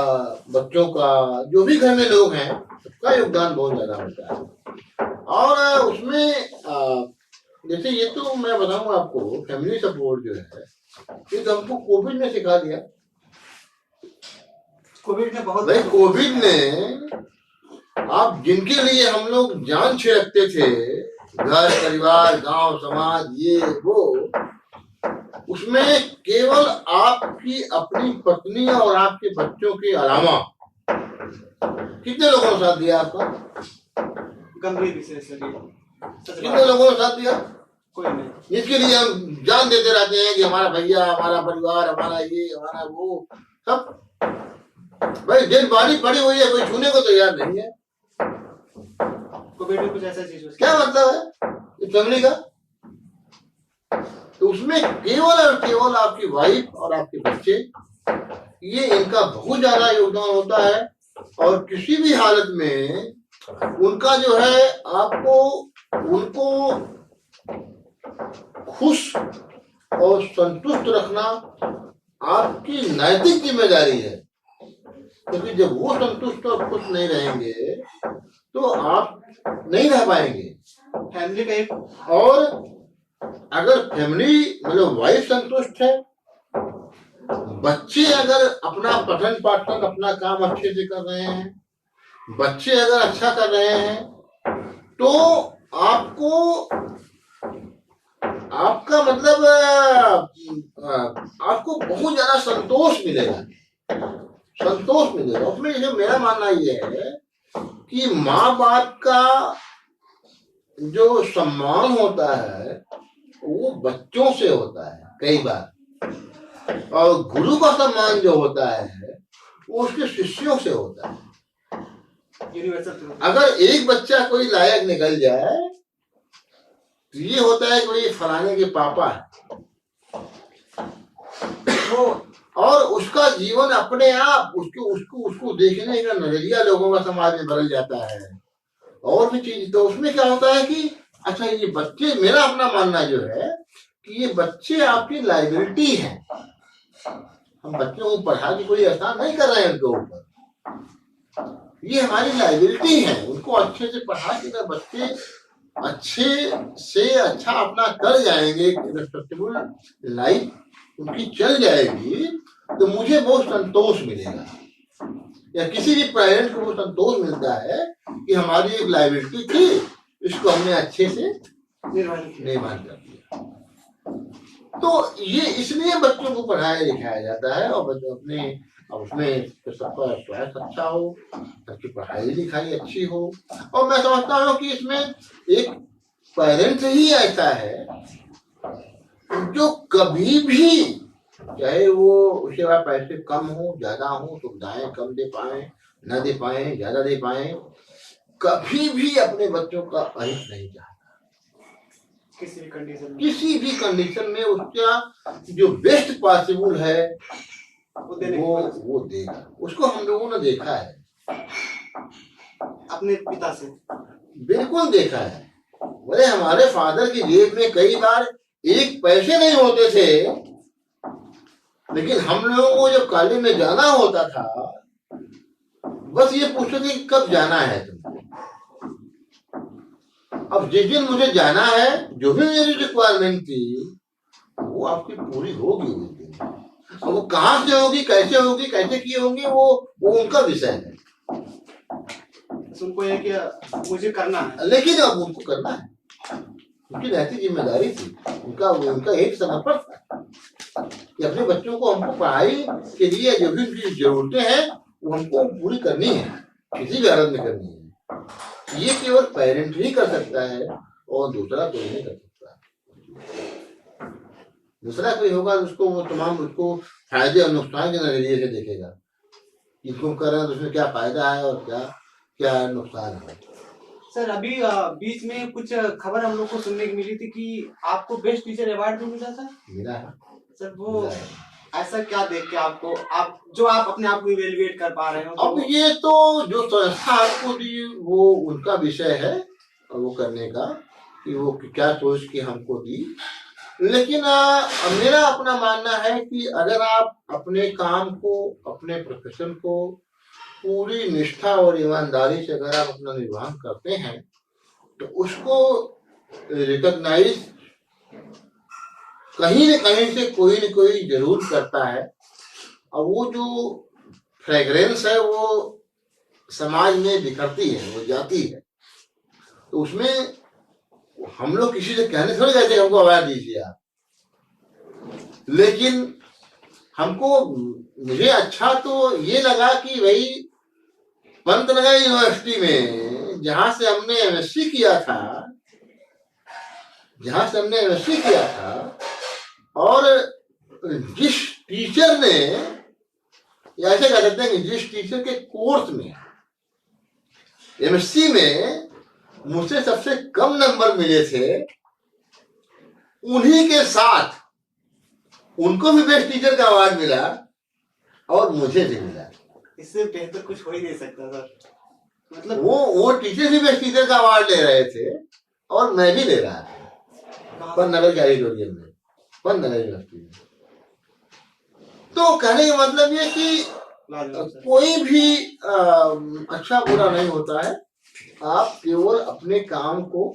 बच्चों का, जो भी घर में लोग हैं सबका योगदान बहुत ज्यादा होता है। और उसमें जैसे ये तो मैं बताऊं आपको, फैमिली सपोर्ट जो है ये तो हमको कोविड ने सिखा दिया। कोविड ने आप जिनके लिए हम लोग जान छिड़कते थे, घर परिवार गांव समाज ये वो, उसमें केवल आपकी अपनी पत्नी और आपके बच्चों के अलावा कितने लोगों ने साथ दिया आपका? गंभीर विषय से कितने लोगों ने साथ दिया? कोई नहीं। इसके लिए हम जान देते रहते हैं कि हमारा भैया, हमारा परिवार, हमारा ये, हमारा वो, सब भाई डेड बॉडी पड़ी हुई है, कोई छूने को तैयार नहीं है। कोविड में कुछ ऐसा चीज क्या मतलब है इस फैमिली का? तो उसमें केवल और केवल आपकी वाइफ और आपके बच्चे, ये इनका बहुत ज्यादा योगदान होता है। और किसी भी हालत में उनका जो है आपको उनको खुश और संतुष्ट रखना आपकी नैतिक जिम्मेदारी है, क्योंकि जब वो संतुष्ट और खुश नहीं रहेंगे तो आप नहीं रह पाएंगे फैमिली का एक। और अगर फैमिली मतलब वाइफ संतुष्ट है, बच्चे अगर अपना पठन पाठन अपना काम अच्छे से कर रहे हैं, बच्चे अगर अच्छा कर रहे हैं तो आपको, आपका मतलब आपको बहुत ज्यादा संतोष मिलेगा, संतोष मिलेगा उसमें। जैसे मेरा मानना ये है कि माँ बाप का जो सम्मान होता है वो बच्चों से होता है कई बार, और गुरु का सम्मान जो होता है वो उसके शिष्यों से होता है। अगर एक बच्चा कोई लायक निकल जाए तो ये होता है कि भाई फलाने के पापा है, तो और उसका जीवन अपने आप उसको उसको उसको देखने का नजरिया लोगों का समाज में बदल जाता है। और भी चीज तो उसमें क्या होता है कि अच्छा ये बच्चे, मेरा अपना मानना जो है कि ये बच्चे आपकी लाइबिलिटी है। हम बच्चों को पढ़ा के कोई एहसान नहीं कर रहे हैं उनके ऊपर, ये हमारी लाइबिलिटी है। उनको अच्छे से पढ़ा के अगर बच्चे अच्छे से अच्छा अपना कर जाएंगे, रिस्पेक्टेबल लाइफ उनकी चल जाएगी, तो मुझे बहुत संतोष मिलेगा, या किसी भी पेरेंट को वो संतोष मिलता है कि हमारी एक लाइबिलिटी थी, इसको हमने अच्छे से निर्माण कर दिया। तो ये इसलिए बच्चों को पढ़ाया लिखाया जाता है, और बच्चों अपने अब उसमें सबका स्वास्थ्य अच्छा हो, सबकी पढ़ाई लिखाई अच्छी हो। और मैं समझता हूँ कि इसमें एक पेरेंट ही ऐसा है जो कभी भी, चाहे वो उसके बाद पैसे कम हो ज्यादा हो, सुविधाएं कम दे पाए न दे पाए, ज्यादा दे पाए, कभी भी अपने बच्चों का अहित नहीं चाहता। किसी भी कंडीशन में उसका जो बेस्ट पॉसिबल है वो देगा। उसको हम लोगों ने देखा है, अपने पिता से बिल्कुल देखा है। बोले हमारे फादर की जेब में कई बार एक पैसे नहीं होते थे, लेकिन हम लोगों को जब कॉलेज में जाना होता था बस ये पूछते थे कब जाना है तुमको। अब जिस दिन मुझे जाना है, जो भी मेरी रिक्वायरमेंट थी वो आपकी पूरी होगी उस दिन। अब वो कहाँ से होगी, कैसे होगी, कैसे किए होंगे, वो उनका विषय है। उनको ये कि मुझे करना है, लेकिन अब उनको करना है, उनकी नैतिक जिम्मेदारी थी, उनका एक समर्पण था कि अपने बच्चों को हमको पढ़ाई के लिए जो भी उनकी जरूरतें हैं वो हमको पूरी करनी है, किसी भी हालत में करनी है। ये केवल पेरेंट ही कर सकता है और दूसरा कोई नहीं कर सकता। दूसरा कोई होगा उसको वो तमाम उसको फायदे और नुकसान के नजरिए से देखेगा, इसको कर रहे हैं तो उसमें क्या फायदा है और क्या क्या नुकसान है। सर अभी बीच में कुछ खबर हम लोग को सुनने की मिली थी कि आपको बेस्ट टीचर अवार्ड भी मिला था। मिला है सर, वो ऐसा क्या देख के आपको आप अपने आप को इवेलुएट कर पा रहे हो? अब ये तो जो संस्था आपको दी वो उनका विषय है वो करने का कि वो क्या सोच के हमको दी। लेकिन मेरा अपना मानना है कि अगर आप अपने काम को, अपने प्रोफेशन को पूरी निष्ठा और ईमानदारी से अगर आप अपना निर्वहन करते हैं तो उसको रिकॉग्नाइज कहीं न कहीं से कोई न कोई जरूर करता है, और वो जो फ्रेग्रेंस है वो समाज में बिखरती है, वो जाती है। तो उसमें हम लोग किसी से कहने थोड़ी कहते हमको अवार्ड दीजिए आप, लेकिन हमको, मुझे अच्छा तो ये लगा कि भाई पंतनगर यूनिवर्सिटी में जहां से हमने एमएससी किया था, और जिस टीचर ने, या ऐसे कह सकते हैं कि जिस टीचर के कोर्स में एमएससी में मुझसे सबसे कम नंबर मिले थे, उन्हीं के साथ उनको भी बेस्ट टीचर का अवार्ड मिला और मुझे भी मिला। इससे बेहतर कुछ हो ही नहीं सकता सर। मतलब वो टीचर भी बेस्ट टीचर का अवार्ड ले रहे थे और मैं भी ले रहा था पंतनगर के ऑडिटोरियम में, पंतनगर यूनिवर्सिटी में। तो कहने का मतलब ये कि कोई भी अच्छा बुरा नहीं होता है, आप केवल अपने काम को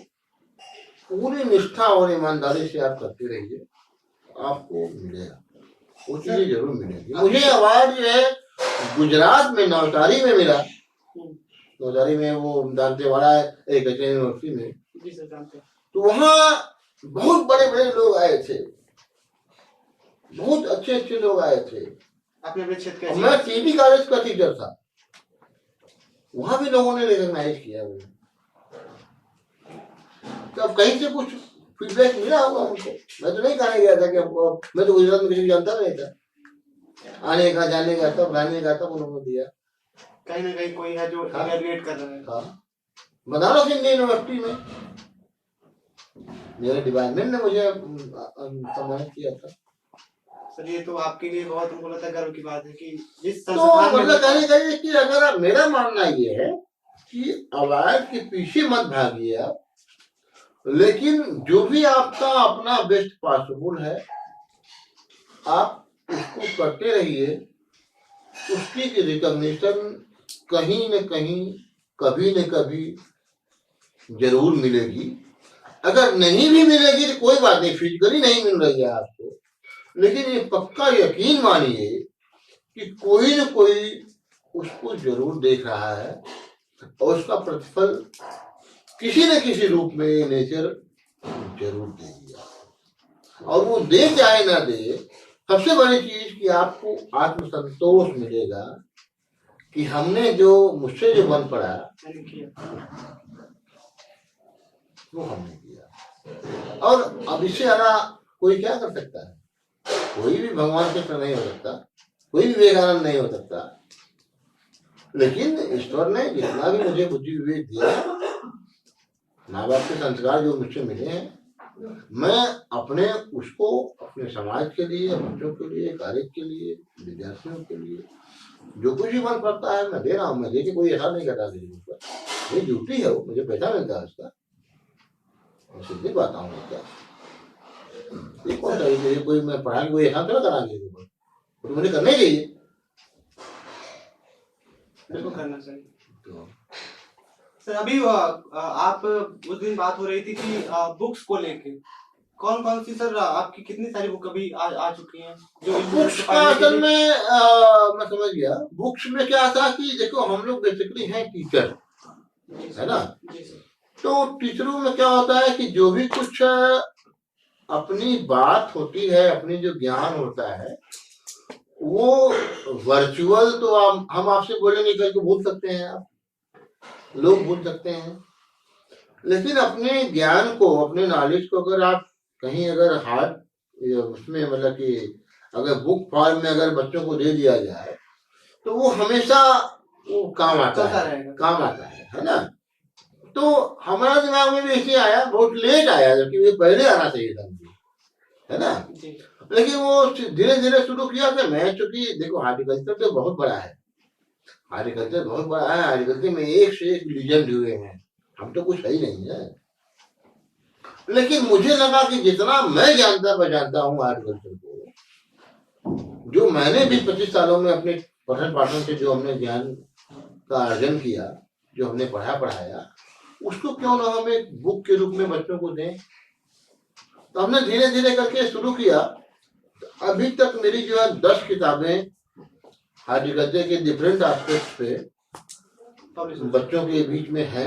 पूरी निष्ठा और ईमानदारी से आप करते रहिए, आपको मिलेगा, वो चीजें जरूर मिलेगी। मुझे अवार्ड जो है गुजरात में नवसारी में मिला, नौदारी में, वो दांतेवाड़ा है एक यूनिवर्सिटी में। जी सर जानते हैं। तो वहाँ बहुत बड़े बड़े लोग आए थे, बहुत अच्छे अच्छे लोग आए थे। अपने क्षेत्र के मैं टीबी कॉलेज का टीचर था, वहां भी लोगों ने रिकॉग्नाइज किया मुझे। तो अब कहीं से कुछ फीडबैक मिला होगा उनको। मैं तो नहीं कहने गया था कि हमको, मैं तो गुजरात में किसी को जानता नहीं था, आने का जाने का सब रहने का सब उन्होंने दिया। कहीं ना कहीं कोई है जो इवैल्यूएट कर रहा है। हाँ, बनारस हिंदू यूनिवर्सिटी में मेरे डिपार्टमेंट ने मुझे सम्मानित किया था। सर ये तो आपके लिए बहुत, हमको लगता है गर्व की बात है कि जिस तो मतलब कहने का ये कि अगर आप, मेरा मानना ये है कि अवार्ड के पीछे मत भागिए आप, लेकिन जो भी आपका अपना बेस्ट पॉसिबल है आप उसको करते रहिए। उसकी रिकॉग्निशन कहीं न कहीं कभी न कभी जरूर मिलेगी। अगर नहीं भी मिलेगी तो कोई बात नहीं, फिजिकली नहीं मिल रही है आपको, लेकिन ये पक्का यकीन मानिए कि कोई न कोई उसको जरूर देख रहा है और उसका प्रतिफल किसी न किसी रूप में नेचर जरूर देगी। और वो दे चाहे ना दे, सबसे बड़ी चीज कि आपको आत्मसंतोष मिलेगा कि हमने जो, मुझसे जो बन पड़ा वो हमने किया। और अब इससे ज्यादा कोई क्या कर सकता है? कोई भी भगवान कृष्ण नहीं हो सकता, कोई भी विवेकानंद नहीं हो सकता, लेकिन ईश्वर ने जितना भी मुझे बुद्धि विवेक दिया, माँ बाप के संस्कार जो मुझसे मिले हैं, मैं अपने उसको अपने समाज के लिए, बच्चों के लिए, कार्य के लिए, विद्यार्थियों के लिए जो कुछ भी मन पड़ता है मैं दे रहा हूँ। मैं देखिए कोई ऐसा नहीं करता मेरे ऊपर, ये ड्यूटी है, वो मुझे पैसा मिलता है उसका, मैं सीधी बात आऊँ उसका। ये कौन सा ये कोई मैं पढ़ा कोई ऐसा थोड़ा कराएंगे, तो मुझे करना ही चाहिए, बिल्कुल करना चाहिए। तो सर अभी आप उस दिन बात हो रही थी कि बुक्स को लेके कौन कौन सी, सर आपकी कितनी सारी बुक अभी आ चुकी हैं जो बुक्स का असल में मैं समझ गया। बुक्स में क्या था कि देखो हम लोग बेसिकली हैं टीचर, है ना, तो टीचरों में क्या होता है कि जो भी कुछ अपनी बात होती है, अपनी जो ज्ञान होता है, वो वर्चुअल तो हम आपसे बोलेंगे कल को भूल सकते हैं, आप लोग भूल सकते हैं, लेकिन अपने ज्ञान को, अपने नॉलेज को अगर आप कहीं अगर हार्ड उसमें मतलब कि अगर बुक फॉर्म में अगर बच्चों को दे दिया जाए तो वो हमेशा वो काम आता है ना। तो हमारा दिमाग में भी ऐसे आया, बहुत लेट आया, जबकि ये पहले आना चाहिए था मुझे, है ना, लेकिन वो धीरे धीरे शुरू किया। कि मैं, चूंकि देखो हॉर्टिकल्चर तो बहुत बड़ा है, हॉर्टिकल्चर बहुत बड़ा है, हॉर्टिकल्चर में एक से एक लीजेंड हुए हैं, हम तो कुछ है ही नहीं है, लेकिन मुझे लगा कि जितना मैं जानता हूँ हॉर्टिकल्चर को, जो मैंने भी 25 सालों में अपने पठन पाठन से जो हमने ज्ञान का अर्जन किया, जो हमने पढ़ाया, उसको क्यों ना हम एक बुक के रूप में बच्चों को दें। तो हमने धीरे धीरे करके शुरू किया। अभी तक मेरी जो है 10 किताबें हॉर्टिकल्चर के डिफरेंट एस्पेक्ट्स पे बच्चों के बीच में है,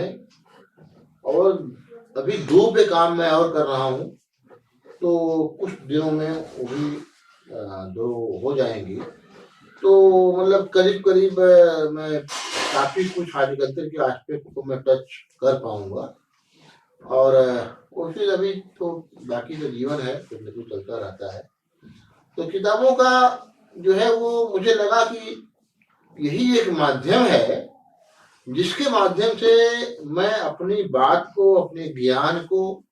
और अभी 2 पे काम मैं और कर रहा हूँ, तो कुछ दिनों में वो भी 2 हो जाएंगी। तो मतलब करीब करीब मैं काफी कुछ हॉर्टिकल्चर के एस्पेक्ट को मैं टच कर पाऊंगा, और कोशिश अभी तो बाकी जो जीवन है कुछ न कुछ चलता रहता है। तो किताबों का जो है वो मुझे लगा कि यही एक माध्यम है जिसके माध्यम से मैं अपनी बात को, अपने ज्ञान को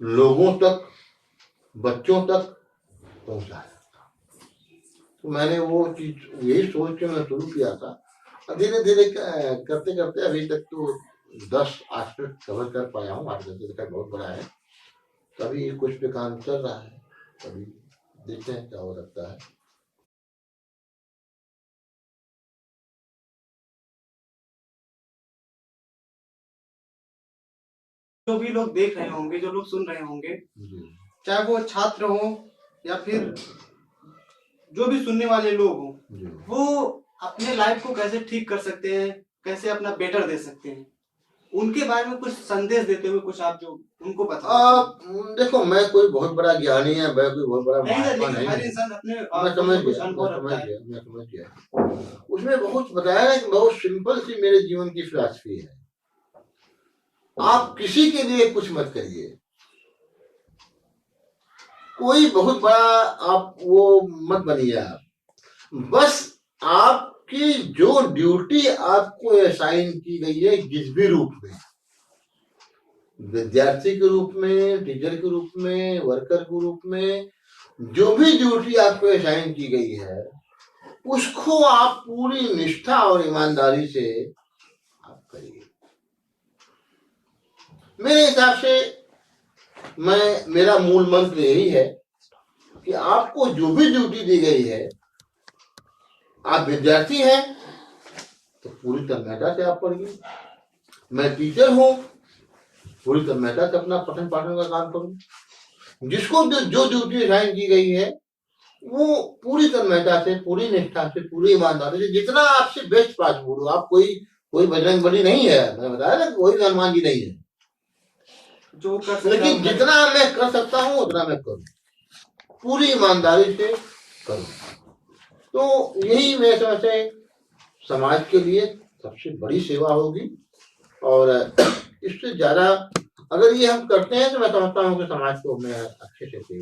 लोगों तक, बच्चों तक पहुंचाया। तो मैंने वो चीज यही सोच के मैं शुरू किया था, और धीरे धीरे करते करते अभी तक तो 10 एस्पेक्ट कवर कर पाया हूँ। आर्टिकल बहुत बड़ा है, कभी कुछ पे काम चल रहा है, कभी देखते हैं क्या हो सकता है। जो भी लोग देख रहे होंगे, जो लोग सुन रहे होंगे, चाहे वो छात्र हो या फिर जो भी सुनने वाले लोग हों, वो अपने लाइफ को कैसे ठीक कर सकते हैं, कैसे अपना बेटर दे सकते हैं, उनके बारे में कुछ संदेश देते हुए कुछ आप जो उनको बता। देखो, मैं कोई बहुत बड़ा ज्ञानी है, मैं कोई बहुत बड़ा नहीं सर, महात्मा लेकिन नहीं हर हूँ। इंसान अपने मैं समझ कुछ गया, अनुभव रखता है। मैं समझ गया। उसमें बहुत बताया है कि बहुत सिंपल सी मेरे जीवन की फिलॉसफी है। आप किसी के लिए कुछ मत करिए, कोई बहुत बड़ा आप वो मत बनिए। आप बस आपकी जो ड्यूटी आपको असाइन की गई है, जिस भी रूप में, विद्यार्थी के रूप में, टीचर के रूप में, वर्कर के रूप में, जो भी ड्यूटी आपको असाइन की गई है, उसको आप पूरी निष्ठा और ईमानदारी से आप करिए। मेरे हिसाब से मेरा मूल मंत्र यही है कि आपको जो भी ड्यूटी दी गई है, आप विद्यार्थी हैं तो पूरी तन्मयता से आप पढ़िए। मैं टीचर हूं, पूरी तन्मयता से अपना पठन पाठन का काम करूं। जिसको जो ड्यूटी असाइन की गई है, वो पूरी तन्मयता से, पूरी निष्ठा से, पूरी ईमानदारी से, जितना आपसे बेस्ट पॉसिबल हो। आप कोई बजरंग बली नहीं है, मैं बताया ना, कोई हनुमान जी नहीं है, जो कर सकता लेकिन जितना मैं कर सकता हूँ उतना मैं करूँ, पूरी ईमानदारी से करूँ। तो यही मेरे समझ से समाज के लिए सबसे बड़ी सेवा होगी। और इससे ज्यादा अगर ये हम करते हैं तो मैं समझता हूँ कि समाज को मैं अच्छे से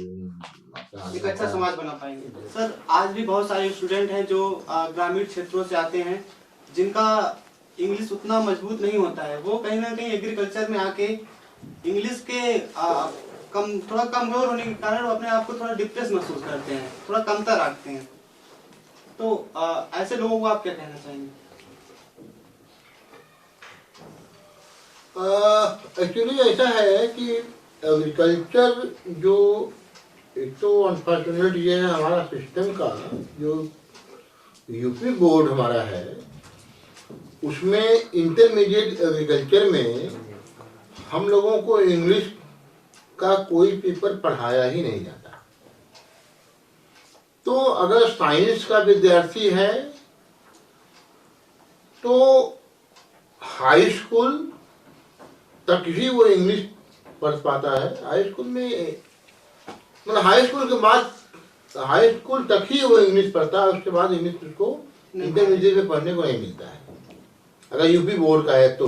एक अच्छा समाज बना पाएंगे। सर, आज भी बहुत सारे स्टूडेंट हैं जो ग्रामीण क्षेत्रों से आते हैं, जिनका इंग्लिश उतना मजबूत नहीं होता है। वो कहीं ना कहीं एग्रीकल्चर में आके इंग्लिश के थोड़ा कमजोर होने के कारण वो अपने आप को थोड़ा डिप्रेस महसूस करते हैं, थोड़ा कमतर रखते हैं। तो ऐसे लोगों को आप क्या कहना चाहेंगे? एक्चुअली ऐसा है कि एग्रीकल्चर जो, एक तो अनफॉर्चुनेट ये है हमारा सिस्टम का, जो यूपी बोर्ड हमारा है, उसमें इंटरमीडिएट एग्रीकल्चर में हम लोगों को इंग्लिश का कोई पेपर पढ़ाया ही नहीं जाता। तो अगर साइंस का विद्यार्थी है तो हाई स्कूल तक ही वो इंग्लिश पढ़ पाता है। हाई स्कूल में, मतलब हाई स्कूल के बाद, हाई स्कूल तक ही वो इंग्लिश पढ़ता है, उसके बाद इंग्लिश उसको इंटरमीडिएट में पढ़ने को नहीं मिलता है, अगर यूपी बोर्ड का है तो।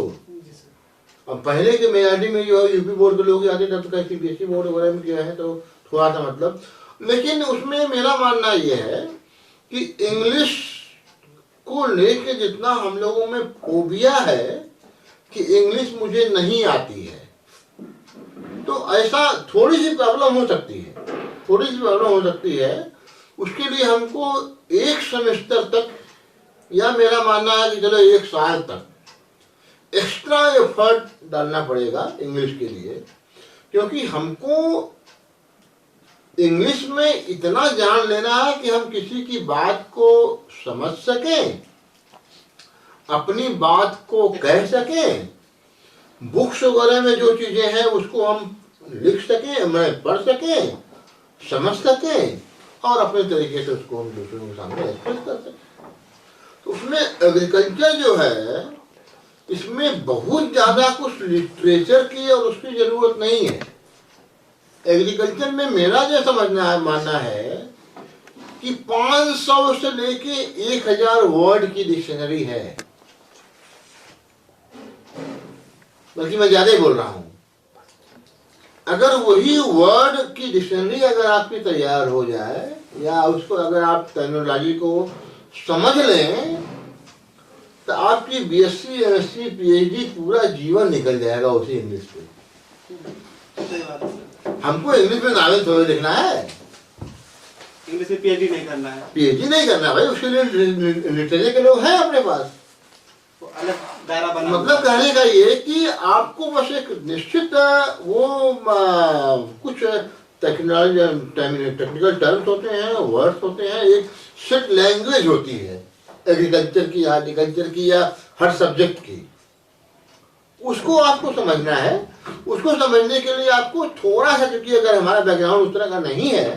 अब पहले के मेजॉरिटी में जो यूपी बोर्ड के लोग आते थे, तो कहीं सीबीएसई बोर्ड वगैरह में गया है तो थोड़ा सा मतलब, लेकिन उसमें मेरा मानना ये है कि इंग्लिश को लेके जितना हम लोगों में फोबिया है कि इंग्लिश मुझे नहीं आती है, तो ऐसा थोड़ी सी प्रॉब्लम हो सकती है, उसके लिए हमको एक सेमेस्टर तक, या मेरा मानना है कि चलो 1 साल तक एक्स्ट्रा एफर्ट डालना पड़ेगा इंग्लिश के लिए, क्योंकि हमको इंग्लिश में इतना जान लेना है कि हम किसी की बात को समझ सकें, अपनी बात को कह सकें, बुक्स वगैरह में जो चीजें हैं उसको हम लिख सकें, मैं पढ़ सकें, समझ सकें, और अपने तरीके से उसको हम दूसरों के सामने एक्सप्रेस कर सकें। तो उसमें एग्रीकल्चर जो है, इसमें बहुत ज्यादा कुछ लिटरेचर की और उसकी जरूरत नहीं है। एग्रीकल्चर में मेरा जो मानना है कि 500 से लेके 1000 वर्ड की डिक्शनरी है, बल्कि मैं ज्यादा ही बोल रहा हूं। अगर वही वर्ड की डिक्शनरी अगर आपकी तैयार हो जाए, या उसको अगर आप टर्मिनोलॉजी को समझ लें, तो आपकी बीएससी, एमएससी, पीएचडी पूरा जीवन निकल जाएगा उसी इंग्लिश पे। हमको इंग्लिश में नॉवेल थोड़ी लिखना है, इंग्लिश में पीएचडी नहीं करना है। पीएचडी नहीं करना भाई, उसके लिए लिटरेचर के लोग हैं अपने पास, तो अलग दायरा बना। मतलब कहने का ये कि आपको बस एक निश्चित वो कुछ टेक्निकल टर्म्स होते हैं, वर्ड्स होते हैं, एक सेट लैंग्वेज होती है एग्रीकल्चर की, हार्टिकल्चर की, या हर सब्जेक्ट की, उसको आपको समझना है। उसको समझने के लिए आपको थोड़ा सा, क्योंकि अगर हमारा बैकग्राउंड उस तरह का नहीं है,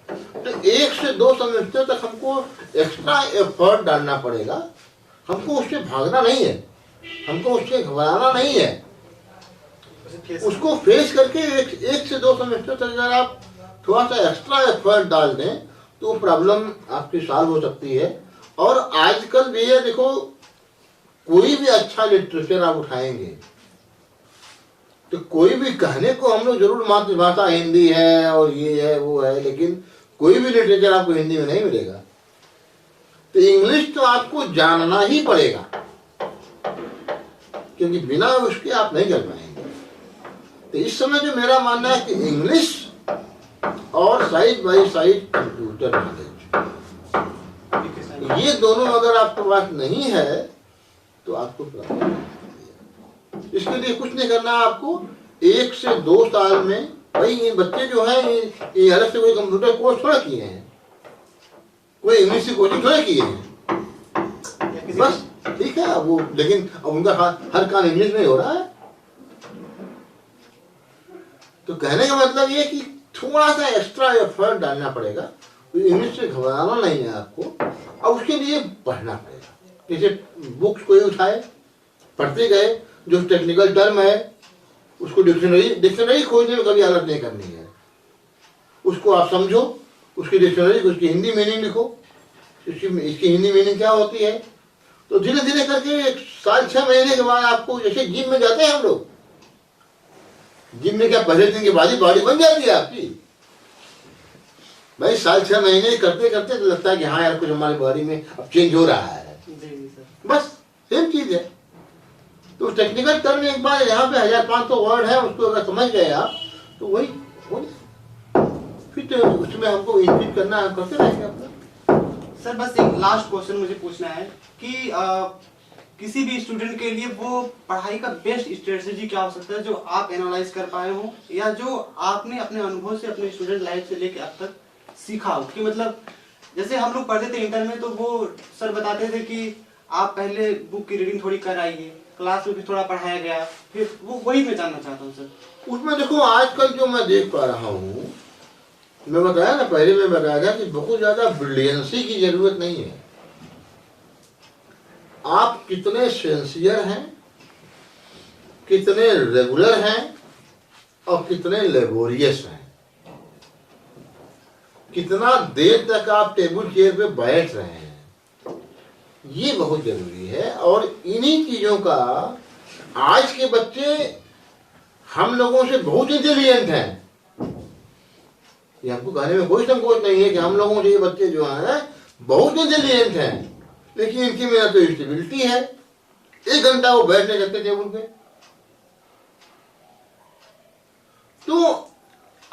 तो 1 से 2 सेमेस्टर तक हमको एक्स्ट्रा एफर्ट डालना पड़ेगा। हमको उससे भागना नहीं है, हमको उससे घबराना नहीं है। उसको फेस करके एक से दो सेमेस्टर तक अगर आप थोड़ा सा एक्स्ट्रा एफर्ट डाल दें तो प्रॉब्लम आपकी सॉल्व हो सकती है। और आजकल भी ये देखो, कोई भी अच्छा लिटरेचर आप उठाएंगे तो कोई भी कहने को हम लोग जरूर मातृभाषा हिंदी है और ये है वो है, लेकिन कोई भी लिटरेचर आपको हिंदी में नहीं मिलेगा। तो इंग्लिश तो आपको जानना ही पड़ेगा, क्योंकि बिना उसके आप नहीं कर पाएंगे। तो इस समय जो मेरा मानना है कि इंग्लिश और side by side computer knowledge, ये दोनों अगर आपके पास नहीं है तो आपको प्रॉब्लम है। इसके लिए कुछ नहीं करना, आपको 1 से 2 साल में, भाई ये बच्चे जो हैं ये अलग से कोई कंप्यूटर कोर्स थोड़ा किए हैं, कोई इंग्लिश की कोचिंग थोड़ा किए हैं, बस ठीक है वो, लेकिन अब उनका हर काम इंग्लिश में हो रहा है। तो कहने का मतलब ये कि थोड़ा सा एक्स्ट्रा एफर्ट डालना पड़ेगा। तो इंग्लिश से घबराना नहीं है आपको, और उसके लिए पढ़ना पड़ेगा। जैसे बुक्स कोई उठाए, पढ़ते गए, जो टेक्निकल टर्म है उसको डिक्शनरी खोजने में कभी हालत नहीं करनी है। उसको आप समझो, उसकी डिक्शनरी, उसकी हिंदी मीनिंग लिखो, इसकी हिंदी मीनिंग क्या होती है। तो धीरे धीरे करके 1 साल 6 महीने के बाद आपको, जैसे जिम में जाते हैं हम लोग, जिम में क्या पहले दिन के बाद ही बॉडी बन जाती है आपकी? भाई 7-6 महीने करते करते तो लगता है कि हाँ यार कुछ हमारी बॉडी में अब चेंज हो रहा है। बस सेम चीज है। तो टेक्निकल टर्म एक बार यहाँ पे 1500 वर्ड है, उसको अगर समझ गए आप तो वही फिर तो उसमें हमको इंक्रीज करना है, करते रहेंगे अपना। सर बस एक लास्ट क्वेश्चन मुझे पूछना है कि किसी भी स्टूडेंट के लिए वो पढ़ाई का बेस्ट स्ट्रेटजी क्या हो सकता है जो आप एनालाइज कर पाए हो, या जो आपने अपने अनुभव से, अपने स्टूडेंट लाइफ से लेके अब तक सीखा हो? कि मतलब जैसे हम लोग पढ़ते थे इंटर में, तो वो सर बताते थे कि आप पहले बुक की रीडिंग थोड़ी कराइए, क्लास में भी थोड़ा पढ़ाया गया, फिर वो वही मैं जानना चाहता हूँ सर। उसमें देखो आजकल जो मैं देख पा रहा हूँ, मैं बताया ना, पहले मैं बताया था कि बहुत ज्यादा ब्रिलियंसी की जरूरत नहीं है। आप कितने सिंसियर हैं, कितने रेगुलर हैं और कितने लेबोरियस हैं, कितना देर तक आप टेबल चेयर पे बैठ रहे हैं, ये बहुत जरूरी है। और इन्हीं चीजों का आज के बच्चे हम लोगों से बहुत इंटेलिजेंट हैं। ये हमको कहने में कोई संकोच नहीं है कि हम लोगों से ये बच्चे जो हैं बहुत इंटेलिजेंट हैं, लेकिन इनकी में तो स्टेबिलिटी है। 1 घंटा वो बैठ नहीं सकते टेबल पे। तो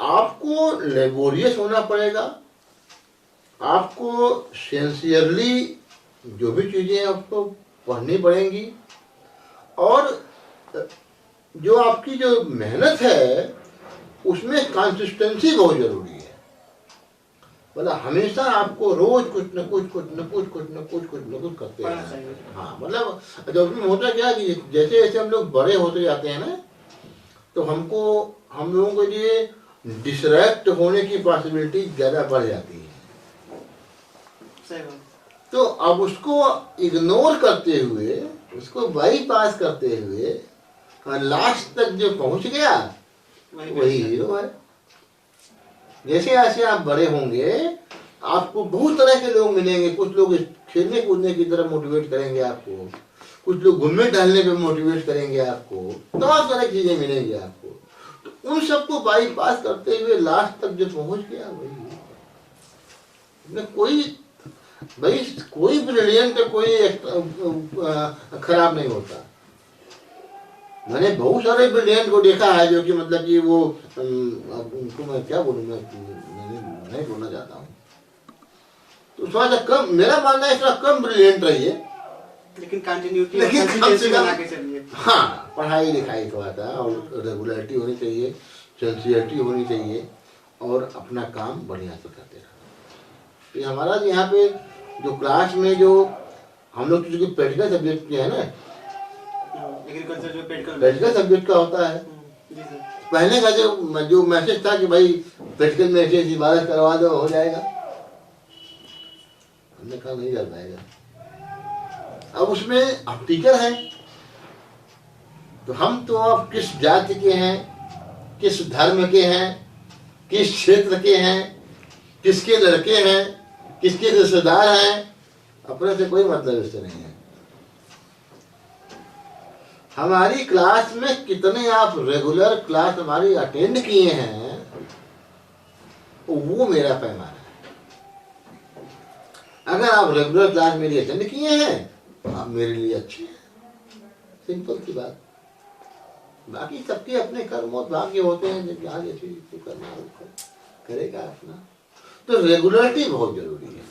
आपको लेबोरियस होना पड़ेगा, आपको सिंसियरली जो भी चीजें आपको पढ़नी पड़ेंगी, और जो आपकी जो मेहनत है उसमें कंसिस्टेंसी बहुत जरूरी है। मतलब हमेशा आपको रोज कुछ न कुछ करते रहना। हाँ, मतलब जब उसमें होता क्या कि जैसे जैसे हम लोग बड़े होते जाते हैं ना, तो हम लोगों को ये डिस्ट्रैक्ट होने की पॉसिबिलिटी ज्यादा बढ़ जाती है। तो अब उसको इग्नोर करते हुए, उसको बाईपास करते हुए लास्ट तक जो पहुंच गया वही हीरो है। जैसे जैसे आप बड़े होंगे आपको बहुत तरह के लोग मिलेंगे। कुछ लोग खेलने कूदने की तरफ मोटिवेट करेंगे आपको, कुछ लोग घूमने टहलने पे मोटिवेट करेंगे आपको, तमाम तरह की चीजें मिलेंगी आपको। तो उन सबको बाईपास करते हुए लास्ट तक जो पहुंच गया वही। कोई ब्रिलियंट, कोई खराब नहीं होता। मैंने बहुत सारे ब्रिलियंट को देखा है जो कि मतलब कि वो, उनको मैं क्या बोलूँ, मैं नहीं बोलना चाहता हूँ। तो थोड़ा सा कम, मेरा मानना है थोड़ा कम ब्रिलियंट रहिए, लेकिन कंटिन्यूटी, हाँ, पढ़ाई लिखाई थोड़ा सा, और रेगुलरिटी होनी चाहिए, सिंसियरिटी होनी चाहिए, और अपना काम बढ़िया से करते रहना। तो हमारा यहाँ पे जो क्लास में जो हम लोग जो प्रैक्टिकल सब्जेक्ट है ना, एग्रीकल्चर जो प्रैक्टिकल सब्जेक्ट का होता है, पहले का जो मैसेज था कि भाई प्रैक्टिकल में ऐसी इबारत करवा दो हो जाएगा, हमने कहा नहीं कर पाएगा। अब उसमें हम टीचर हैं, तो हम तो अब किस जाति के हैं, किस धर्म के हैं, किस क्षेत्र के हैं, किसके लड़के हैं, किसके रिश्तेदार हैं, अपने से कोई मतलब इससे नहीं है। हमारी क्लास में कितने आप रेगुलर क्लास हमारी अटेंड किए हैं, वो मेरा पैमाना है। अगर आप रेगुलर क्लास मेरी अटेंड किए हैं तो आप मेरे लिए अच्छे हैं, सिंपल सी बात। बाकी सबके अपने कर्म और भाग्य होते हैं, जब जहाँ जैसे तो करना करेगा अपना। तो रेगुलरिटी बहुत जरूरी है।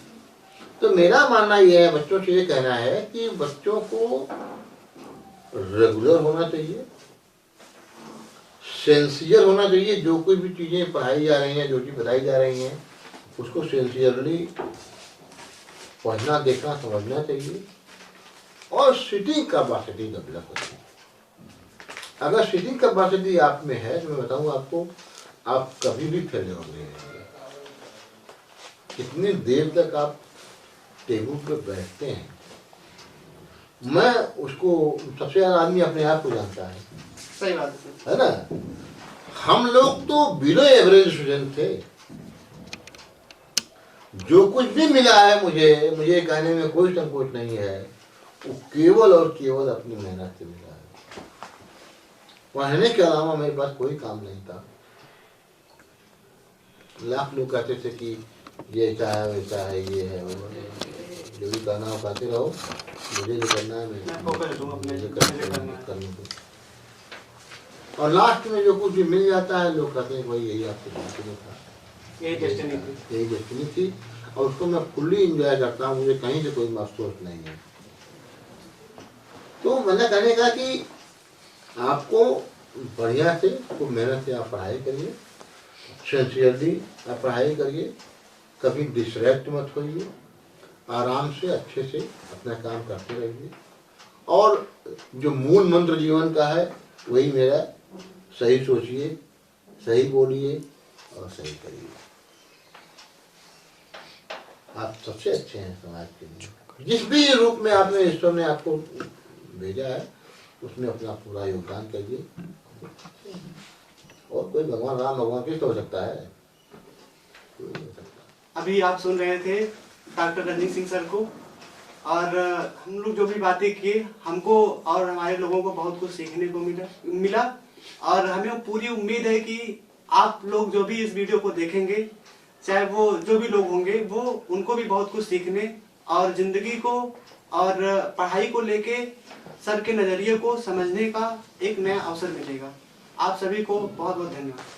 तो मेरा मानना यह है, बच्चों से ये कहना है कि बच्चों को रेगुलर होना चाहिए, सिंसियर होना चाहिए। जो कोई भी चीज़ें पढ़ाई जा रही हैं, जो चीज़ बताई जा रही हैं, उसको सिंसियरली पढ़ना, देखना, समझना चाहिए। और सीटिंग कैपेसिटी डेवलप करनी। अगर सीटिंग कैपेसिटी आप में है तो मैं बताऊँ आपको, आप कभी भी फेल नहीं रहेंगे। कितनी देर तक आप टेबल पे बैठते हैं, मैं उसको सबसे ज्यादा आदमी अपने आप को जानता है। सही बात है ना। हम लोग तो बिलो एवरेज स्टूडेंट थे। जो कुछ भी मिला है मुझे कहने में कोई संकोच नहीं है, वो केवल और केवल अपनी मेहनत से मिला है। पढ़ने के अलावा मेरे पास कोई काम नहीं था। लाख लोग कहते थे कि ये ऐसा है, वैसा है, ये है, वो है, जो भी कहना हो कहते रहो, मुझे जो करना है मैं करने को। और लास्ट में जो कुछ भी मिल जाता है, लोग कहते हैं भाई यही आपके डेस्टिनी था, यही डेस्टिनी थी। और उसको मैं फुल्ली इंजॉय करता हूँ, मुझे कहीं से कोई अफसोस नहीं है। तो मैंने कहने का कि आपको बढ़िया से, खूब मेहनत से आप पढ़ाई करिए, सिंसियरली आप पढ़ाई करिए, कभी डिस्ट्रैक्ट मत होइए, आराम से अच्छे से अपना काम करते रहिए। और जो मूल मंत्र जीवन का है वही मेरा, सही सोचिए, सही बोलिए और सही करिए। आप सबसे अच्छे हैं समाज के लिए। जिस भी रूप में आपने ईश्वर ने आपको भेजा है उसमें अपना पूरा योगदान करिए। और कोई भगवान राम भगवान किस हो सकता है? कोई नहीं हो सकता। अभी आप सुन रहे थे डॉक्टर रंजीत सिंह सर को, और हम लोग जो भी बातें किए, हमको और हमारे लोगों को बहुत कुछ सीखने को मिला। और हमें पूरी उम्मीद है कि आप लोग जो भी इस वीडियो को देखेंगे, चाहे वो जो भी लोग होंगे, वो उनको भी बहुत कुछ सीखने और जिंदगी को और पढ़ाई को लेके सर के नजरिए को समझने का एक नया अवसर मिलेगा। आप सभी को बहुत बहुत धन्यवाद।